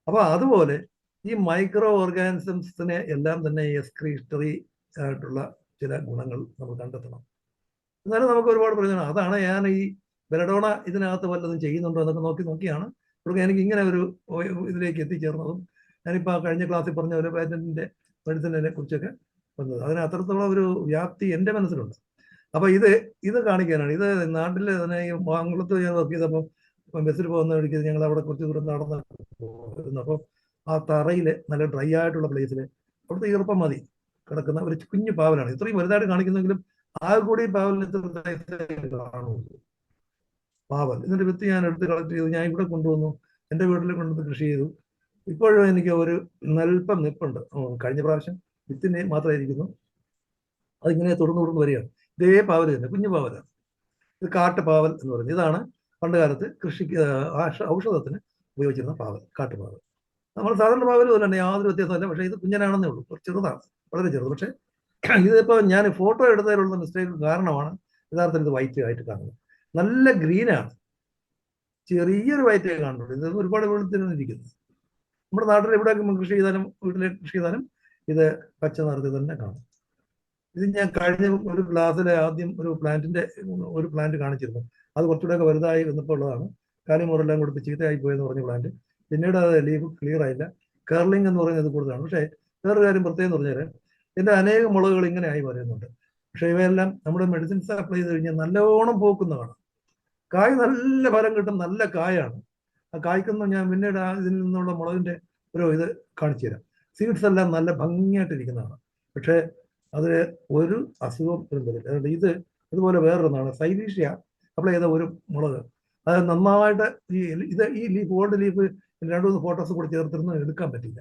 S3: അപ്പൊ അതുപോലെ ഈ മൈക്രോ ഓർഗാനിസംസിനെ എല്ലാം തന്നെ എക്സ്ക്രീറ്ററി ആയിട്ടുള്ള ചില ഗുണങ്ങൾ നമ്മൾ കണ്ടെത്തണം. എന്നാലും നമുക്ക് ഒരുപാട് പ്രയോജനം. അതാണ് ഞാൻ ഈ ബെലഡോണ ഇതിനകത്ത് വല്ലതും ചെയ്യുന്നുണ്ടോ എന്നൊക്കെ നോക്കിയാണ് എനിക്ക് ഇങ്ങനെ ഒരു ഇതിലേക്ക് എത്തിച്ചേർന്നതും ഞാനിപ്പോൾ കഴിഞ്ഞ ക്ലാസ്സിൽ പറഞ്ഞ ഒരു പാറ്റന്റിന്റെ മെഡിസിനെ കുറിച്ചൊക്കെ വന്നത്. അതിന് അത്രത്തോളം ഒരു വ്യാപ്തി എൻ്റെ മനസ്സിലുണ്ട്. അപ്പൊ ഇത് കാണിക്കാനാണ്. ഇത് നാട്ടിൽ തന്നെ ഈ മാങ്കുളത്ത് ഞാൻ വർക്ക് ചെയ്തപ്പോൾ ബസ്സിൽ പോകുന്ന വഴിക്ക് ഞങ്ങൾ അവിടെ കുറച്ച് ദൂരം നടന്ന് പോയിരുന്നു. അപ്പോൾ ആ തറയിൽ നല്ല ഡ്രൈ ആയിട്ടുള്ള പ്ലേസിൽ അവിടുത്തെ ഈർപ്പം മതി കിടക്കുന്ന ഒരു കുഞ്ഞു പാവലാണ്. ഇത്രയും വലുതായിട്ട് കാണിക്കുന്നെങ്കിലും ആ കൂടി പാവലിന് കാണുള്ളൂ. പാവൽ ഇതിന്റെ വിത്ത് ഞാൻ എടുത്ത് കളക്ട് ചെയ്തു, ഞാൻ ഇവിടെ കൊണ്ടുവന്നു, എൻ്റെ വീട്ടിൽ കൊണ്ടുവന്ന് കൃഷി ചെയ്തു. ഇപ്പോഴും എനിക്ക് ഒരു നൽപ്പം നിപ്പുണ്ട്. കഴിഞ്ഞ പ്രാവശ്യം വിത്തിന് മാത്രമായിരിക്കുന്നു, അതിങ്ങനെ തുടർന്ന് വരികയാണ്. ഇതേ പാവൽ തന്നെ, കുഞ്ഞു പാവലാണ്. ഇത് കാട്ടുപാവൽ എന്ന് പറയുന്നത്. ഇതാണ് പണ്ട് കാലത്ത് കൃഷിക്ക് ഔഷധത്തിന് ഉപയോഗിച്ചിരുന്ന പാവൽ, കാട്ടുപാവൽ. നമ്മൾ സാധാരണ പാവൽ പോലെ തന്നെ യാതൊരു വ്യത്യാസമല്ല. പക്ഷേ ഇത് കുഞ്ഞനാണെന്നേ ഉള്ളൂ, കുറച്ച് ചെറുതാണ്, വളരെ ചെറുത്. പക്ഷേ ഇതിപ്പോൾ ഞാൻ ഫോട്ടോ എടുത്തതിലുള്ള മിസ്റ്റേക്ക് കാരണമാണ് യഥാർത്ഥത്തിൽ ഇത് വൈറ്റ് ആയിട്ട് കാണുന്നത്. നല്ല ഗ്രീനാണ്, ചെറിയൊരു വൈറ്റേ കാണുന്നുള്ളൂ. ഇത് ഒരുപാട് വെളുത്തിരിക്കുന്നത്. നമ്മുടെ നാട്ടിൽ എവിടെ കൃഷി ചെയ്താലും വീട്ടിലെ കൃഷി ചെയ്താലും ഇത് പച്ച നിറത്തിൽ തന്നെ കാണും. ഇത് ഞാൻ കഴിഞ്ഞ ഒരു ക്ലാസ്സിലെ ആദ്യം ഒരു പ്ലാന്റ് കാണിച്ചിരുന്നു. അത് കുറച്ചുകൂടെയൊക്കെ വലുതായി വന്നപ്പോൾ ഉള്ളതാണ്. കാലിമുറെല്ലാം കൊടുത്ത് ചീത്തയായി പോയെന്ന് പറഞ്ഞ പ്ലാന്റ്. പിന്നീട് അത് ലീഫ് ക്ലിയർ ആയില്ല. കേർലിംഗ് എന്ന് പറയുന്നത് കൂടുതലാണ്. പക്ഷേ വേറൊരു കാര്യം പ്രത്യേകം എന്ന് പറഞ്ഞാൽ എൻ്റെ അനേകം മുളകുകൾ ഇങ്ങനെ ആയി പറയുന്നുണ്ട്. പക്ഷേ ഇവയെല്ലാം നമ്മുടെ മെഡിസിൻസ് അപ്ലൈ ചെയ്ത് കഴിഞ്ഞാൽ നല്ലോണം പൂക്കുന്നതാണ്. കായ് നല്ല ഫലം കിട്ടും, നല്ല കായാണ്. ആ കായ്ക്കുന്ന ഞാൻ പിന്നീട് ഇതിൽ നിന്നുള്ള മുളകിന്റെ ഇത് കാണിച്ചു തരാം. സീഡ്സ് എല്ലാം നല്ല ഭംഗിയായിട്ടിരിക്കുന്നതാണ്. പക്ഷേ അതിൽ ഒരു അസുഖം വരില്ല. അതുകൊണ്ട് ഇതുപോലെ വേറൊന്നാണ് സൈലീഷ്യ അപ്ലൈ ചെയ്ത ഒരു മുളക്. അത് നന്നായിട്ട് ഈ ലീഫ്, ഓൾഡ് ലീഫ് 2-3 ഫോട്ടോസ് കൂടി ചേർത്തിരുന്ന് എടുക്കാൻ പറ്റില്ല.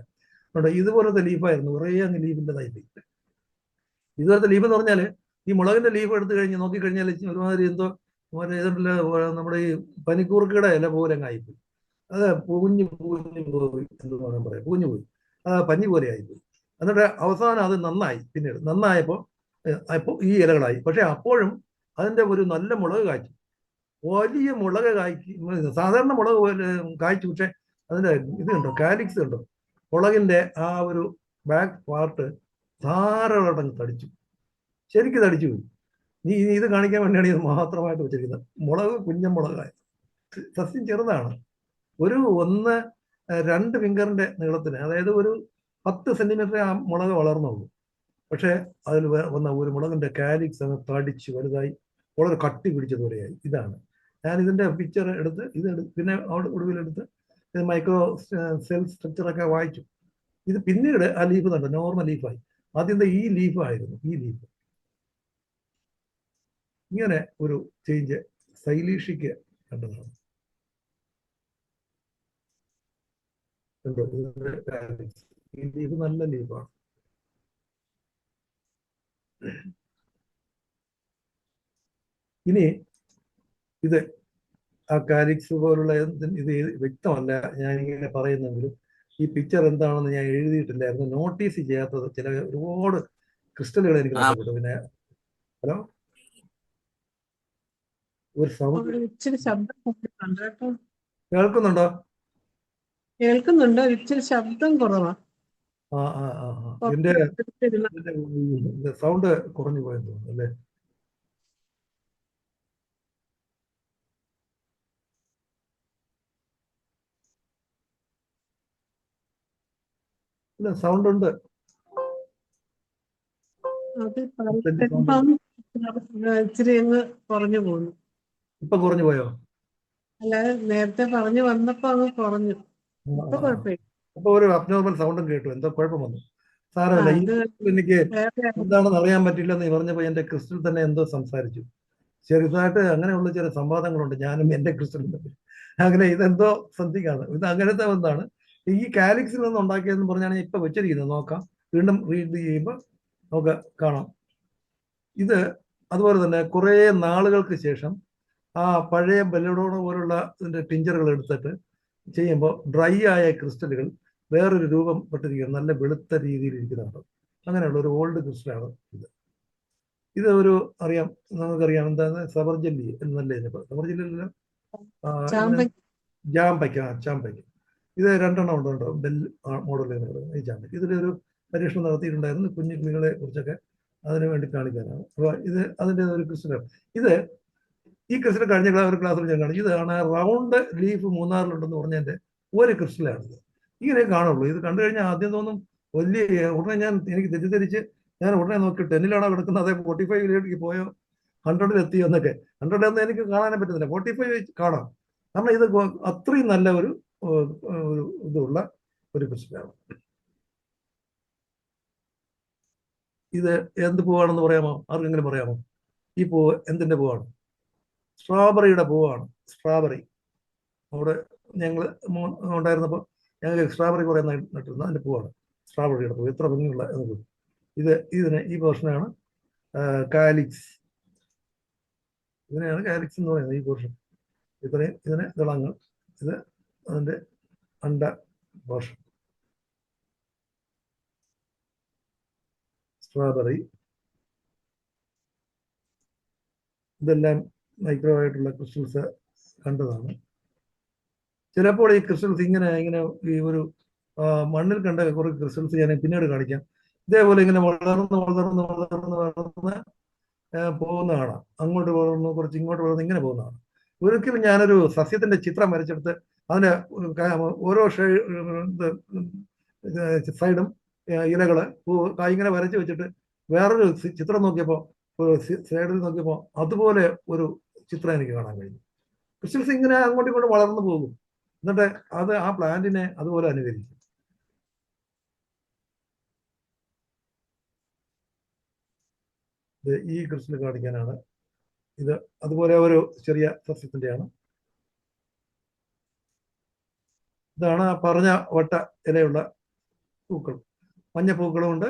S3: അതുകൊണ്ട് ഇതുപോലത്തെ ലീഫായിരുന്നു, കുറേ അങ്ങ് ലീഫിൻ്റെതായി. ഇതുപോലത്തെ ലീഫ് എന്ന് പറഞ്ഞാൽ ഈ മുളകിന്റെ ലീഫ് എടുത്തു കഴിഞ്ഞ് നോക്കിക്കഴിഞ്ഞാൽ ഒരുമാതിരി എന്തോ ഇതുണ്ടല്ലോ, നമ്മുടെ ഈ പനിക്കൂർക്കയുടെ ഇല പോലെ ആയിപ്പോയി. അത് പൂഞ്ഞു പൂഞ്ഞു പോയി എന്ന് പറയാം, പൂഞ്ഞു പോയി, പഞ്ഞി പോലെ ആയിപ്പോയി. എന്നിട്ട് അവസാനം അത് നന്നായി, പിന്നീട് നന്നായപ്പോൾ ഈ ഇലകളായി. പക്ഷെ അപ്പോഴും അതിന്റെ ഒരു നല്ല മുളക് കായ്ച്ചു, വലിയ മുളക് കായ്ക്ക്, സാധാരണ മുളക് പോലെ കായ്ച്ചു. പക്ഷെ അതിന്റെ ഇത് കണ്ടോ, കാലിക്സ് കണ്ടോ, മുളകിന്റെ ആ ഒരു ബാക്ക് പാർട്ട് ധാരാളം തടിച്ചു, ശരിക്കും തടിച്ചു പോയി. ഇത് കാണിക്കാൻ വേണ്ടിയാണ് ഇത് മാത്രമായിട്ട് വെച്ചിരിക്കുന്നത്. മുളക് കുഞ്ഞമുളകായ സസ്യം ചെറുതാണ്, ഒരു 1-2 ഫിംഗറിന്റെ നീളത്തിന്, അതായത് ഒരു 10 സെന്റിമീറ്റർ ആ മുളക് വളർന്നുള്ളൂ. പക്ഷെ അതിൽ വന്ന ഒരു മുളകിന്റെ കാലിക്സ് അങ്ങ് തടിച്ച് വലുതായി വളരെ കട്ടി പിടിച്ചതുപോലെയായി. ഇതാണ് ഞാൻ ഇതിന്റെ പിക്ചർ എടുത്ത് പിന്നെ ഒടുവിലെടുത്ത് ഇത് മൈക്രോ സെൽ സ്ട്രക്ചറൊക്കെ വായിച്ചു. ഇത് പിന്നീട് ആ ലീഫ് തന്നെ നോർമൽ ലീഫായി. ആദ്യം ഈ ലീഫായിരുന്നു, ഈ ലീഫ്. ഇങ്ങനെ ഒരു ചേഞ്ച് സൈലീഷിക്ക് കണ്ടതാണ്. ഈ ലീഫ് നല്ല ലീഫാണ്. ഇനി ഇത് ആ കാലിക്സ് പോലുള്ള ഇത് വ്യക്തമല്ല ഞാനിങ്ങനെ പറയുന്നെങ്കിലും ഈ പിക്ചർ എന്താണെന്ന് ഞാൻ എഴുതിയിട്ടില്ലായിരുന്നു, നോട്ടീസ് ചെയ്യാത്തത് ചില ഒരുപാട് ക്രിസ്റ്റലുകൾ എനിക്ക് നഷ്ടപ്പെട്ടു. പിന്നെ ഹലോ, ഒരു സൗണ്ട്
S2: ഇച്ചിരി ശബ്ദം
S3: കേൾക്കുന്നുണ്ടോ?
S2: കേൾക്കുന്നുണ്ട്, ഇച്ചിരി ശബ്ദം കുറവാ.
S3: എന്റെ സൗണ്ട് കുറഞ്ഞു പോയെന്ന് തോന്നുന്നു അല്ലേ? ഇല്ല, സൗണ്ട് ഉണ്ട്.
S2: ഇച്ചിരി അങ്ങ് കുറഞ്ഞു പോകുന്നു.
S3: ഇപ്പൊ കുറഞ്ഞു പോയോ?
S2: അല്ലാതെ നേരത്തെ പറഞ്ഞു വന്നപ്പോ അങ്ങ് കുറഞ്ഞു. ഇപ്പൊ കുഴപ്പമില്ല.
S3: അപ്പൊ ഒരു അബ്നോർമൽ സൗണ്ടും കേട്ടു, എന്തോ കുഴപ്പം വന്നു. സാരമല്ല, ഈ എനിക്ക് എന്താണെന്ന് അറിയാൻ പറ്റില്ലെന്ന് പറഞ്ഞപ്പോ എന്റെ ക്രിസ്റ്റൽ തന്നെ എന്തോ സംസാരിച്ചു. ചെറുതായിട്ട് അങ്ങനെയുള്ള ചില സംവാദങ്ങളുണ്ട് ഞാനും എന്റെ ക്രിസ്റ്റലും തമ്മിൽ. അങ്ങനെ ഇതെന്തോ സന്ധിക്കാണ്. ഇത് അങ്ങനത്തെ ഒന്നാണ്. ഈ കാലിക്സിൽ നിന്ന് ഉണ്ടാക്കിയതെന്ന് പറഞ്ഞാണ് ഇപ്പൊ വെച്ചിരിക്കുന്നത്. നോക്കാം, വീണ്ടും റീഡ് ചെയ്യുമ്പോൾ നമുക്ക് കാണാം. ഇത് അതുപോലെ തന്നെ കുറെ നാളുകൾക്ക് ശേഷം ആ പഴയ ബെല്ലഡോണ പോലുള്ള ഇതിന്റെ ടിഞ്ചറുകൾ എടുത്തിട്ട് ചെയ്യുമ്പോൾ ഡ്രൈ ആയ ക്രിസ്റ്റലുകൾ വേറൊരു രൂപം പെട്ടിരിക്കുകയാണ്, നല്ല വെളുത്ത രീതിയിൽ ഇരിക്കുന്നുണ്ട്. അങ്ങനെയുള്ള ഒരു ഓൾഡ് ക്രിസ്റ്റലാണ് ഇത്. ഇത് ഒരു നമുക്കറിയാം എന്താണ് സബർജല്ലി എന്നല്ലേ, സബർജല്ലി ചാമ്പയ്ക്ക. ഇത് 2 എണ്ണം ഉണ്ടോ, ബെൽ മോഡൽ എന്ന് പറയുന്നത് ഈ ചാമ്പയ്ക്ക. ഇതിലൊരു പരീക്ഷണം നടത്തിയിട്ടുണ്ടായിരുന്നു കുഞ്ഞു കിളികളെ കുറിച്ചൊക്കെ, അതിനു വേണ്ടി കാണിക്കാനാണ്. അപ്പോൾ ഇത് അതിൻ്റെ ഒരു ക്രിസ്റ്റലാണ്. ഈ ക്രിസ്റ്റൽ കഴിഞ്ഞ ഒരു ക്ലാസ്സിൽ ഞാൻ കാണിച്ചു. ഇതാണ് റൗണ്ട് ലീഫ് മൂന്നാറിലുണ്ടെന്ന് പറഞ്ഞതിന്റെ ഒരു ക്രിസ്റ്റലാണിത്. ഇങ്ങനെ കാണുള്ളൂ. ഇത് കണ്ടു കഴിഞ്ഞാൽ ആദ്യം തോന്നും വലിയ, ഉടനെ എനിക്ക് തെറ്റിദ്ധരിച്ച് ഞാൻ ഉടനെ നോക്കി 10-ലാണോ കിടക്കുന്നത്, അതേ 45-ലേക്ക് പോയോ, 100-ൽ എത്തിയോ എന്നൊക്കെ. 100-ലൊന്നും എനിക്ക് കാണാനേ പറ്റുന്നില്ല, 45 കാണാം. കാരണം ഇത് അത്രയും നല്ല ഒരു ഇതുള്ള ഒരു ക്രിസ്റ്റലാണ്. ഇത് എന്ത് പൂവാണെന്ന് പറയാമോ? ആർക്കെങ്കിലും പറയാമോ? ഈ പൂവ് എന്തിന്റെ പൂവാണ്? സ്ട്രോബെറിയുടെ പൂവാണ്. സ്ട്രോബെറി അവിടെ ഞങ്ങൾ ഉണ്ടായിരുന്നപ്പോൾ ഞങ്ങൾക്ക് സ്ട്രോബെറി കുറേ നട്ടിരുന്നു, അതിന്റെ പൂവാണ് സ്ട്രോബെറിയുടെ പൂവ്. എത്ര ഭംഗിയുള്ള പൂ! ഈ പോർഷനാണ് കാലിക്സ്. ഇതിനെയാണ് കാലിക്സ് എന്ന് പറയുന്നത്, ഈ പോർഷൻ. ഇതിനെ തിളങ്ങ്, ഇത് അതിന്റെ അണ്ട പോർഷൻ. സ്ട്രോബെറി ഇതെല്ലാം മൈക്രോ ആയിട്ടുള്ള ക്രിസ്റ്റൽസ് കണ്ടതാണ്. ചിലപ്പോൾ ഈ ക്രിസ്റ്റൽസ് ഇങ്ങനെ ഈ ഒരു മണ്ണിൽ കണ്ട കുറെ ക്രിസ്റ്റൽസ് ഞാൻ പിന്നീട് കാണിക്കാം. ഇതേപോലെ ഇങ്ങനെ വളർന്ന് പോകുന്ന കാണാം. അങ്ങോട്ട് വളർന്നു, കുറച്ച് ഇങ്ങോട്ട് വളർന്ന് ഇങ്ങനെ പോകുന്നതാണ്. ഒരിക്കലും ഞാനൊരു സസ്യത്തിന്റെ ചിത്രം വരച്ചെടുത്ത് അതിന് ഓരോ സൈഡും ഇലകള് ഇങ്ങനെ വരച്ച് വെച്ചിട്ട് വേറൊരു ചിത്രം നോക്കിയപ്പോൾ, സൈഡിൽ നോക്കിയപ്പോൾ അതുപോലെ ഒരു ചിത്രം എനിക്ക് കാണാൻ കഴിഞ്ഞു. ക്രിസ്റ്റൽസ് ഇങ്ങനെ അങ്ങോട്ടും ഇങ്ങോട്ടും വളർന്നു പോകും, എന്നിട്ട് അത് ആ പ്ലാന്റിനെ അതുപോലെ അനുകരിക്കും. ഈ ക്രിസ്റ്റൽ കാണിക്കാനാണ് ഇത്. അതുപോലെ ഒരു ചെറിയ സസ്യത്തിന്റെയാണ്. ഇതാണ് പറഞ്ഞ വട്ട ഇലയുള്ള പൂക്കൾ. മഞ്ഞ പൂക്കളുമുണ്ട്,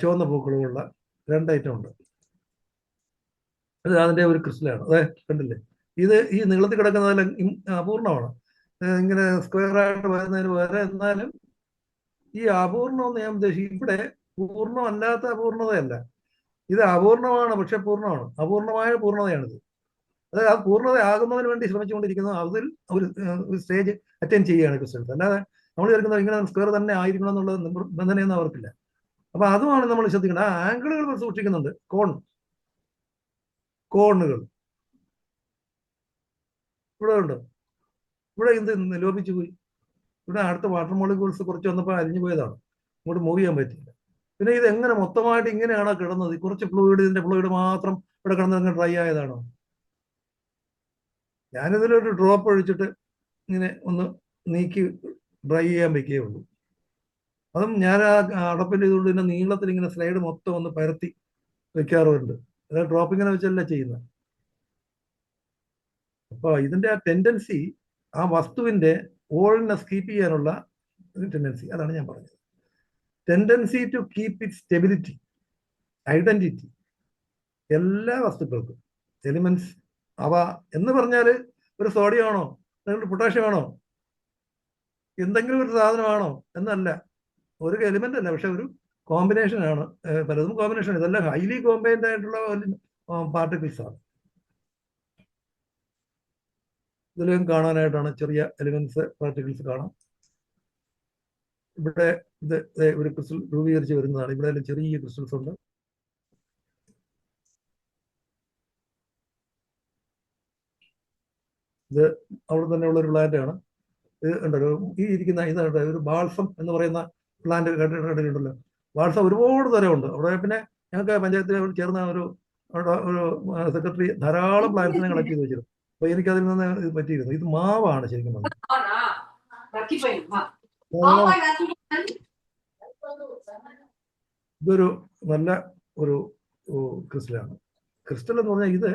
S3: ചുവന്ന പൂക്കളുമുള്ള 2 ഐറ്റം ഉണ്ട്. അത് അതിന്റെ ഒരു ക്രിസ്റ്റലാണ്. അതെ, കണ്ടില്ലേ? ഇത് ഈ നീളത്തിൽ കിടക്കുന്നതെല്ലാം അപൂർണമാണ്. ഇങ്ങനെ സ്ക്വയർ ആയിട്ട് വരുന്നതിന് പകരം എന്നാലും ഈ അപൂർണം എന്ന് ഞാൻ ഉദ്ദേശിക്കും ഇവിടെ പൂർണ്ണമല്ലാത്ത അപൂർണതയല്ല. ഇത് അപൂർണമാണ്, പക്ഷെ പൂർണ്ണമാണ്. അപൂർണമായ പൂർണ്ണതയാണിത്. അതായത് ആ പൂർണ്ണതയാകുന്നതിന് വേണ്ടി ശ്രമിച്ചുകൊണ്ടിരിക്കുന്നത് അതിൽ ഒരു സ്റ്റേജ് അറ്റൻഡ് ചെയ്യുകയാണ് ക്രിസ്ത്യൻസ്. അല്ലാതെ നമ്മൾ ചേർക്കുന്നത് ഇങ്ങനെ സ്ക്വയർ തന്നെ ആയിരിക്കണം എന്നുള്ള നിബന്ധനയൊന്നും അവർക്കില്ല. അപ്പൊ അതുമാണ് നമ്മൾ ശ്രദ്ധിക്കേണ്ടത്. ആ ആംഗിളുകൾ സൂക്ഷിക്കുന്നുണ്ട്. കോണുകൾ ഇവിടെ ഉണ്ട്. ഇവിടെ എന്ത് ലോപിച്ചു പോയി. ഇവിടെ അടുത്ത വാട്ടർ മോളിക്യൂൾസ് കുറച്ച് വന്നപ്പോൾ അരിഞ്ഞു പോയതാണ്. ഇങ്ങോട്ട് മൂവ് ചെയ്യാൻ പറ്റില്ല. പിന്നെ ഇത് എങ്ങനെ മൊത്തമായിട്ട് ഇങ്ങനെയാണോ കിടന്നത്? കുറച്ച് ഇതിന്റെ ഫ്ലൂയിഡ് മാത്രം ഇവിടെ കിടന്ന് ഡ്രൈ ആയതാണോ? ഞാനിതിലൊരു ഡ്രോപ്പ് ഒഴിച്ചിട്ട് ഇങ്ങനെ ഒന്ന് നീക്കി ഡ്രൈ ചെയ്യാൻ വെക്കുകയുള്ളൂ. അതും ഞാൻ ആ അടപ്പിൻ്റെ ഇതുകൊണ്ട് തന്നെ നീളത്തിൽ ഇങ്ങനെ സ്ലൈഡ് മൊത്തം ഒന്ന് പരത്തി വെക്കാറുണ്ട്. അതായത് ഡ്രോപ്പ് ഇങ്ങനെ വെച്ചല്ല ചെയ്യുന്നത്. അപ്പൊ ഇതിന്റെ ആ ടെൻഡൻസി, ആ വസ്തുവിന്റെ ഓൾനെസ് കീപ്പ് ചെയ്യാനുള്ള ടെൻഡൻസി, അതാണ് ഞാൻ പറഞ്ഞത്. Tendency to keep it stability, identity എല്ലാ വസ്തുക്കൾക്കും. എലിമെന്റ്സ് അവ എന്ന് പറഞ്ഞാൽ ഒരു സോഡിയം ആണോ, അല്ലെങ്കിൽ പൊട്ടാഷ്യം ആണോ, എന്തെങ്കിലും ഒരു സാധനമാണോ എന്നല്ല. ഒരു എലിമെന്റ് അല്ല, പക്ഷെ ഒരു കോമ്പിനേഷൻ ആണ്. പലതും കോമ്പിനേഷൻ. ഇതെല്ലാം ഹൈലി കോമ്പൈൻഡ് ആയിട്ടുള്ള പാർട്ടിക്കിൾസ് ആണ്. ഇതിലും കാണാനായിട്ടാണ് ചെറിയ എലിമെന്റ്സ്, പാർട്ടിക്കിൾസ് കാണാം. ഇവിടെ ഇത് ഒരു ക്രിസ്റ്റൽ രൂപീകരിച്ച് വരുന്നതാണ്. ഇവിടെ ചെറിയ ക്രിസ്റ്റൽസ് ഉണ്ട്. ഇത് അവിടെ തന്നെയുള്ള ഒരു പ്ലാന്റ് ആണ്. ഇത് ഉണ്ടല്ലോ ഈ ഇരിക്കുന്ന ഇതുണ്ട്, ഒരു ബാൾസം എന്ന് പറയുന്ന പ്ലാന്റ് കണ്ടിട്ടുണ്ടല്ലോ. ബാൾസം ഒരുപാട് തരമുണ്ട് അവിടെ. പിന്നെ ഞങ്ങൾക്ക് പഞ്ചായത്തിൽ ചേർന്ന ഒരു സെക്രട്ടറി ധാരാളം പ്ലാന്റ്സിനെ കളക്ട് ചെയ്ത് വെച്ചിരുന്നു. അപ്പൊ എനിക്കതിൽ നിന്ന് ഇത് പറ്റിയിരുന്നു. ഇത് മാവാണ് ശരിക്കും പറഞ്ഞത്. ഇതൊരു നല്ല ഒരു ക്രിസ്റ്റലാണ്. ക്രിസ്റ്റൽ എന്ന് പറഞ്ഞാൽ ഇത്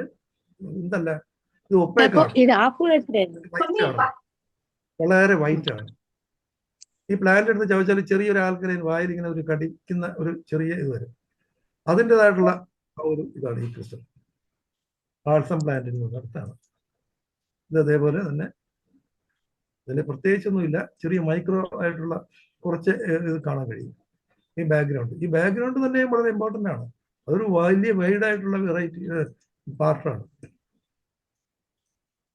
S3: എന്തല്ല, ഇത് ഒപ്പേക്കാണ്, വളരെ വൈറ്റ് ആണ്. ഈ പ്ലാന്റ് എടുത്ത് ചവച്ചാൽ ചെറിയൊരു ആൾക്കാരെ വായിൽ ഇങ്ങനെ ഒരു കടിക്കുന്ന ഒരു ചെറിയ ഇത് വരും. അതിൻ്റെതായിട്ടുള്ള ഒരു ഇതാണ് ഈ ക്രിസ്റ്റൽ. ബാൾസം പ്ലാന്റിൽ നിന്ന് അടുത്താണ് ഇത്. അതേപോലെ തന്നെ ഇതിൽ പ്രത്യേകിച്ചൊന്നുമില്ല. ചെറിയ മൈക്രോ ആയിട്ടുള്ള കുറച്ച് ഇത് കാണാൻ കഴിയും. ഈ ബാക്ക്ഗ്രൗണ്ട് തന്നെ വളരെ ഇമ്പോർട്ടൻ്റ് ആണ്. അതൊരു വലിയ വൈഡായിട്ടുള്ള വെറൈറ്റി പാർട്ടാണ്.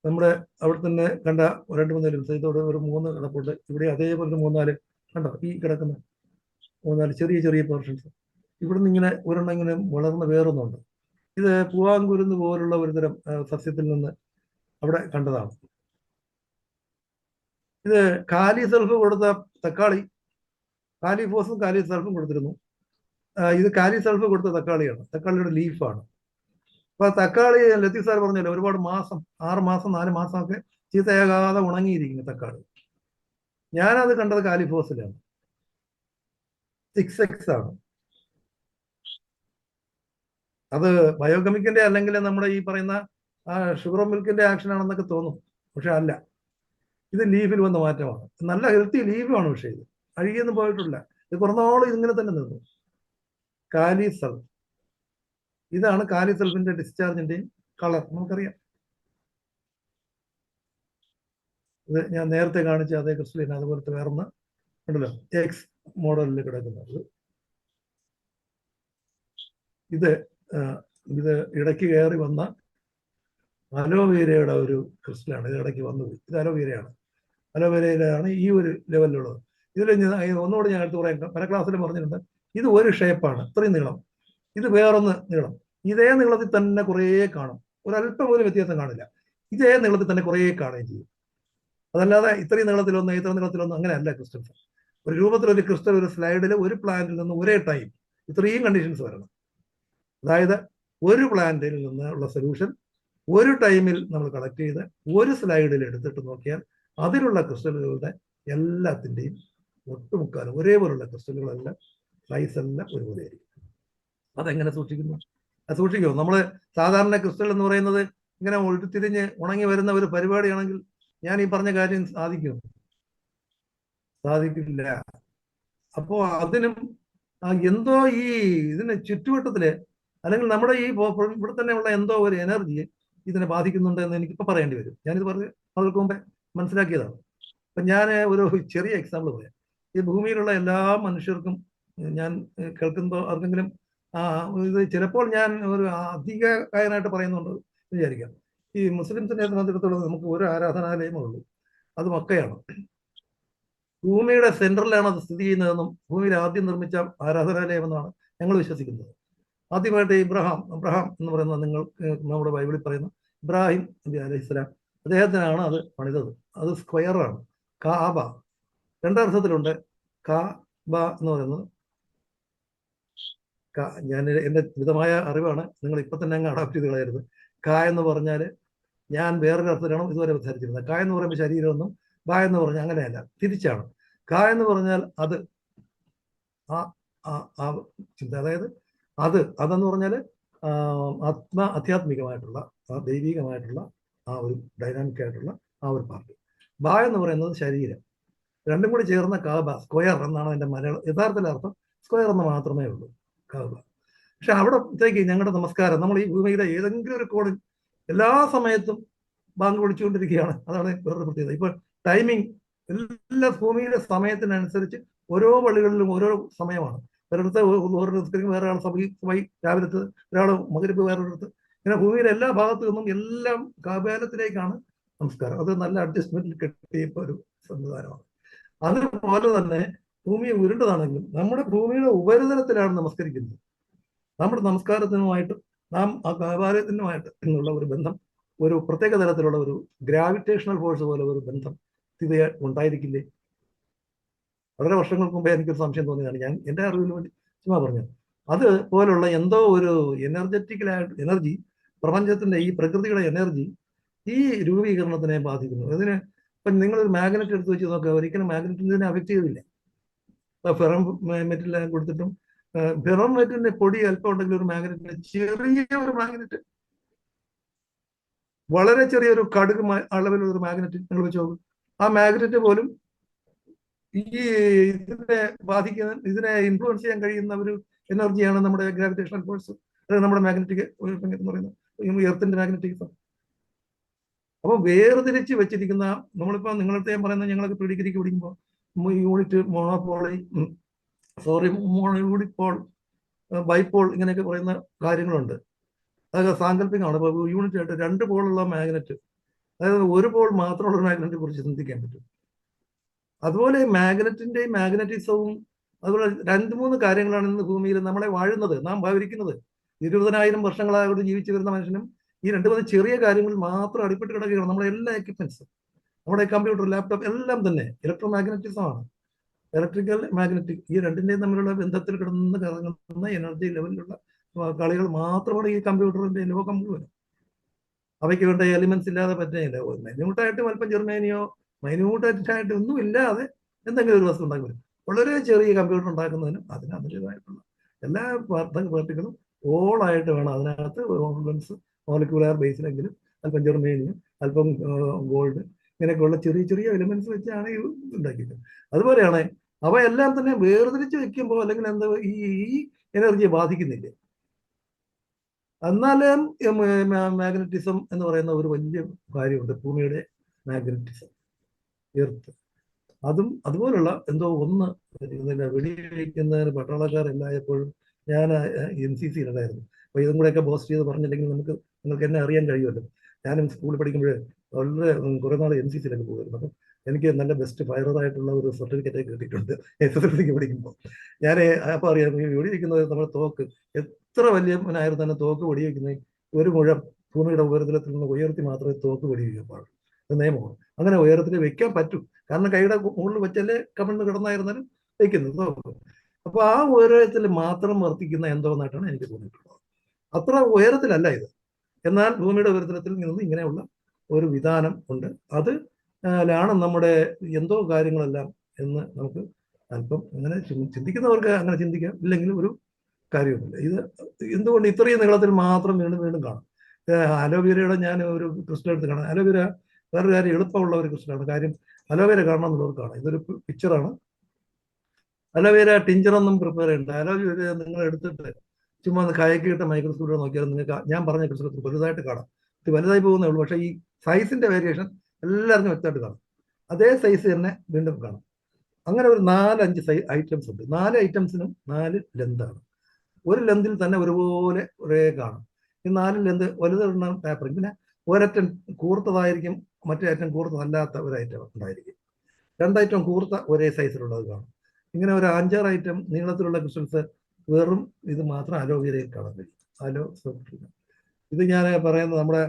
S3: നമ്മുടെ അവിടെ തന്നെ കണ്ട 2-3 എലിമെന്റ്സ്, ഇതോടെ ഒരു 3 കിടപ്പുണ്ട്. ഇവിടെ അതേപോലെ 3-4 കണ്ടോ, ഈ കിടക്കുന്ന 3-4 ചെറിയ ചെറിയ പോർഷൻസ്. ഇവിടുന്ന് ഇങ്ങനെ ഒരെണ്ണം ഇങ്ങനെ വളർന്ന് വേറൊന്നുണ്ട്. ഇത് പൂവാങ്കുരുന്ന് പോലുള്ള ഒരു തരം സസ്യത്തിൽ നിന്ന് അവിടെ കണ്ടതാണ്. ഇത് കാലി സൾഫ് കൊടുത്ത തക്കാളി, കാലിഫോസും കാലി സൾഫും കൊടുത്തിരുന്നു. ഇത് കാലി സൾഫ് കൊടുത്ത തക്കാളിയാണ്, തക്കാളിയുടെ ലീഫാണ്. അപ്പൊ തക്കാളി ലത്തീഫ് സാർ പറഞ്ഞല്ലോ, ഒരുപാട് മാസം, 6 മാസം 4 മാസമൊക്കെ ചീത്തയാകാതെ ഉണങ്ങിയിരിക്കുന്നു തക്കാളി. ഞാനത് കണ്ടത് കാലിഫോസിലാണ്. 6X ആണ്. അത് ബയോകെമിക്കിന്റെ അല്ലെങ്കിൽ നമ്മുടെ ഈ പറയുന്ന ഷുഗർ മിൽക്കിന്റെ ആക്ഷൻ ആണെന്നൊക്കെ തോന്നും, പക്ഷെ അല്ല. ഇത് ലീഫിൽ വന്ന മാറ്റമാണ്. നല്ല ഹെൽത്തി ലീഫാണ്, പക്ഷേ ഇത് അഴുകിയൊന്നും പോയിട്ടില്ല. ഇത് കുറഞ്ഞോളം ഇതിങ്ങനെ തന്നെ നിന്നു. കാലി സൾഫ്, ഇതാണ് കാലി സൾഫിന്റെ ഡിസ്ചാർജിന്റെയും കളർ നമുക്കറിയാം. ഇത് ഞാൻ നേരത്തെ കാണിച്ച അതേ ക്രിസ്റ്റലിന് അതുപോലത്തെ വേറൊന്ന് ഉണ്ടല്ലോ, എക്സ് മോഡലിൽ കിടക്കുന്നത്. ഇത് ഇടയ്ക്ക് കയറി വന്ന അലോവേരയുടെ ഒരു ക്രിസ്റ്റലാണ്. ഇത് ഇടയ്ക്ക് വന്നുപോയി. ഇത് അലോവേരയാണ്. അലോവേരയിലാണ് ഈ ഒരു ലെവലിലുള്ളത്. ഇതിൽ ഒന്നുകൂടെ ഞാൻ അടുത്ത് പറയാം, പല ക്ലാസ്സിലും പറഞ്ഞിട്ടുണ്ട്. ഇത് ഒരു ഷേപ്പാണ്, ഇത്രയും നീളം. ഇത് വേറൊന്ന് നീളം. ഇതേ നീളത്തിൽ തന്നെ കുറേ കാണും, ഒരല്പം പോലും വ്യത്യാസം കാണില്ല. ഇതേ നീളത്തിൽ തന്നെ കുറേ കാണുകയും ചെയ്യും. അതല്ലാതെ ഇത്രയും നീളത്തിലൊന്നും ഇത്ര നീളത്തിലൊന്നും അങ്ങനെയല്ല ക്രിസ്റ്റൽസ്. ഒരു രൂപത്തിലൊരു ക്രിസ്റ്റൽ ഒരു സ്ലൈഡിൽ ഒരു പ്ലാന്റിൽ നിന്ന് ഒരേ ടൈം ഇത്രയും കണ്ടീഷൻസ് വരണം. അതായത് ഒരു പ്ലാന്റിൽ നിന്നുള്ള സൊല്യൂഷൻ ഒരു ടൈമിൽ നമ്മൾ കളക്ട് ചെയ്ത് ഒരു സ്ലൈഡിൽ എടുത്തിട്ട് നോക്കിയാൽ അതിലുള്ള ക്രിസ്റ്റലുകളുടെ എല്ലാത്തിൻ്റെയും ഒട്ടുമുക്കാലും ഒരേപോലുള്ള ക്രിസ്റ്റലുകളെല്ലാം സൈസ് എല്ലാം ഒരുപോലെ ആയിരിക്കും. അതെങ്ങനെ സൂക്ഷിക്കുന്നു? അത് സൂക്ഷിക്കുമോ? നമ്മൾ സാധാരണ ക്രിസ്റ്റൽ എന്ന് പറയുന്നത് ഇങ്ങനെ ഒഴുത്തിരിഞ്ഞ് ഉണങ്ങി വരുന്ന ഒരു പരിപാടിയാണെങ്കിൽ ഞാൻ ഈ പറഞ്ഞ കാര്യം സാധിക്കും? സാധിക്കില്ല. അപ്പോ അതിനും എന്തോ ഈ ഇതിന് ചുറ്റുവട്ടത്തില് അല്ലെങ്കിൽ നമ്മുടെ ഈ ഇവിടെ തന്നെ ഉള്ള എന്തോ ഒരു എനർജി ഇതിനെ ബാധിക്കുന്നുണ്ട് എന്ന് എനിക്കിപ്പോൾ പറയേണ്ടി വരും. ഞാനിത് പറഞ്ഞ് അവർക്ക് മുമ്പേ മനസ്സിലാക്കിയതാണ്. അപ്പം ഞാൻ ഒരു ചെറിയ എക്സാമ്പിൾ പറയാം. ഈ ഭൂമിയിലുള്ള എല്ലാ മനുഷ്യർക്കും ഞാൻ കേൾക്കുമ്പോൾ ആർക്കെങ്കിലും ഇത് ചിലപ്പോൾ ഞാൻ ഒരു അധികകാരനായിട്ട് പറയുന്നുണ്ട് വിചാരിക്കാം. ഈ മുസ്ലിംസിനെ സംബന്ധിച്ചിടത്തോളം നമുക്ക് ഒരു ആരാധനാലയമേ ഉള്ളൂ, അത് മക്കയാണ്. ഭൂമിയുടെ സെൻട്രലിലാണ് അത് സ്ഥിതി ചെയ്യുന്നതെന്നും ഭൂമിയിൽ ആദ്യം നിർമ്മിച്ച ആരാധനാലയം എന്നാണ് ഞങ്ങൾ വിശ്വസിക്കുന്നത്. ആദ്യമായിട്ട് ഇബ്രാഹിം എന്ന് പറയുന്ന നമ്മുടെ ബൈബിളിൽ പറയുന്ന ഇബ്രാഹിം നബി അലൈഹി സ്വലാം, അദ്ദേഹത്തിനാണ് അത് പണിതത്. അത് സ്ക്വയറാണ്, കാബ. രണ്ടർത്ഥത്തിലുണ്ട്. കാബ എന്ന് പറയുന്നത് ഞാൻ എൻ്റെ വിധമായ അറിവാണ്, നിങ്ങൾ ഇപ്പം തന്നെ അങ്ങ് അഡാപ്റ്റ് ചെയ്ത് കളയരുത്. എന്ന് പറഞ്ഞാൽ ഞാൻ വേറൊരു അർത്ഥത്തിലാണ് ഇതുവരെ വിചാരിച്ചിരുന്നത്. എന്ന് പറയുമ്പോൾ ശരീരമൊന്നും, എന്ന് പറഞ്ഞാൽ അങ്ങനെയല്ല, തിരിച്ചാണ്. എന്ന് പറഞ്ഞാൽ അത്, ആ ചിന്ത, അതായത് അതെന്ന് പറഞ്ഞാൽ ആധ്യാത്മികമായിട്ടുള്ള, ദൈവികമായിട്ടുള്ള ആ ഒരു ഡൈനാമിക് ആയിട്ടുള്ള ആ ഒരു പാർട്ട്. എന്ന് പറയുന്നത് ശരീരം. രണ്ടും കൂടി ചേർന്ന കാബ, സ്ക്വയർ എന്നാണ് അതിൻ്റെ യഥാർത്ഥ അർത്ഥം. സ്ക്വയർ എന്ന് മാത്രമേ ഉള്ളൂ കാബ. പക്ഷെ അവിടത്തേക്ക് ഞങ്ങളുടെ നമസ്കാരം, നമ്മൾ ഈ ഭൂമിയുടെ ഏതെങ്കിലും ഒരു കോണിൽ എല്ലാ സമയത്തും ബാങ്ക് വിളിച്ചുകൊണ്ടിരിക്കുകയാണ്. അതാണ് വേറൊരു പ്രത്യേകത. ഇപ്പോൾ ടൈമിംഗ് എല്ലാ ഭൂമിയിലെ സമയത്തിനനുസരിച്ച് ഓരോ പള്ളികളിലും ഓരോ സമയമാണ്. ഒരിടത്ത് വേറെ ആൾ രാവിലത്തെ, ഒരാൾ മഗ്‌രിബ് വേറൊരിടത്ത്. ഇങ്ങനെ ഭൂമിയിലെ എല്ലാ ഭാഗത്തു നിന്നും എല്ലാം കാബാലത്തിലേക്കാണ് നമസ്കാരം. അത് നല്ല അഡ്ജസ്റ്റ്മെന്റിൽ കെട്ടിയ ഒരു സംവിധാനമാണ്. അതുപോലെ തന്നെ ഭൂമി ഉരുണ്ടതാണെങ്കിലും നമ്മുടെ ഭൂമിയുടെ ഉപരിതലത്തിലാണ് നമസ്കരിക്കുന്നത്. നമ്മുടെ നമസ്കാരത്തിനുമായിട്ട് നാം ആ കാബാലയത്തിനുമായിട്ട് എന്നുള്ള ഒരു ബന്ധം, ഒരു പ്രത്യേക തരത്തിലുള്ള ഒരു ഗ്രാവിറ്റേഷണൽ ഫോഴ്സ് പോലെ ഒരു ബന്ധം ഇത് ഉണ്ടായിരിക്കില്ലേ? വളരെ വർഷങ്ങൾക്ക് മുമ്പേ എനിക്കൊരു സംശയം തോന്നിയതാണ്. ഞാൻ എൻ്റെ അറിവിന് വേണ്ടി ചുമ്മാ പറഞ്ഞത്. അത് പോലുള്ള എന്തോ ഒരു എനർജി, പ്രപഞ്ചത്തിന്റെ ഈ പ്രകൃതിയുടെ എനർജി ഈ രൂപീകരണത്തിനെ ബാധിക്കുന്നു. അതിന് ഇപ്പം നിങ്ങളൊരു മാഗ്നറ്റ് എടുത്ത് വെച്ച് നോക്കുക, ഒരിക്കലും മാഗ്നറ്റിന് ഇതിനെ അഫക്റ്റ് ചെയ്തില്ല. ഫെറം മെറ്റൽ കൊടുത്തിട്ടും, ഫെറം മെറ്റലിന്റെ പൊടി അല്പം ഉണ്ടെങ്കിൽ ഒരു മാഗ്നറ്റിന്, ചെറിയ ഒരു മാഗ്നറ്റ്, വളരെ ചെറിയൊരു കടുക് അളവിലുള്ള ഒരു മാഗ്നറ്റ് നിങ്ങൾ വെച്ച് നോക്കും, ആ മാഗ്നറ്റ് പോലും ഈ ഇതിനെ ബാധിക്കുന്ന, ഇതിനെ ഇൻഫ്ലുവൻസ് ചെയ്യാൻ കഴിയുന്ന ഒരു എനർജിയാണ് നമ്മുടെ ഗ്രാവിറ്റേഷണൽ ഫോഴ്സ്, അതായത് നമ്മുടെ മാഗ്നറ്റിക് എന്ന് പറയുന്നത് എർത്തിന്റെ മാഗ്നറ്റിക്. അപ്പൊ വേർതിരിച്ച് വെച്ചിരിക്കുന്ന, നമ്മളിപ്പോ നിങ്ങളടുത്ത് ഞാൻ പറയുന്നത്, ഞങ്ങളൊക്കെ പ്രീ ഡിഗ്രിക്ക് പഠിക്കുമ്പോൾ യൂണിറ്റ്, യൂണിപോൾ, ബൈപോൾ, ഇങ്ങനെയൊക്കെ പറയുന്ന കാര്യങ്ങളുണ്ട്. അതൊക്കെ സാങ്കല്പികമാണ്. ഇപ്പൊ യൂണിറ്റ് ആയിട്ട് 2 പോളുള്ള മാഗ്നറ്റ്, അതായത് 1 പോൾ മാത്രമുള്ള ഒരു മാഗ്നറ്റിനെ കുറിച്ച് ചിന്തിക്കാൻ പറ്റും. അതുപോലെ മാഗ്നറ്റിന്റെയും മാഗ്നറ്റിസവും, അതുപോലെ 2-3 കാര്യങ്ങളാണ് ഇന്ന് ഭൂമിയിൽ നമ്മളെ വാഴുന്നത്, നാം ഭാവിക്കുന്നത്. 20,000 വർഷങ്ങളായിട്ട് ജീവിച്ചു വരുന്ന മനുഷ്യനും ഈ 2-3 ചെറിയ കാര്യങ്ങൾ മാത്രം അടിപ്പെട്ട് കിടക്കുകയാണ്. നമ്മുടെ എല്ലാ എക്യുപ്മെന്റ്സും, നമ്മുടെ കമ്പ്യൂട്ടർ, ലാപ്ടോപ്പ് എല്ലാം തന്നെ ഇലക്ട്രോ മാഗ്നറ്റിസമാണ്. ഇലക്ട്രിക്കൽ, മാഗ്നറ്റിക്, ഈ രണ്ടിന്റെയും തമ്മിലുള്ള ബന്ധത്തിൽ കിടന്ന് കറങ്ങുന്ന എനർജി ലെവലിലുള്ള കളികൾ മാത്രമാണ് ഈ കമ്പ്യൂട്ടറിന്റെ ലോകം മുഴുവൻ. അവയ്ക്ക് വേണ്ട എലിമെന്റ്സ് ഇല്ലാതെ പറ്റുന്നില്ല. മൈന്യൂട്ടായിട്ടും അല്പം ജെർമേനിയോ മൈന്യൂട്ടായിട്ട് ഒന്നും ഇല്ലാതെ എന്തെങ്കിലും ഒരു വസ്തു ഉണ്ടാക്കി വരും. വളരെ ചെറിയ കമ്പ്യൂട്ടർ ഉണ്ടാക്കുന്നതിനും അതിന് അതിൻ്റെതായിട്ടുള്ള എല്ലാ പാർട്ടികളും ഓളായിട്ട് വേണം അതിനകത്ത് ഓർഗൻസ്, മോളിക്യുലാർ ബേസിലെങ്കിലും അല്പം ജെർമേനിയം, അല്പം ഗോൾഡ്, ഇങ്ങനെയൊക്കെയുള്ള ചെറിയ ചെറിയ എലിമെന്റ്സ് വെച്ചാണ് ഇത് ഉണ്ടാക്കിയത്. അതുപോലെയാണ് അവയെല്ലാം തന്നെ വേർതിരിച്ച് വെക്കുമ്പോൾ, അല്ലെങ്കിൽ എന്താ, ഈ എനർജിയെ ബാധിക്കുന്നില്ല. എന്നാലും മാഗ്നറ്റിസം എന്ന് പറയുന്ന ഒരു വലിയ കാര്യമുണ്ട്, ഭൂമിയുടെ മാഗ്നറ്റിസം, എർത്ത്. അതുപോലുള്ള എന്തോ ഒന്ന് വെടിവെക്കുന്നതിന് പട്ടാളക്കാരെല്ലായപ്പോഴും ഞാൻ NCC-യിലുണ്ടായിരുന്നു. അപ്പൊ ഇതും കൂടെയൊക്കെ ബോസ്റ്റ് ചെയ്ത് പറഞ്ഞില്ലെങ്കിൽ നിങ്ങൾക്ക് എന്നെ അറിയാൻ കഴിയുമല്ലോ. ഞാനും സ്കൂളിൽ പഠിക്കുമ്പോൾ വളരെ കുറെ നാൾ NCC-യിലൊക്കെ പോകുമായിരുന്നു. അപ്പം എനിക്ക് നല്ല ബെസ്റ്റ് ഫയറായിട്ടുള്ള ഒരു സർട്ടിഫിക്കറ്റ് കിട്ടിയിട്ടുണ്ട് SSLC-ക്ക് പഠിക്കുമ്പോൾ. ഞാൻ അപ്പോൾ അറിയാം, ഈ വെടിവെക്കുന്നത് നമ്മുടെ തോക്ക് എത്ര വലിയവനായിരുന്നു തന്നെ തോക്ക് വെടിവെക്കുന്നത് 1 മുഴം ഭൂമിയുടെ ഉപരിതലത്തിൽ നിന്ന് ഉയർത്തി മാത്രമേ തോക്ക് വെടിവെക്കാൻ പാടുള്ളൂ. അത് നിയമമാണ്. അങ്ങനെ ഉയരത്തിൽ വെക്കാൻ പറ്റും, കാരണം കൈയുടെ മുകളിൽ വെച്ചല്ലേ കമഴ്ന്ന് കിടന്നായിരുന്നാലും വെക്കുന്നത് തോക്ക്. അപ്പൊ ആ ഉയരത്തിൽ മാത്രം വർത്തിക്കുന്ന എന്തോന്നായിട്ടാണ് എനിക്ക് തോന്നിയിട്ടുള്ളത്. അത്ര ഉയരത്തിലല്ല ഇത്, എന്നാൽ ഭൂമിയുടെ ഉപരിതലത്തിൽ നിന്ന് ഇങ്ങനെയുള്ള ഒരു വിധാനം ഉണ്ട്. അതിലാണ് നമ്മുടെ എന്തോ കാര്യങ്ങളെല്ലാം എന്ന് നമുക്ക് അല്പം അങ്ങനെ ചിന്തിക്കുന്നവർക്ക് അങ്ങനെ ചിന്തിക്കാം, ഇല്ലെങ്കിൽ ഒരു കാര്യമൊന്നുമില്ല. ഇത് എന്തുകൊണ്ട് ഇത്രയും നീളത്തിൽ മാത്രം വീണ്ടും വീണ്ടും കാണും? അലോവേരയുടെ ഞാൻ ഒരു ക്രിസ്റ്റൽ എടുത്ത് കാണാം. അലോവേര വേറൊരു കാര്യം, എളുപ്പമുള്ള ഒരു ക്രിസ്റ്റലാണ്. കാര്യം അലോവേര കാണണം എന്നുള്ളവർ കാണാം. ഇതൊരു പിക്ചറാണ്. അലോവേര ടിഞ്ചറൊന്നും പ്രിപ്പയർ ചെയ്യണ്ട. അലോവേര നിങ്ങൾ എടുത്തിട്ട് ചുമ്മാ ഒന്ന് കയക്കിയിട്ട് മൈക്രോസ്കോപ്പിൽ നോക്കിയാൽ നിങ്ങൾക്ക് ഞാൻ പറഞ്ഞ മൈക്രോസ്കോപ്പ് വലുതായിട്ട് കാണാം. ഇത് വലുതായി പോകുന്നേ ഉള്ളൂ, പക്ഷേ ഈ സൈസിന്റെ വേരിയേഷൻ എല്ലാവർക്കും വ്യക്തമായിട്ട് കാണും. അതേ സൈസ് തന്നെ വീണ്ടും കാണും. അങ്ങനെ ഒരു 4-5 ഐറ്റംസ് ഉണ്ട്. 4 ഐറ്റംസിനും 4 ലെന്താണ്. ഒരു ലെന്തിൽ തന്നെ ഒരുപോലെ ഒരേ കാണും. ഈ 4 ലെന്ത് വലുതെണ്ണ പേപ്പർ. പിന്നെ ഒരറ്റം കൂർത്തതായിരിക്കും, മറ്റേ അറ്റം കൂർത്തതല്ലാത്ത ഒരു ഐറ്റം ഉണ്ടായിരിക്കും. 2 ഐറ്റം കൂർത്ത ഒരേ സൈസിലുള്ളത് കാണും. ഇങ്ങനെ ഒരു 5-6 ഐറ്റം നീളത്തിലുള്ള ക്രിസ്റ്റൽസ് വെറും ഇത് മാത്രം അലോവേരയിൽ കാണാൻ കഴിയും. ഇത് ഞാൻ പറയുന്നത് നമ്മുടെ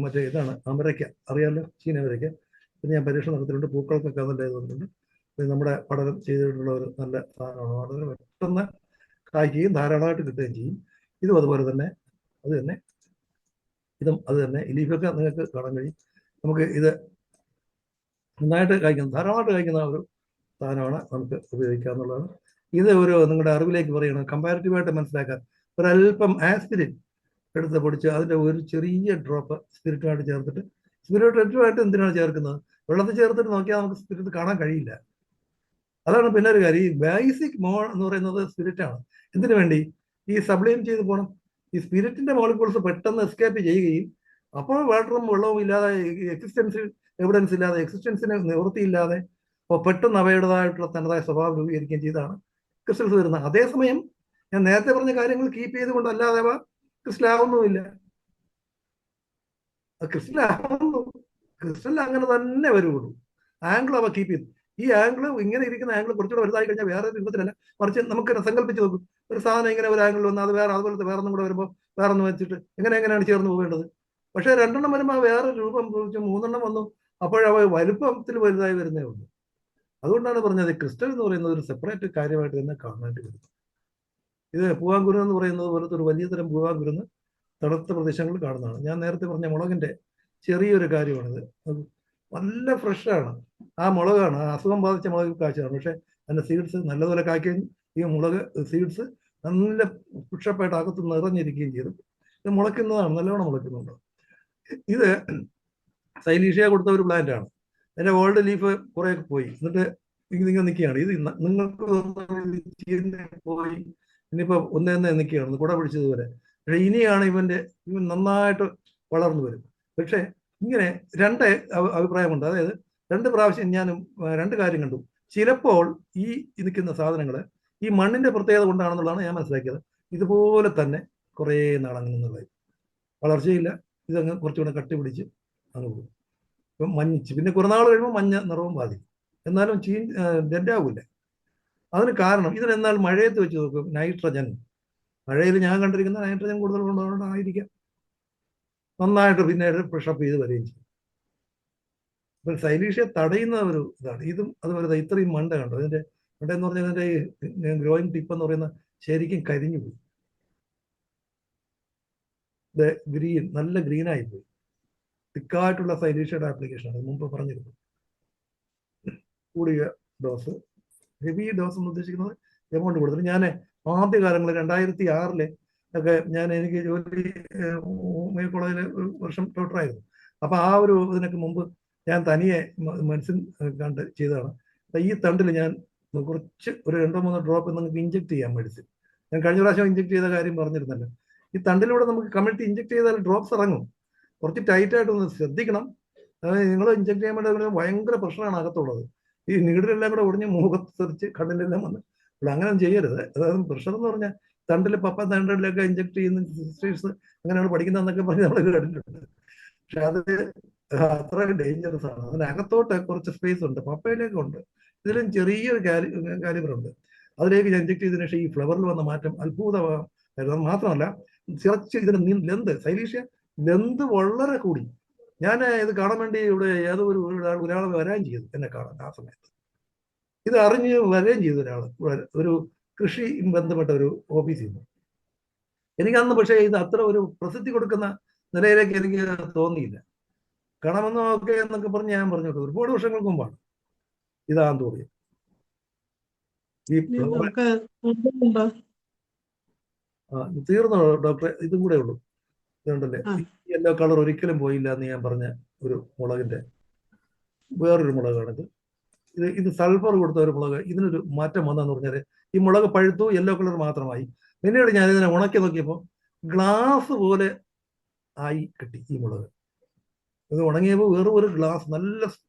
S3: മറ്റേ ഇതാണ് അമരയ്ക്ക, അറിയാമല്ലോ, ചീന അമരയ്ക്ക. ഇത് ഞാൻ പരീക്ഷ നടത്തിയിട്ടുണ്ട്. പൂക്കൾക്കൊക്കെ നല്ല ഇതുണ്ട്. ഇത് നമ്മുടെ പഠനം ചെയ്തിട്ടുള്ള ഒരു നല്ല സാധനമാണ്. വളരെ പെട്ടെന്ന് കായ്ക്കുകയും ധാരാളമായിട്ട് കിട്ടുകയും ചെയ്യും. ഇതും അതുപോലെ തന്നെ അത് തന്നെ ഇതും അത് തന്നെ. ഈ ലീഫൊക്കെ നിങ്ങൾക്ക് കാണാൻ കഴിയും. നമുക്ക് ഇത് നന്നായിട്ട് കായ്ക്കുന്ന, ധാരാളമായിട്ട് കായ്ക്കുന്ന ഒരു സാധനമാണ്, നമുക്ക് ഉപയോഗിക്കാവുന്നതാണ്. ഇത് ഒരു നിങ്ങളുടെ അറിവിലേക്ക് പറയണം, കമ്പാരിറ്റീവായിട്ട് മനസ്സിലാക്കാൻ ഒരല്പം ആസ്പിരിൻ എടുത്ത് പൊടിച്ച് അതിൻ്റെ ഒരു ചെറിയ ഡ്രോപ്പ് സ്പിരിറ്റുമായിട്ട് ചേർത്തിട്ട്, സ്പിരിറ്റുമായിട്ട് എന്തിനാണ് ചേർക്കുന്നത്? വെള്ളത്തിൽ ചേർത്തിട്ട് നോക്കിയാൽ നമുക്ക് സ്പിരിറ്റ് കാണാൻ കഴിയില്ല. അതാണ് പിന്നെ ഒരു കാര്യം. ഈ ബേസിക് എന്ന് പറയുന്നത് സ്പിരിറ്റാണ്. എന്തിനു വേണ്ടി? ഈ സബ്ലൈം ചെയ്ത് പോകണം. ഈ സ്പിരിറ്റിന്റെ മോളിക്യൂൾസ് പെട്ടെന്ന് എസ്കേപ്പ് ചെയ്യുകയും അപ്പോൾ വാട്ടറും വെള്ളവും ഇല്ലാതെ, എക്സിസ്റ്റൻസ് എവിഡൻസ് ഇല്ലാതെ, എക്സിസ്റ്റൻസിന് നിവൃത്തിയില്ലാതെ അപ്പോൾ പെട്ടെന്ന് അവയുടേതായിട്ടുള്ള തനതായ സ്വഭാവം രൂപീകരിക്കുകയും ചെയ്താണ് ക്രിസ്റ്റൽസ് വരുന്നത്. അതേസമയം ഞാൻ നേരത്തെ പറഞ്ഞ കാര്യങ്ങൾ കീപ്പ് ചെയ്തുകൊണ്ടല്ലാതെ അവ ക്രിസ്റ്റലാവുന്നുമില്ല. ക്രിസ്റ്റൽ അങ്ങനെ തന്നെ വരുള്ളൂ. ആംഗിൾ അവ കീപ്പ് ചെയ്തു. ഈ ആംഗിൾ, ഇങ്ങനെ ഇരിക്കുന്ന ആംഗിൾ കുറച്ചുകൂടെ വലുതായി കഴിഞ്ഞാൽ വേറെ രൂപത്തിലല്ല, മറിച്ച് നമുക്ക് സങ്കല്പിച്ച് നോക്കും. ഒരു സാധനം ഇങ്ങനെ ഒരു ആംഗിൾ വന്ന് അത് വേറെ അതുപോലത്തെ വേറെ ഒന്നും കൂടെ വരുമ്പോൾ വേറെ ഒന്ന് വെച്ചിട്ട് എങ്ങനെയാണ് ചേർന്ന് പോകേണ്ടത്? പക്ഷേ 2 വരുമ്പോൾ വേറെ രൂപം കുറിച്ച് 3 വന്നു. അപ്പോഴവ വലുപ്പത്തിൽ വലുതായി വരുന്നേ ഉള്ളൂ. അതുകൊണ്ടാണ് പറഞ്ഞത് ക്രിസ്റ്റൽ എന്ന് പറയുന്നത് ഒരു സെപ്പറേറ്റ് കാര്യമായിട്ട് തന്നെ കാണാനായിട്ട് വരുന്നത്. ഇത് പൂവാങ്കുരു എന്ന് പറയുന്നത് പോലത്തെ ഒരു വലിയ തരം പൂവാങ്കുരുന്ന് തണുത്ത പ്രദേശങ്ങളിൽ കാണുന്നതാണ്. ഞാൻ നേരത്തെ പറഞ്ഞ മുളകിന്റെ ചെറിയൊരു കാര്യമാണിത്. നല്ല ഫ്രഷാണ് ആ മുളകാണ്. ആ അസുഖം ബാധിച്ച മുളക് കാഴ്ചയാണ്. പക്ഷെ അതിന്റെ സീഡ്സ് നല്ലതുപോലെ കായ്ക്കുകയും ഈ മുളക് സീഡ്സ് നല്ല പുഷപ്പായിട്ട് അകത്ത് നിറഞ്ഞിരിക്കുകയും ചെയ്തു. ഇത് മുളയ്ക്കുന്നതാണ്, നല്ലവണ്ണം മുളയ്ക്കുന്നുണ്ട്. ഇത് സൈലീഷ്യ കൊടുത്ത ഒരു പ്ലാന്റ് ആണ്. അതിന്റെ ഓൾഡ് ലീഫ് കുറെ പോയി, എന്നിട്ട് നിങ്ങൾ നിൽക്കുകയാണ്. ഇത് നിങ്ങൾക്ക് പോയി ഇനിയിപ്പോ ഒന്നേ നിൽക്കുകയാണ്, കുട പിടിച്ചതുപോലെ. പക്ഷെ ഇനിയാണ് ഇവൻ നന്നായിട്ട് വളർന്നു വരും. പക്ഷെ ഇങ്ങനെ 2 അഭിപ്രായമുണ്ട്. അതായത് 2 പ്രാവശ്യം ഞാൻ 2 കാര്യം കണ്ടു. ചിലപ്പോൾ ഈ നിൽക്കുന്ന സാധനങ്ങൾ ഈ മണ്ണിന്റെ പ്രത്യേകത കൊണ്ടാണെന്നുള്ളതാണ് ഞാൻ മനസ്സിലാക്കിയത്. ഇതുപോലെ തന്നെ കുറേ നാളങ്ങുന്നുള്ളത് വളർച്ചയില്ല. ഇതങ്ങ് കുറച്ചുകൂടെ കട്ടി പിടിച്ച് അങ്ങ് പോകും. ഇപ്പം മഞ്ഞിച്ച് പിന്നെ കുറേ നാൾ കഴിയുമ്പോൾ മഞ്ഞ നിറവും ബാധിക്കും. എന്നാലും ഡെഡാവില്ല. അതിന് കാരണം ഇതിനെന്നാൽ മഴയത്ത് വെച്ച് നോക്കും, നൈട്രജൻ, മഴയിൽ ഞാൻ കണ്ടിരിക്കുന്ന നൈട്രജൻ കൂടുതൽ കൊണ്ടുകൊണ്ടായിരിക്കാം നന്നായിട്ട് പിന്നീട് പുഷപ്പ് ചെയ്ത് വരികയും ചെയ്യും. അപ്പോൾ സൈലീഷ്യ തടയുന്ന ഒരു ഇതാണ്. ഇതും അതുപോലെ ഇത്രയും മണ്ട കണ്ടോ, ഇതിന്റെ മണ്ട എന്ന് പറഞ്ഞാൽ ഇതിന്റെ ഗ്രോയിങ് ടിപ്പ് എന്ന് പറയുന്ന ശരിക്കും കരിഞ്ഞു പോയി. ഇത് ഗ്രീൻ, നല്ല ഗ്രീനായി പോയി. തിക്കായിട്ടുള്ള സൈലീഷ്യയുടെ ആപ്ലിക്കേഷൻ ആണ് മുമ്പ് പറഞ്ഞിരുന്നു. കൂടിയ ഡോസ്, ഹെവി ഡോസ് എന്ന് ഉദ്ദേശിക്കുന്നത് എമൗണ്ട് കൂടുതൽ. ഞാൻ ആദ്യകാലങ്ങളിൽ 2006 ഒക്കെ എനിക്ക് ജോലി കോളേജിൽ ഒരു വർഷം ഡോക്ടറായിരുന്നു. അപ്പൊ ആ ഒരു ഇതിനൊക്കെ മുമ്പ് ഞാൻ തനിയെ മെഡിസിൻ കണ്ട് ചെയ്തതാണ്. ഈ തണ്ടിൽ ഞാൻ കുറച്ച് ഒരു 2-3 ഡ്രോപ്പ് നിങ്ങൾക്ക് ഇഞ്ചെക്ട് ചെയ്യാം മെഡിസിൻ. ഞാൻ കഴിഞ്ഞ പ്രാവശ്യം ഇഞ്ചെക്ട് ചെയ്ത കാര്യം പറഞ്ഞിരുന്നല്ലോ. ഈ തണ്ടിലൂടെ നമുക്ക് കമ്മ്യൂണിറ്റി ഇഞ്ചെക്ട് ചെയ്താൽ ഡ്രോപ്സ് ഇറങ്ങും. കുറച്ച് ടൈറ്റായിട്ടൊന്ന് ശ്രദ്ധിക്കണം. അതായത് നിങ്ങൾ ഇഞ്ചെക്ട് ചെയ്യാൻ വേണ്ടി ഭയങ്കര പ്രശ്നമാണ് അകത്തുള്ളത്. ഈ നീഡിലെല്ലാം കൂടെ ഒടിഞ്ഞ് മുഖത്ത് തെറിച്ച് കണ്ണിലെല്ലാം വന്ന് അങ്ങനെ ചെയ്യരുത്. അതായത് പ്രഷർ എന്ന് പറഞ്ഞാൽ തണ്ടിൽ തണ്ടിലൊക്കെ ഇഞ്ചെക്ട് ചെയ്യുന്ന സിസ്റ്റേഴ്സ് അങ്ങനെയാണ് പഠിക്കുന്നതെന്നൊക്കെ പറഞ്ഞ് നമ്മൾ കേട്ടിട്ടുണ്ട്. പക്ഷെ അത് അത്ര ഡേഞ്ചറസ് ആണ്. അതിനകത്തോട്ട് കുറച്ച് സ്പേസ് ഉണ്ട്, പപ്പയിലേക്ക് ഉണ്ട്. ഇതിലും ചെറിയൊരു കാലിബർ ഉണ്ട്. അതിലേക്ക് ഇഞ്ചെക്ട് ചെയ്തതിനു ശേഷം ഈ ഫ്ലവറിൽ വന്ന മാറ്റം അത്ഭുതമായിരുന്നു. മാത്രമല്ല ഇതിന് ലെന്ത്, സൈലീഷ്യ ലെന്ത് വളരെ കൂടി. ഞാൻ ഇത് കാണാൻ വേണ്ടി ഇവിടെ ഏതോ ഒരാൾ വരാൻ ചെയ്തു എന്നെ കാണാൻ. ആ സമയത്ത് ഇത് അറിഞ്ഞ് വരികയും ചെയ്തു ഒരാൾ, ഒരു കൃഷി ബന്ധപ്പെട്ട ഒരു ഓഫീസിൽ നിന്ന്. എനിക്കന്ന് പക്ഷേ ഇത് അത്ര ഒരു പ്രസിദ്ധി കൊടുക്കുന്ന നിലയിലേക്ക് എനിക്ക് തോന്നിയില്ല. കാണാമെന്നോ ഒക്കെ എന്നൊക്കെ പറഞ്ഞ് ഞാൻ പറഞ്ഞോട്ടെ, ഒരുപാട് വർഷങ്ങൾക്ക് മുമ്പാണ് ഇതാന്ന് തോന്നിയത്. തീർന്നോ ഡോക്ടറെ? ഇതും കൂടെ ഉള്ളൂ. ഇതുണ്ടല്ലേ, യെല്ലോ കളർ ഒരിക്കലും പോയില്ല എന്ന് ഞാൻ പറഞ്ഞ ഒരു മുളകിന്റെ വേറൊരു മുളകാണിത്. ഇത് സൾഫർ കൊടുത്ത ഒരു മുളക്. ഇതിനൊരു മാറ്റം വന്നെന്ന് പറഞ്ഞാൽ ഈ മുളക് പഴുത്തു, യെല്ലോ കളർ മാത്രമായി. പിന്നീട് ഞാനിതിനെ ഉണക്കി നോക്കിയപ്പോൾ ഗ്ലാസ് പോലെ ആയി കിട്ടി ഈ മുളക്. ഇത് ഉണങ്ങിയപ്പോൾ വേറെ ഒരു ഗ്ലാസ് നല്ല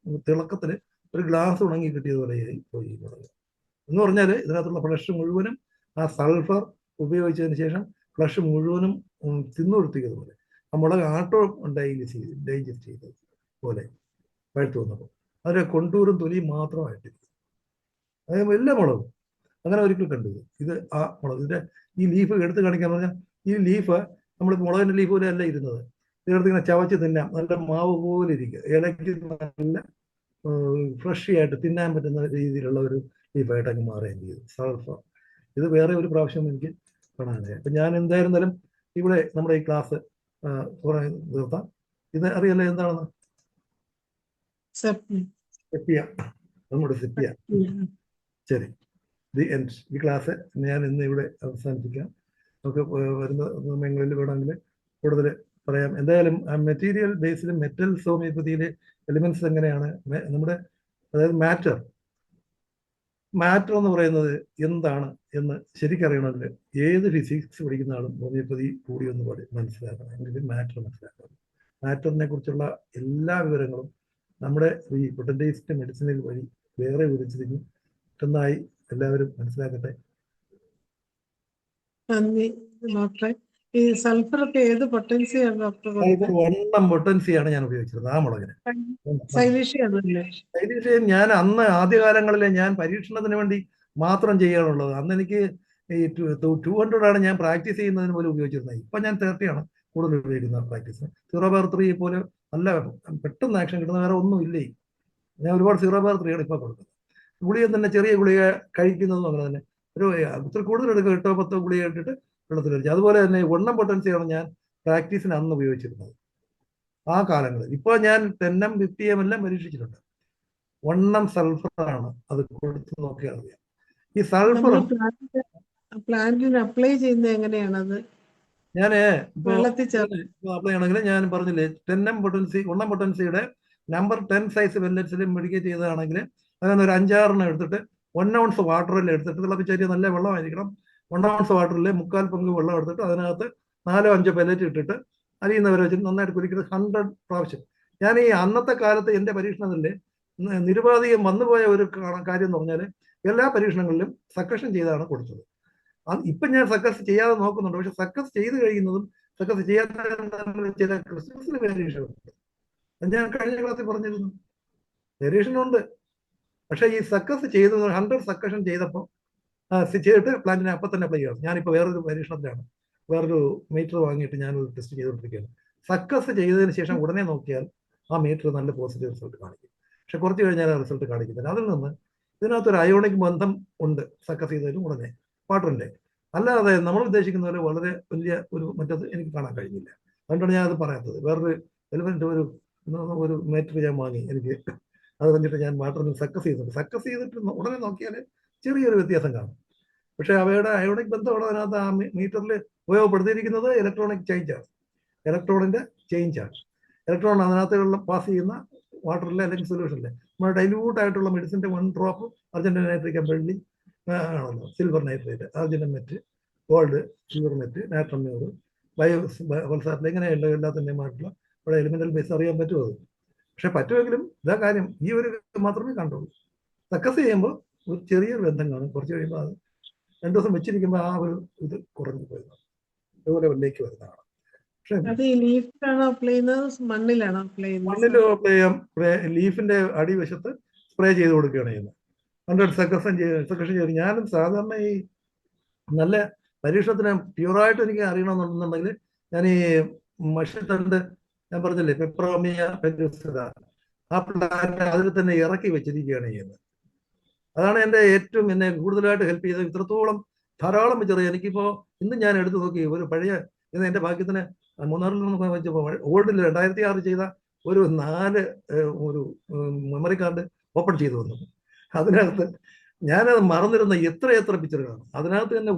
S3: തിളക്കത്തിൽ ഒരു ഗ്ലാസ് ഉണങ്ങി കിട്ടിയതുപോലെ പോയി ഈ മുളക്. എന്ന് പറഞ്ഞാൽ ഇതിനകത്തുള്ള ഫ്ലഷ് മുഴുവനും ആ സൾഫർ ഉപയോഗിച്ചതിന് ശേഷം ഫ്ലഷ് മുഴുവനും തിന്നുകൊടുത്തിയതുപോലെ ആ മുളക് ആട്ടോ ഡൈജസ്റ്റ് ചെയ്തത് പോലെ പഴുത്തു വന്നപ്പോൾ അതിൻ്റെ കൊണ്ടൂരും തൊലിയും മാത്രമായിട്ടില്ല. അതായത് എല്ലാ മുളകും അങ്ങനെ ഒരിക്കൽ കണ്ടത്. ഇത് ആ മുളക് ഇതിൻ്റെ ഈ ലീഫ് എടുത്ത് കാണിക്കാൻ പറഞ്ഞാൽ ഈ ലീഫ് നമ്മൾ മുളകിൻ്റെ ലീഫ് പോലെ അല്ല ഇരുന്നത്. ഇതിനടുത്ത് ഇങ്ങനെ ചവച്ച് തിന്നാം, നല്ല മാവ് പോലെ ഇരിക്കുക, ഇലയ്ക്ക് നല്ല ഫ്രഷ് ആയിട്ട് തിന്നാൻ പറ്റുന്ന രീതിയിലുള്ള ഒരു ലീഫായിട്ട് അങ്ങ് മാറുകയും ചെയ്തു സൾഫർ. ഇത് വേറെ ഒരു പ്രാവശ്യം എനിക്ക് കാണാനായി. അപ്പം ഞാൻ എന്തായിരുന്നാലും ഇവിടെ നമ്മുടെ ഈ ക്ലാസ് നിർത്താം. ഇത് അറിയാലോ എന്താണെന്ന്? സെപ്പിയ, നമ്മുടെ സെപ്പിയ. ശരി, ദി എൻഡ്. ഈ ക്ലാസ് ഞാൻ ഇന്ന് ഇവിടെ അവസാനിപ്പിക്കാം. നമുക്ക് വരുന്ന സമയങ്ങളിൽ വേണമെങ്കിൽ കൂടുതൽ പറയാം. എന്തായാലും മെറ്റീരിയൽ ബേസിലും മെറ്റൽസ് ഹോമിയോപ്പതിയിലെ എലിമെന്റ്സ് എങ്ങനെയാണ് നമ്മുടെ, അതായത് മാറ്റർ എന്ന് പറയുന്നത് എന്താണ് എന്ന് ശരിക്കറിയണമെങ്കിൽ ഏത് ഫിസിക്സ് പഠിക്കുന്ന ആളും ഹോമിയോപ്പതി കൂടി ഒന്ന് മനസ്സിലാക്കണം. എങ്കിലും മാറ്റർ മനസ്സിലാക്കണം. മാറ്ററിനെ കുറിച്ചുള്ള എല്ലാ വിവരങ്ങളും നമ്മുടെ ഈ പൊട്ടൻറ്റൈസ്റ്റ് മെഡിസിനിൽ വഴി വേറെ വിവരിച്ചിരിക്കുന്നു. പെട്ടെന്നായി എല്ലാവരും മനസ്സിലാക്കട്ടെ.
S2: നന്ദി ഡോക്ടറെ. ഈ സൾഫർ ഒക്കെ ഏത് പൊട്ടൻസിയാണ് ഡോക്ടർ?
S3: വണ്ണം പൊട്ടൻസിയാണ് ഞാൻ ഉപയോഗിച്ചത് ആ മുളകിന്.
S2: സൈലീഷ്യം
S3: ഞാൻ അന്ന് ആദ്യകാലങ്ങളിലെ ഞാൻ പരീക്ഷണത്തിന് വേണ്ടി മാത്രം ചെയ്യാനുള്ളത്. അന്ന് എനിക്ക് ഈ 200 ആണ് ഞാൻ പ്രാക്ടീസ് ചെയ്യുന്നതിന് പോലും ഉപയോഗിച്ചിരുന്നത്. ഇപ്പൊ ഞാൻ 30 ആണ് കൂടുതൽ ഉപയോഗിക്കുന്നത് പ്രാക്ടീസിന്. 0/3 പോലെ നല്ല പെട്ടെന്ന് ആക്ഷൻ കിട്ടുന്ന വേറെ ഒന്നും ഇല്ലേ. ഞാൻ ഒരുപാട് 0/3 ആണ് ഇപ്പൊ കൊടുക്കുന്നത്. ഗുളിക തന്നെ ചെറിയ ഗുളിക കഴിക്കുന്നതും അങ്ങനെ തന്നെ ഒരു ഇത്തിരി കൂടുതൽ എടുക്കുക, 8 10 ഗുളിക ഇട്ടിട്ട് വെള്ളത്തിൽ വെച്ച്. അതുപോലെ തന്നെ വണ്ണം പൊട്ടൻസിയാണ് ഞാൻ പ്രാക്ടീസിന് അന്ന് ഉപയോഗിച്ചിരുന്നത് ആ കാലങ്ങളിൽ. ഇപ്പോൾ ഞാൻ 10M 50M എല്ലാം പരീക്ഷിച്ചിട്ടുണ്ട്. വണ്ണം സൾഫറാണ്, അത് കൊടുത്ത് നോക്കിയാൽ അറിയാം. ഈ സൾഫർ
S2: പ്ലാന്റിന് അപ്ലൈ ചെയ്യുന്നത് എങ്ങനെയാണത്?
S3: ഞാൻ അപ്ലൈ ചെയ്യണമെങ്കിൽ ഞാൻ പറഞ്ഞില്ലേ 10M പൊട്ടൻസി, വണ്ണം പൊട്ടൻസിയുടെ നമ്പർ 10 സൈസ് വെല്ലറ്റ്സിൽ മെഡിക്കേറ്റ് ചെയ്തതാണെങ്കിൽ അതിനൊന്ന് ഒരു 5-6 എടുത്തിട്ട് 1 ounce വാട്ടറിൽ എടുത്തിട്ട് തിളപ്പിച്ചേരിയ നല്ല വെള്ളമായിരിക്കണം. 1 ounce വാട്ടറിൽ 3/4 പങ്ക് വെള്ളം എടുത്തിട്ട് അതിനകത്ത് 4-5 പെല്ലറ്റ് ഇട്ടിട്ട് അരിയുന്നവരെ വെച്ചിട്ട് നന്നായിട്ട് കുടിക്കുന്നത് 100 പ്രാവശ്യം. ഞാൻ ഈ അന്നത്തെ കാലത്ത് എൻ്റെ പരീക്ഷണത്തിൽ നിരുപാധികം വന്നുപോയ ഒരു കാര്യം എന്ന് പറഞ്ഞാൽ എല്ലാ പരീക്ഷണങ്ങളിലും സക്കഷൻ ചെയ്താണ് കൊടുത്തത്. ഇപ്പം ഞാൻ സക്കസ് ചെയ്യാതെ നോക്കുന്നുണ്ട്. പക്ഷെ സക്കസ് ചെയ്ത് കഴിയുന്നതും സക്കസ് ചെയ്യാത്ത ചില ക്രിസ്മസിന് വേരിയേഷൻ ഉണ്ട്. ഞാൻ കഴിഞ്ഞ ക്ലാസ്സിൽ പറഞ്ഞിരുന്നു, വേരിയേഷൻ ഉണ്ട്. പക്ഷെ ഈ സക്കസ് ചെയ്ത് 100 സക്കഷൻ ചെയ്തപ്പോൾ ചെയ്തിട്ട് പ്ലാന്റിനെ അപ്പം തന്നെ അപ്ലൈ ചെയ്യണം. ഞാനിപ്പോൾ വേറൊരു പരീക്ഷണത്തിലാണ്, വേറൊരു മീറ്റർ വാങ്ങിയിട്ട് ഞാനൊരു ടെസ്റ്റ് ചെയ്തുകൊണ്ടിരിക്കുകയാണ്. സക്കസ് ചെയ്തതിന് ശേഷം ഉടനെ നോക്കിയാൽ ആ മീറ്റർ നല്ല പോസിറ്റീവ് റിസൾട്ട് കാണിക്കും. പക്ഷെ കുറച്ച് കഴിഞ്ഞാൽ ആ റിസൾട്ട് കാണിക്കുന്നില്ല. അതിൽ നിന്ന് ഇതിനകത്തൊരു അയോണിക് ബന്ധം ഉണ്ട് സക്കസ് ചെയ്തതിനും ഉടനെ വാട്ടറിൻ്റെ. അല്ലാതെ നമ്മൾ ഉദ്ദേശിക്കുന്ന പോലെ വളരെ വലിയ ഒരു മറ്റത് എനിക്ക് കാണാൻ കഴിഞ്ഞില്ല. അതുകൊണ്ടാണ് ഞാൻ അത് പറയാത്തത്. വേറൊരു എലിമെന്റ് ഒരു മീറ്റർ ഞാൻ വാങ്ങി, എനിക്ക് അത് കഴിഞ്ഞിട്ട് ഞാൻ വാട്ടറിൽ സക്കസ് ചെയ്തിട്ടുണ്ട്. സക്കസ് ചെയ്തിട്ട് ഉടനെ നോക്കിയാൽ ചെറിയൊരു വ്യത്യാസം കാണും. പക്ഷെ അവയുടെ അയോണിക് ബന്ധമാണ് അതിനകത്ത് ആ മീറ്ററിൽ ഉപയോഗപ്പെടുത്തിയിരിക്കുന്നത്. ഇലക്ട്രോണിക് ചേഞ്ചാണ്, ഇലക്ട്രോണിന്റെ ചേഞ്ചാണ്. ഇലക്ട്രോൺ അതിനകത്ത് പാസ് ചെയ്യുന്ന വാട്ടറിൽ അല്ലെങ്കിൽ സൊല്യൂഷനിൽ നമ്മുടെ ഡൈല്യൂട്ട് ആയിട്ടുള്ള മെഡിസിൻ്റെ 1 ഡ്രോപ്പ് അർജന്റീൻ നൈട്രിക്കം വെള്ളി ആണല്ലോ, സിൽവർ നൈട്രേറ്റ്, അർജന്റീൻ മെറ്റ്, ഗോൾഡ്, സിൽവർ മെറ്റ്, നാട്രം മ്യൂറ്, ബയോസാറ്റിൽ ഇങ്ങനെയുള്ള എല്ലാത്തിൻ്റെയുമായിട്ടുള്ള ഇവിടെ എലിമെന്റൽ ബേസ് അറിയാൻ പറ്റുമോ? അത് പക്ഷെ പറ്റുമെങ്കിലും ഇതാ കാര്യം, ഈ ഒരു മാത്രമേ കണ്ടുള്ളൂ. സക്കസ് ചെയ്യുമ്പോൾ ഒരു ചെറിയൊരു ബന്ധം കാണും. കുറച്ച് കഴിയുമ്പോൾ അത് 2 ദിവസം വെച്ചിരിക്കുമ്പോൾ ആ ഒരു ഇത് കുറഞ്ഞു പോയതാണ്, അതുപോലെ വെള്ളേക്ക് വരുന്നതാണ്. മണ്ണിൽ അപ്ലൈ ചെയ്യാം. ലീഫിന്റെ അടിവശത്ത് സ്പ്രേ ചെയ്ത് കൊടുക്കുകയാണ് ചെയ്യുന്നത്. 100 സക്കഷൻ ചെയ്ത് ഞാനും സാധാരണ ഈ നല്ല പരീക്ഷണത്തിന് പ്യൂറായിട്ട് എനിക്ക് അറിയണമെന്നുണ്ടെങ്കിൽ ഞാൻ ഈ മഷിത്തണ്ട്, ഞാൻ പറഞ്ഞില്ലേ പെപ്പറോമിയ പെൻഡുസിത, ആ പ്ലാന്റ് അതിൽ തന്നെ ഇറക്കി വെച്ചിരിക്കുകയാണ് ചെയ്യുന്നത്. അതാണ് എൻ്റെ ഏറ്റവും എന്നെ കൂടുതലായിട്ട് ഹെൽപ്പ് ചെയ്തത്. ഇത്രത്തോളം ധാരാളം വെച്ചറിയാം. എനിക്കിപ്പോൾ ഇന്ന് ഞാൻ എടുത്തു നോക്കി ഒരു പഴയ ഇത് എൻ്റെ ഭാഗ്യത്തിന് മൂന്നാറിൽ നിന്ന് വെച്ചപ്പോൾ ഓൾഡിൽ 2006 ചെയ്ത ഒരു 4 ഒരു മെമ്മറി കാർഡ് ഓപ്പൺ ചെയ്തു വന്നു. അതിനകത്ത് ഞാനത് മറന്നിരുന്ന എത്ര പിക്ചറുകളാണ് അതിനകത്ത് തന്നെ.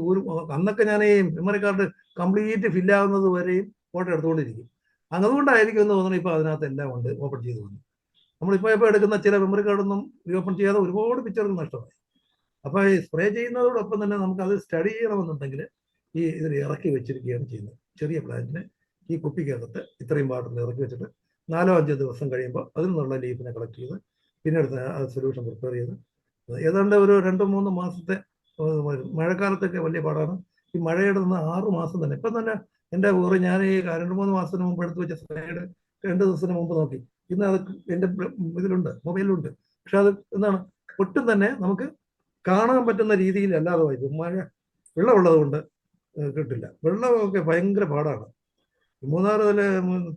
S3: അന്നൊക്കെ ഞാൻ ഈ മെമ്മറി കാർഡ് കംപ്ലീറ്റ് ഫില്ലാകുന്നത് വരെയും ഫോട്ടോ എടുത്തുകൊണ്ടിരിക്കും. അതുകൊണ്ടായിരിക്കും എന്ന് തോന്നുന്നു ഇപ്പോൾ അതിനകത്ത് എല്ലാം ഉണ്ട്, ഓപ്പൺ ചെയ്തു വന്നു. നമ്മളിപ്പോൾ എടുക്കുന്ന ചില മെമ്മറി കാർഡൊന്നും ഓപ്പൺ ചെയ്യാതെ ഒരുപാട് പിക്ചറുകൾ നഷ്ടമായി. അപ്പോൾ ഈ സ്പ്രേ ചെയ്യുന്നതോടൊപ്പം തന്നെ നമുക്കത് സ്റ്റഡി ചെയ്യണമെന്നുണ്ടെങ്കിൽ ഈ ഇതിൽ ഇറക്കി വെച്ചിരിക്കുകയാണ് ചെയ്യുന്നത്. ചെറിയ പ്ലാന്റിനെ ഈ കുപ്പിക്കകത്ത് ഇത്രയും വാട്ടറിൽ ഇറക്കി വെച്ചിട്ട് 4-5 ദിവസം കഴിയുമ്പോൾ അതിൽ നിന്നുള്ള ലീഫിനെ കളക്ട് ചെയ്ത് പിന്നെ എടുത്ത് ആ സൊല്യൂഷൻ പ്രിപ്പയർ ചെയ്ത് ഏതാണ്ട് ഒരു 2-3 മാസത്തെ വരും. മഴക്കാലത്തൊക്കെ വലിയ പാടാണ്. ഈ മഴയുടെ നിന്ന് 6 മാസം തന്നെ ഇപ്പം തന്നെ എൻ്റെ ഊറ് ഞാൻ ഈ 2-3 മാസത്തിന് മുമ്പ് എടുത്ത് വെച്ച സ്ലൈഡ് 2 ദിവസത്തിന് മുമ്പ് നോക്കി. ഇന്ന് അത് എൻ്റെ ഇതിലുണ്ട്, മൊബൈലിലുണ്ട്. പക്ഷെ അത് എന്താണ് ഒട്ടും തന്നെ നമുക്ക് കാണാൻ പറ്റുന്ന രീതിയിൽ അല്ലാതെ വായിക്കും. മഴ വെള്ളമുള്ളത് കൊണ്ട് കിട്ടില്ല. വെള്ളമൊക്കെ ഭയങ്കര പാടാണ്. മൂന്നാറ് അതിലെ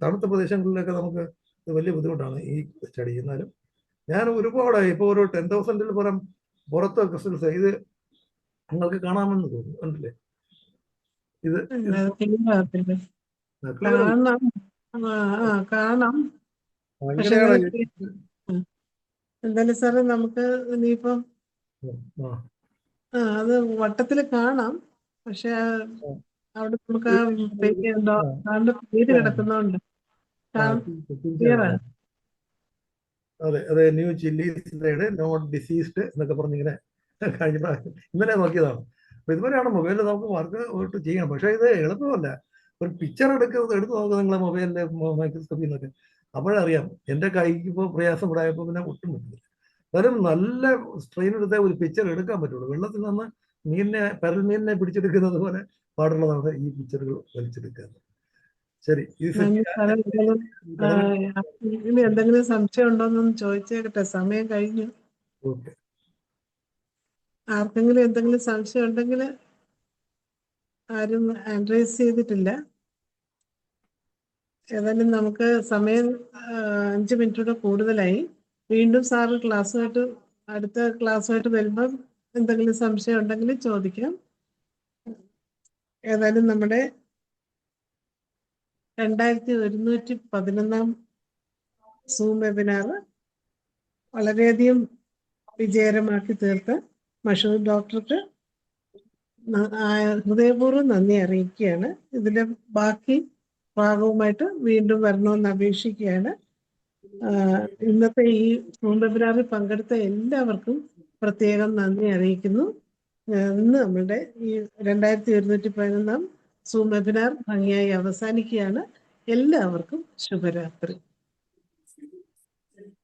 S3: തണുത്ത പ്രദേശങ്ങളിലൊക്കെ നമുക്ക് ഇത് വലിയ ബുദ്ധിമുട്ടാണ് ഈ സ്റ്റഡി. എന്നാലും ഞാൻ ഒരുപാടായി ഇപ്പോൾ ഒരു 10,000 പുറം പുറത്തെ ക്രിസ്റ്റൽസ് ഇത് നിങ്ങൾക്ക് കാണാമെന്ന് തോന്നുന്നു. കണ്ടില്ലേ ഇത് ക്ലിയർ
S2: കാണാം. കാണാം. പക്ഷെ
S3: ഇങ്ങനെയാണ്.
S2: എന്തായാലും സാറേ നമുക്ക് ഇനിയിപ്പം അത് വട്ടത്തിൽ കാണാം. പക്ഷെ അവിടെ നമുക്ക് ആ പേര് കിടക്കുന്നോണ്ട് ക്ലിയറാണ്.
S3: അതെ അതെ, ന്യൂ ചില്ലീസിന്റെ നോട്ട് ഡിസീസ്ഡ് എന്നൊക്കെ പറഞ്ഞിങ്ങനെ കഴിഞ്ഞ ഇന്നലെ നോക്കിയതാണ്. അപ്പൊ ഇതുവരെയാണ് മൊബൈലിൽ നമുക്ക് വർക്ക് ചെയ്യണം. പക്ഷെ ഇത് എളുപ്പമല്ല. ഒരു പിക്ചർ എടുത്ത് നോക്കുക നിങ്ങളെ മൊബൈലിന്റെ മൈക്രോസ്കോപ്പിൽ നിന്നൊക്കെ, അപ്പോഴറിയാം. എൻ്റെ കൈക്ക് ഇപ്പോൾ പ്രയാസം ഉണ്ടായപ്പോൾ പിന്നെ ഒട്ടും പറ്റില്ല. അതായത് നല്ല സ്ട്രെയിൻ എടുത്തേ ഒരു പിക്ചർ എടുക്കാൻ പറ്റുള്ളൂ. വെള്ളത്തിൽ നിന്ന് പരൽ മീനിനെ പിടിച്ചെടുക്കുന്നത് പോലെ പാടുള്ളതാണ് ഈ പിക്ചറുകൾ വലിച്ചെടുക്കുക. ശരി,
S2: ഇനി എന്തെങ്കിലും സംശയം ഉണ്ടോന്നൊന്ന് ചോദിച്ചേക്കട്ടെ, സമയം കഴിഞ്ഞു.
S3: ഓക്കെ.
S2: ആർക്കെങ്കിലും എന്തെങ്കിലും സംശയം ഉണ്ടെങ്കിൽ ആരും ആൻഡ്രൈസ് ചെയ്തിട്ടില്ല. ഏതായാലും നമുക്ക് സമയം 5 മിനിറ്റോടെ കൂടുതലായി. വീണ്ടും സാറ് അടുത്ത ക്ലാസ്സുമായിട്ട് വരുമ്പം എന്തെങ്കിലും സംശയം ഉണ്ടെങ്കിൽ ചോദിക്കാം. ഏതായാലും നമ്മുടെ 2111 സൂം വെബിനാർ വളരെയധികം വിജയകരമാക്കി തീർത്ത മഷൂർ ഡോക്ടർക്ക് ഹൃദയപൂർവ്വം നന്ദി അറിയിക്കുകയാണ്. ഇതിന്റെ ബാക്കി ഭാഗവുമായിട്ട് വീണ്ടും വരണമെന്ന് അപേക്ഷിക്കുകയാണ്. ഇന്നത്തെ ഈ സൂം വെബിനാറിൽ പങ്കെടുത്ത എല്ലാവർക്കും പ്രത്യേകം നന്ദി അറിയിക്കുന്നു. ഇന്ന് നമ്മളുടെ ഈ 2111 സൂം വെബിനാർ ഭംഗിയായി അവസാനിക്കുകയാണ്. എല്ലാവർക്കും ശുഭരാത്രി.